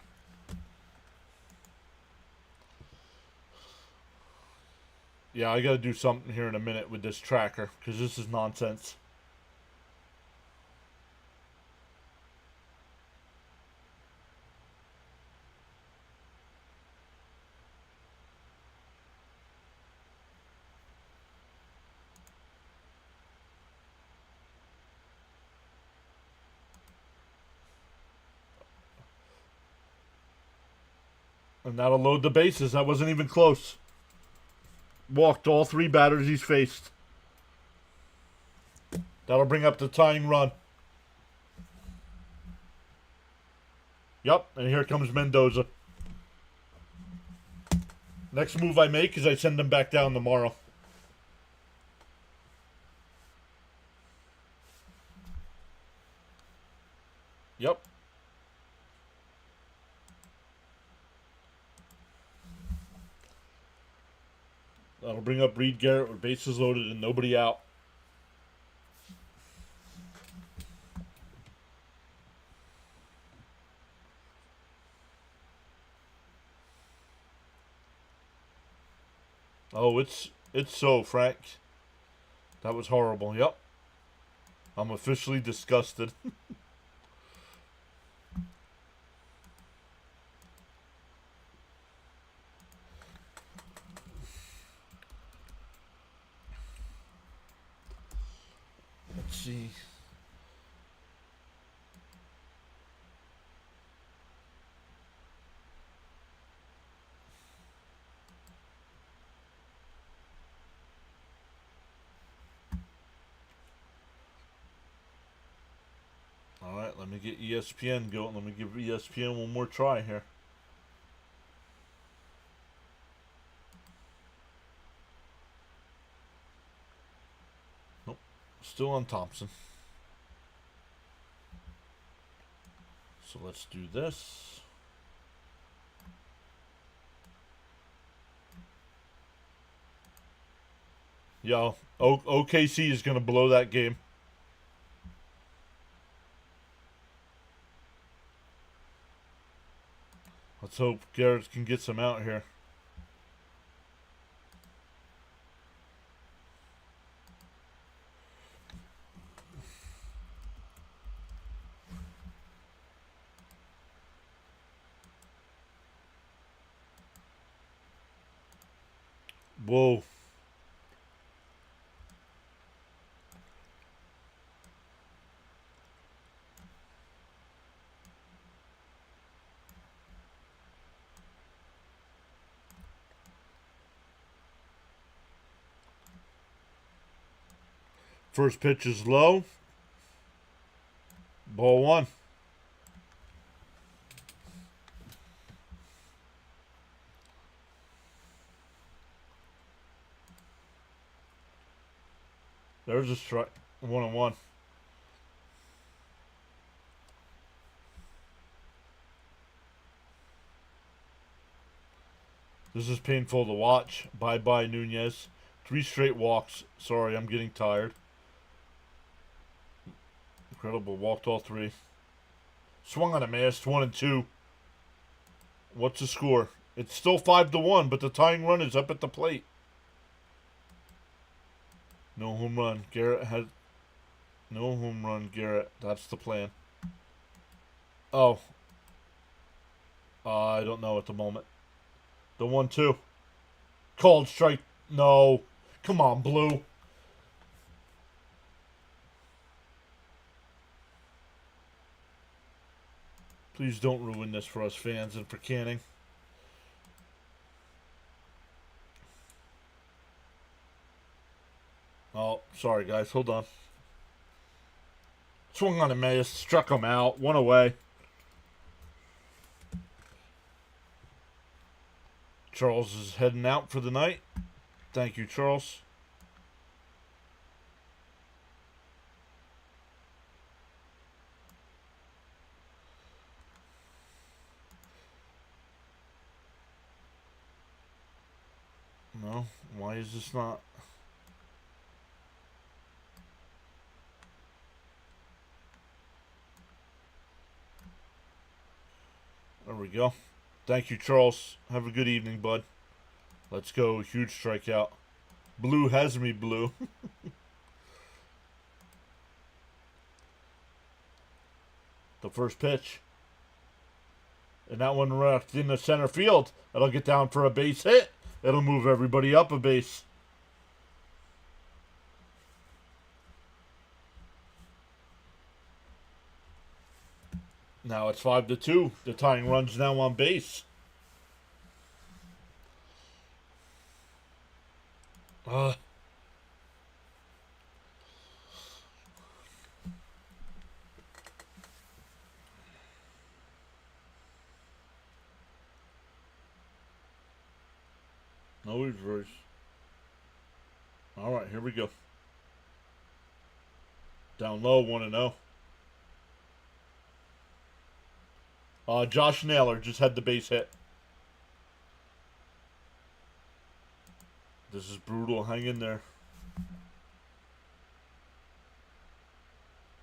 A: Yeah, I gotta do something here in a minute with this tracker, because this is nonsense. And that'll load the bases. That wasn't even close. Walked all 3 batters he's faced. That'll bring up the tying run. Yep, and here comes Mendoza. Next move I make is I send him back down tomorrow. Yep. That'll bring up Reed Garrett with bases loaded and nobody out. Oh, it's so, Frank. That was horrible. Yep. I'm officially disgusted. Let's see. Alright, let me get ESPN going. Let me give ESPN one more try here. Nope. Still on Thompson. So let's do this. Yo, OKC is going to blow that game. Let's hope Garrett can get some out here. Whoa. First pitch is low. Ball one. There's a strike. 1-1. This is painful to watch. Bye-bye, Nunez. 3 straight walks. Sorry, I'm getting tired. Incredible. Walked all 3. Swung on a miss. 1-2. What's the score? It's still 5-1, but the tying run is up at the plate. No home run. Garrett has... No home run, Garrett. That's the plan. Oh. I don't know at the moment. The 1-2. Called strike. No. Come on, Blue. Please don't ruin this for us fans and for Canning. Oh, sorry, guys. Hold on. Swung on a miss. Struck him out. 1 away. Charles is heading out for the night. Thank you, Charles. No, why is this not? There we go. Thank you, Charles. Have a good evening, bud. Let's go. Huge strikeout. Blue has me, Blue. The first pitch. And that one wrecked in the center field. It'll get down for a base hit. It'll move everybody up a base. Now it's 5-2. The tying run's now on base. No reverse. All right, here we go. Down low, 1-0. Josh Naylor just had the base hit. This is brutal. Hang in there.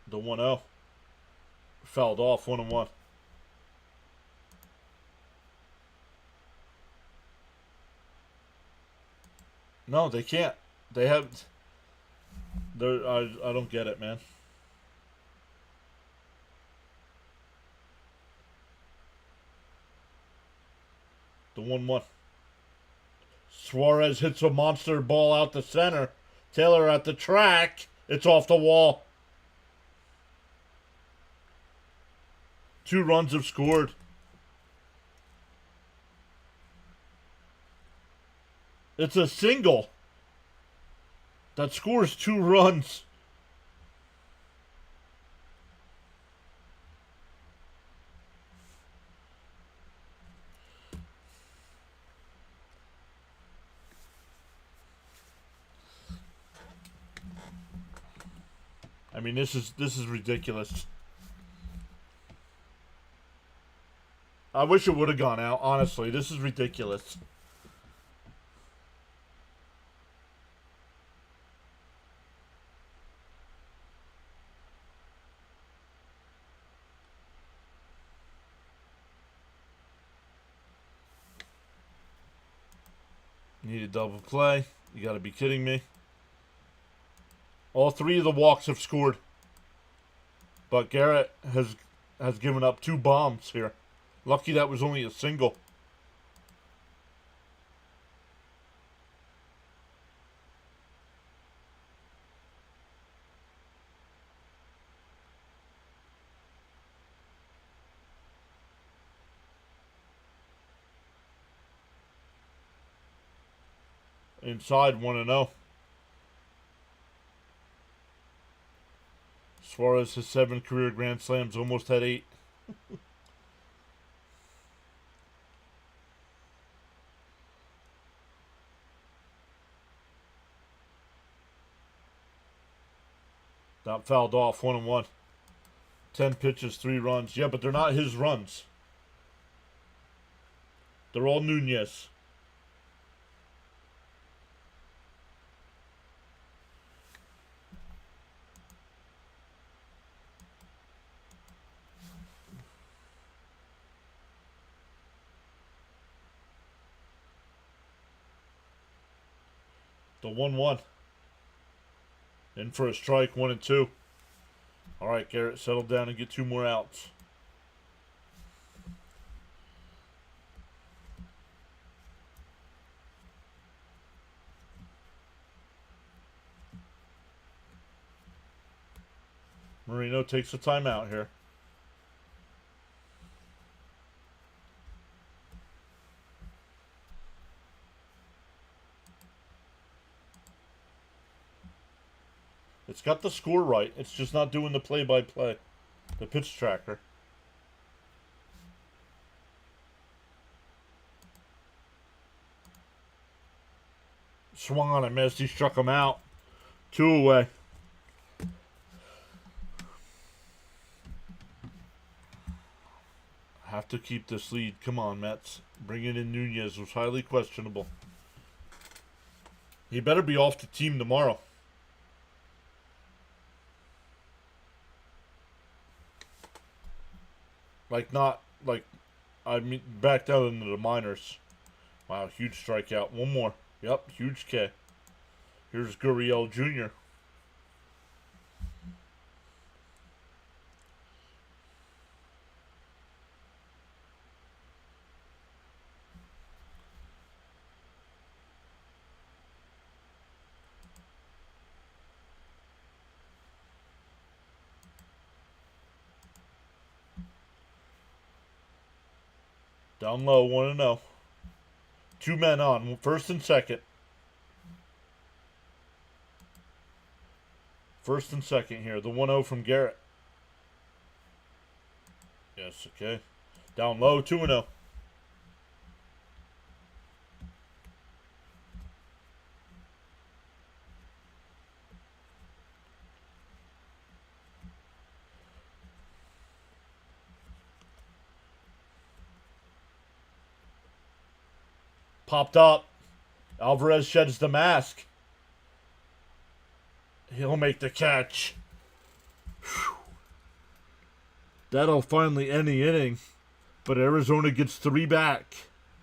A: The 1-0. Fouled off, 1-1. No, they can't. They have. I don't get it, man. The 1-1. Suarez hits a monster ball out the center. Taylor at the track. It's off the wall. 2 runs have scored. It's a single that scores 2 runs. I mean, this is ridiculous. I wish it would have gone out, honestly. This is ridiculous. Need a double play. You gotta be kidding me. All 3 of the walks have scored. But Garrett has given up 2 bombs here. Lucky that was only a single. Inside 1-0. Suarez has 7 career grand slams, almost had 8. Not fouled off, 1-1. 10 pitches, 3 runs. Yeah, but they're not his runs. They're all Nunez. The 1-1. In for a strike, 1-2. All right, Garrett, settle down and get 2 more outs. Marino takes a timeout here. It's got the score right. It's just not doing the play-by-play. The pitch tracker. Swung on and missed. He struck him out. 2 away. Have to keep this lead. Come on, Mets. Bringing in Nunez was highly questionable. He better be off the team tomorrow. I mean, back down into the minors. Wow, huge strikeout. 1 more. Yep, huge K. Here's Gurriel Jr. Down low, 1-0. 2 men on, first and second. First and second here. The 1-0 from Garrett. Yes, okay. Down low, 2-0. Popped up. Alvarez sheds the mask. He'll make the catch. Whew. That'll finally end the inning. But Arizona gets 3 back.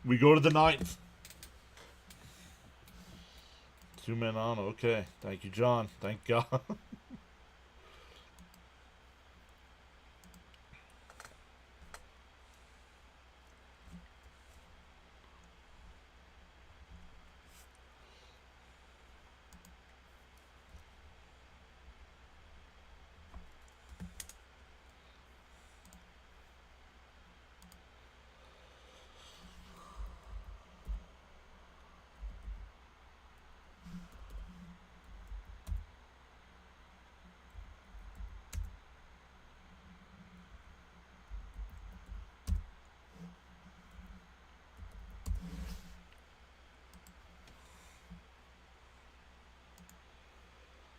A: We go to the 9th. 2 men on. Okay. Thank you, John. Thank God.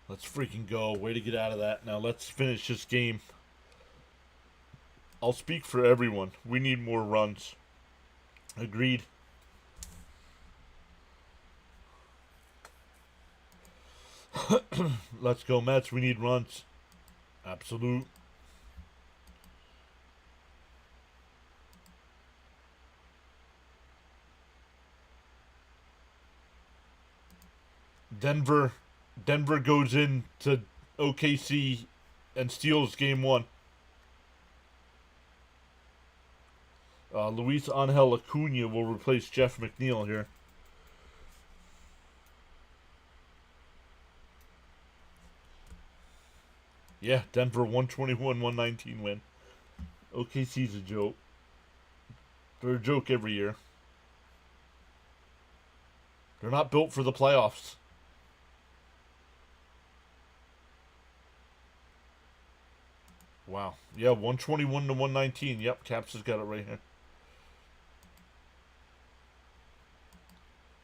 A: Let's freaking go. Way to get out of that. Now let's finish this game. I'll speak for everyone. We need more runs. Agreed. Let's go, Mets. We need runs. Absolute. Denver goes in to OKC and steals game 1. Luis Angel Acuna will replace Jeff McNeil here. Yeah, Denver 121-119 win. OKC's a joke. They're a joke every year. They're not built for the playoffs. Wow. Yeah, 121-119. Yep, Caps has got it right here.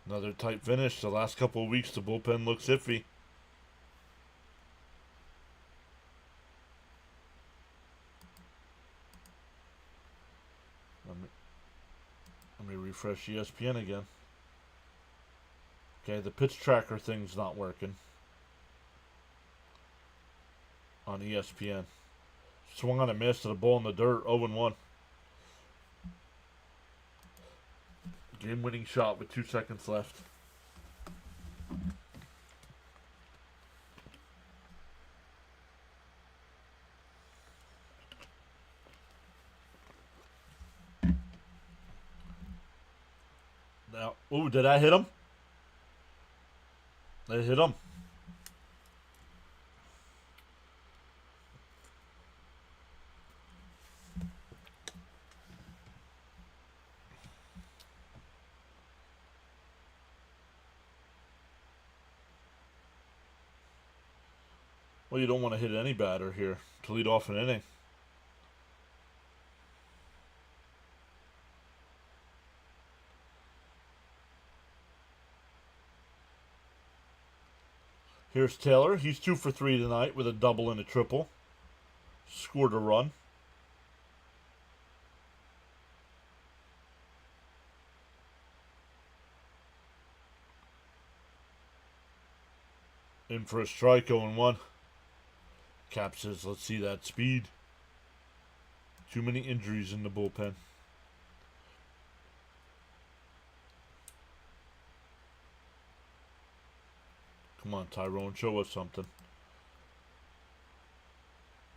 A: Another tight finish. The last couple of weeks, the bullpen looks iffy. Let me refresh ESPN again. Okay, the pitch tracker thing's not working on ESPN. Swung on a miss to the ball in the dirt, 0-1. Game-winning shot with 2 seconds left. Now, ooh, did I hit him? I hit him. Well, you don't want to hit any batter here to lead off an inning. Here's Taylor. He's 2 for 3 tonight with a double and a triple. Scored a run. In for a strike, 0-1. Cap says, let's see that speed. Too many injuries in the bullpen. Come on, Tyrone, show us something.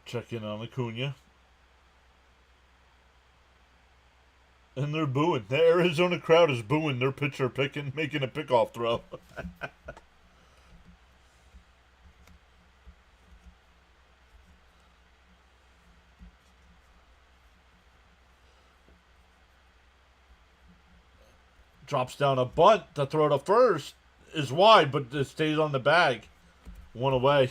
A: Check in on Acuna. And they're booing. The Arizona crowd is booing their pitcher making a pickoff throw. Drops down a bunt to throw to first. Is wide, but it stays on the bag. 1 away.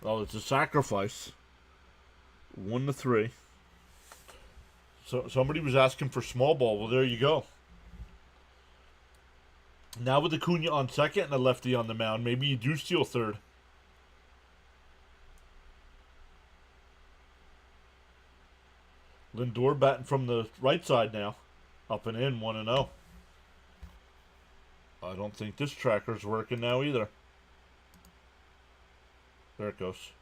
A: Oh, it's a sacrifice. 1-3. So somebody was asking for small ball. Well, there you go. Now with Acuna on second and a lefty on the mound, maybe you do steal third. Lindor batting from the right side now. Up and in, 1-0. I don't think this tracker's working now either. There it goes.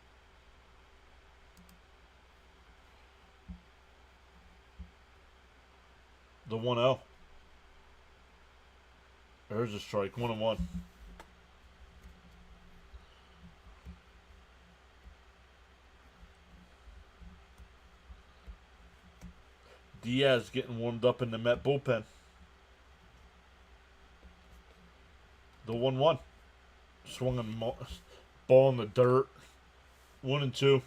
A: The 1-0. There's a strike. 1-1. Diaz getting warmed up in the Met bullpen. The 1-1. Swinging ball in the dirt. 1-2.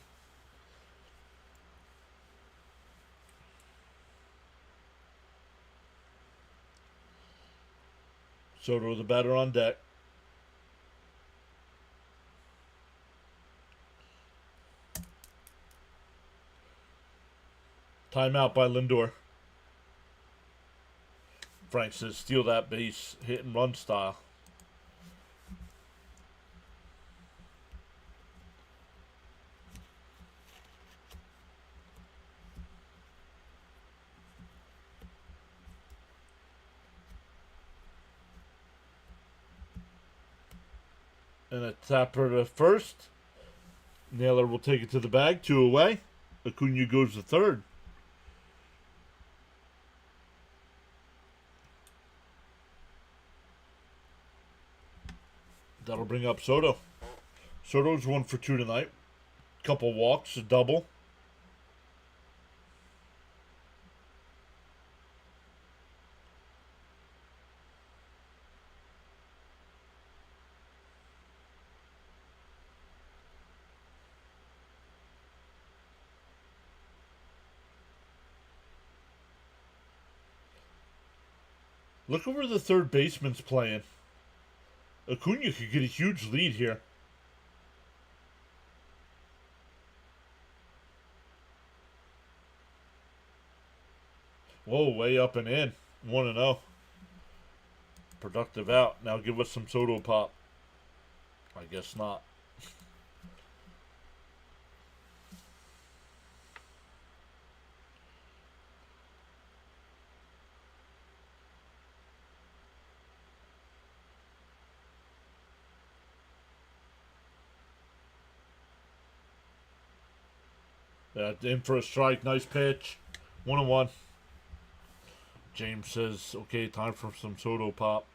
A: Soto the batter on deck. Timeout by Lindor. Frank says steal that base, hit and run style. And a tapper to first. Naylor will take it to the bag. 2 away. Acuna goes to third. That'll bring up Soto. Soto's 1 for 2 tonight. Couple walks, a double. Look over the third baseman's playing. Acuna could get a huge lead here. Whoa, way up and in. 1-0. Productive out. Now give us some Soto pop. I guess not. In for a strike. Nice pitch. 1-1. James says, okay, time for some Soto pop.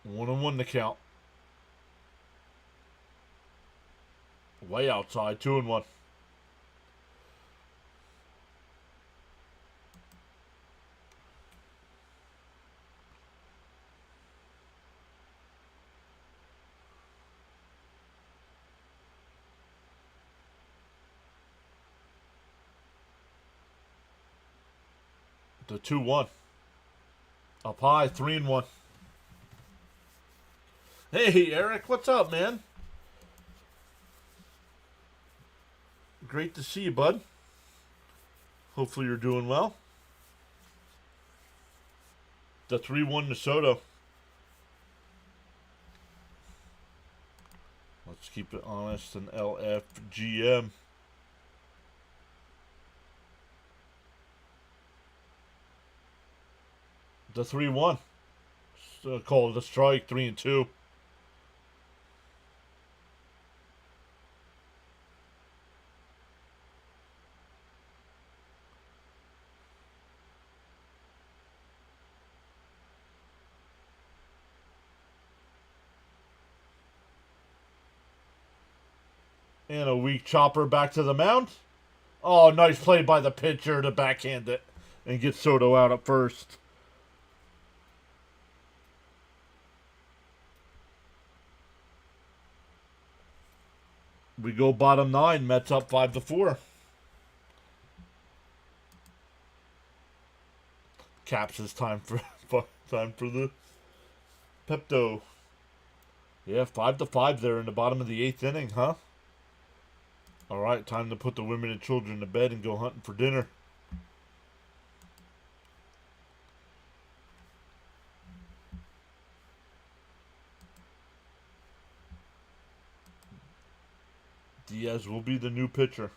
A: One and 1 to count. Way outside. 2-1. The 2-1. Up high, 3-1. Hey, Eric, what's up, man? Great to see you, bud. Hopefully you're doing well. The 3-1 to Soto. Let's keep it honest and LFGM. The 3-1. Call it a strike. 3-2. And a weak chopper back to the mound. Oh, nice play by the pitcher to backhand it and get Soto out at first. We go bottom 9. Mets up 5-4. Caps is time for the Pepto. Yeah, 5-5 there in the bottom of the 8th inning, huh? All right, time to put the women and children to bed and go hunting for dinner. Diaz will be the new pitcher.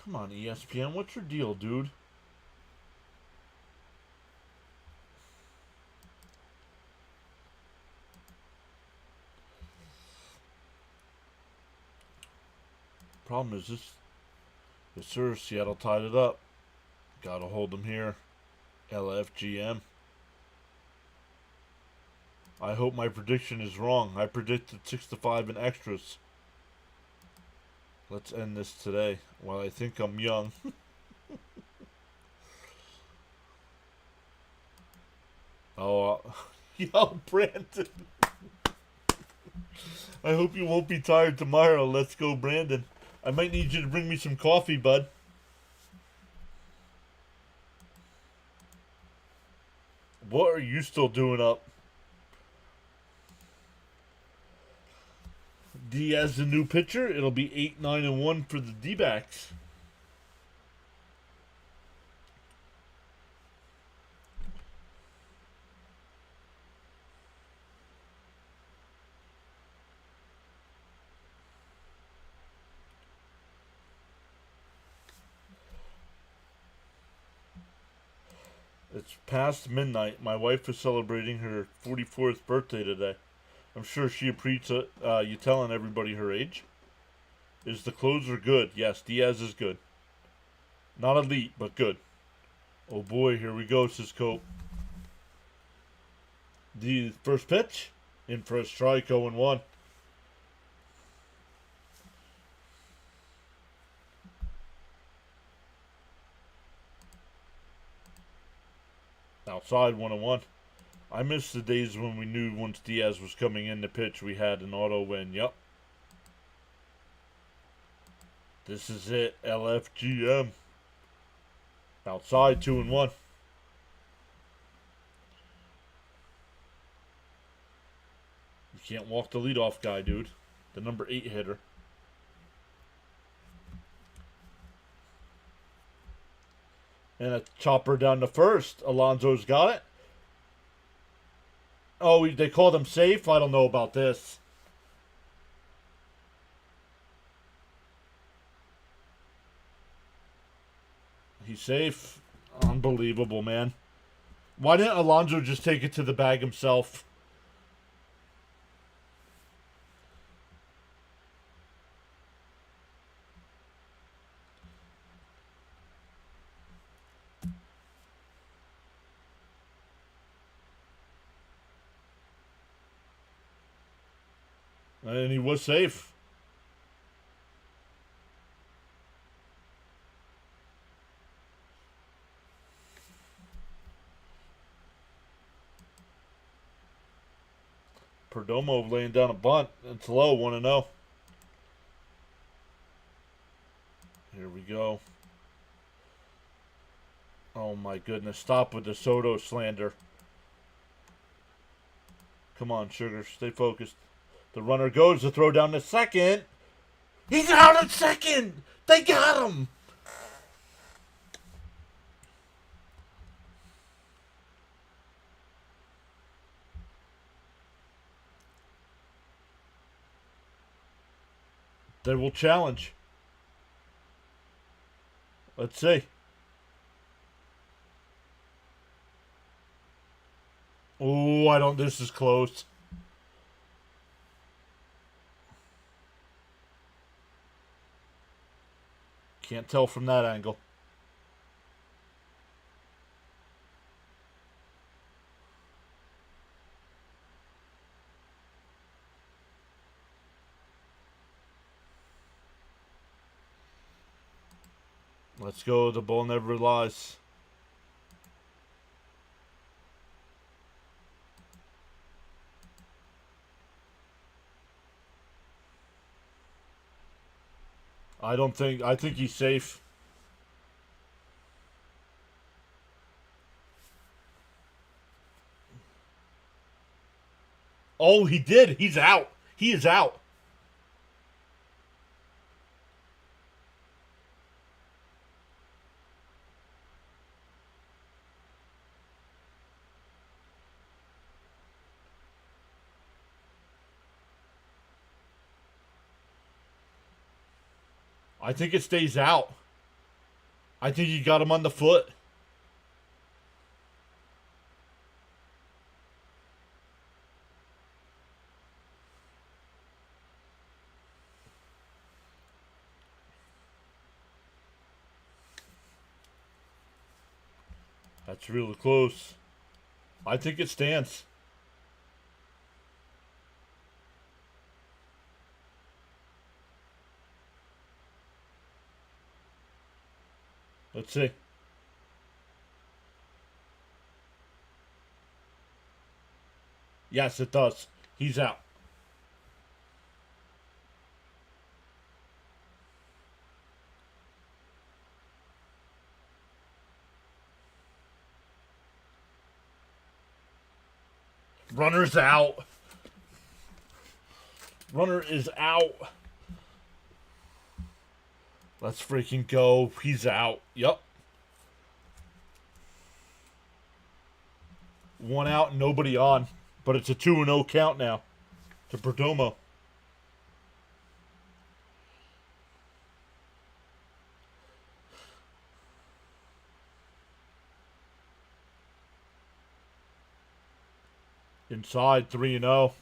A: Come on, ESPN. What's your deal, dude? Problem is this. Yes, sir. Seattle tied it up. Gotta hold them here. LFGM. I hope my prediction is wrong. I predicted 6-5 in extras. Let's end this today. While I think I'm young. Oh, yo, Brandon. I hope you won't be tired tomorrow. Let's go, Brandon. I might need you to bring me some coffee, bud. What are you still doing up? Diaz, the new pitcher. It'll be 8-9-1 for the D-backs. It's past midnight. My wife is celebrating her 44th birthday today. I'm sure she appreciates you telling everybody her age. Is the closer good? Yes, Diaz is good. Not elite, but good. Oh boy, here we go, says Cope. The first pitch. In for a strike, 0-1. Outside, 1-1. I miss the days when we knew once Diaz was coming in to pitch, we had an auto win. Yup. This is it. LFGM. Outside, 2-1. You can't walk the leadoff guy, dude. The number 8 hitter. And a chopper down to first. Alonso's got it. Oh, they called him safe? I don't know about this. He's safe. Unbelievable, man. Why didn't Alonso just take it to the bag himself? And he was safe. Perdomo laying down a bunt. It's low, 1-0. Here we go. Oh my goodness. Stop with the Soto slander. Come on, Sugar. Stay focused. The runner goes to throw down to second. He's out at second. They got him. They will challenge. Let's see. Oh, I don't. This is close. Can't tell from that angle. Let's go. The ball never lies. I think he's safe. Oh, he did. He's out. He is out. I think it stays out. I think he got him on the foot. That's really close. I think it stands. Let's see. Yes, it does. He's out. Runner's out. Runner is out. Let's freaking go. He's out. Yup. One out, nobody on. But it's a 2-0 count now to Perdomo. Inside 3-0.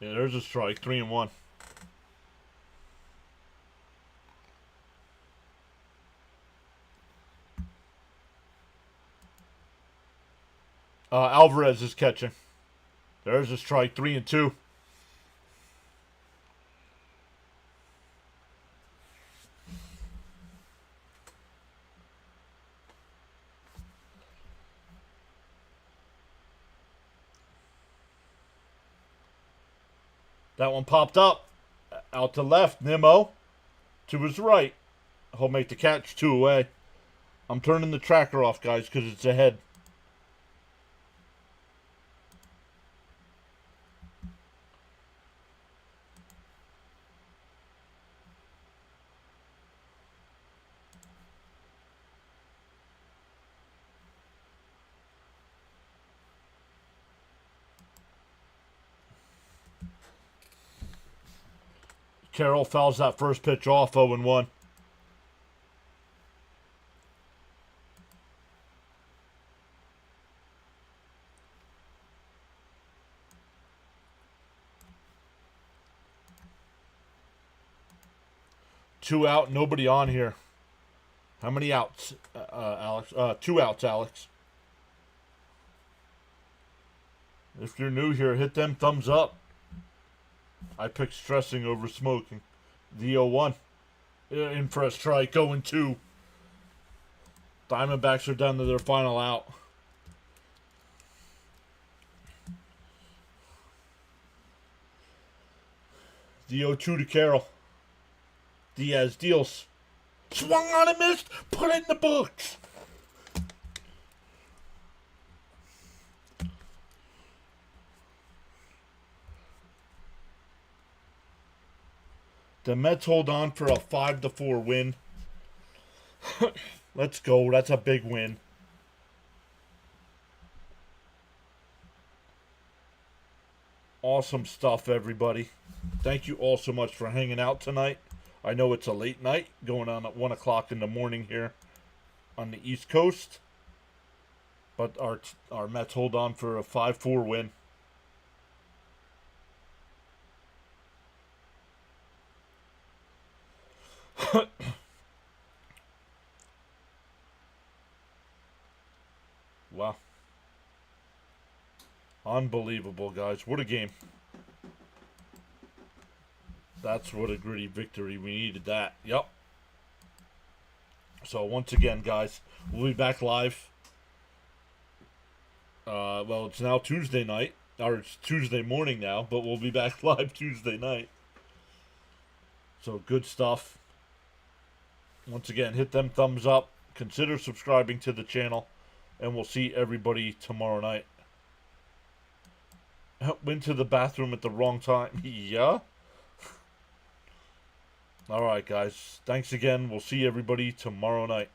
A: Yeah, there's a strike. 3-1. Alvarez is catching. There's a strike. 3-2. That one popped up. Out to left. Nimmo. To his right. He'll make the catch. 2 away. I'm turning the tracker off, guys, because it's ahead. Carroll fouls that first pitch off. 0-1. Two out, nobody on here. How many outs, Alex? 2 outs, Alex. If you're new here, hit them thumbs up. I picked stressing over smoking. The 0-1. In for a strike, 0-2. Diamondbacks are down to their final out. The 0-2 to Carroll. Diaz deals. Swung on and missed. Put it in the books. The Mets hold on for a 5-4 win. Let's go. That's a big win. Awesome stuff, everybody. Thank you all so much for hanging out tonight. I know it's a late night, going on at 1 o'clock in the morning here on the East Coast. But our Mets hold on for a 5-4 win. Wow. Unbelievable, guys. What a game. That's what a gritty victory. We needed that. Yep. So, once again, guys, we'll be back live. Well, it's now Tuesday night. Or it's Tuesday morning now, but we'll be back live Tuesday night. So, good stuff. Once again, hit them thumbs up. Consider subscribing to the channel. And we'll see everybody tomorrow night. Went to the bathroom at the wrong time. Yeah? Alright, guys. Thanks again. We'll see everybody tomorrow night.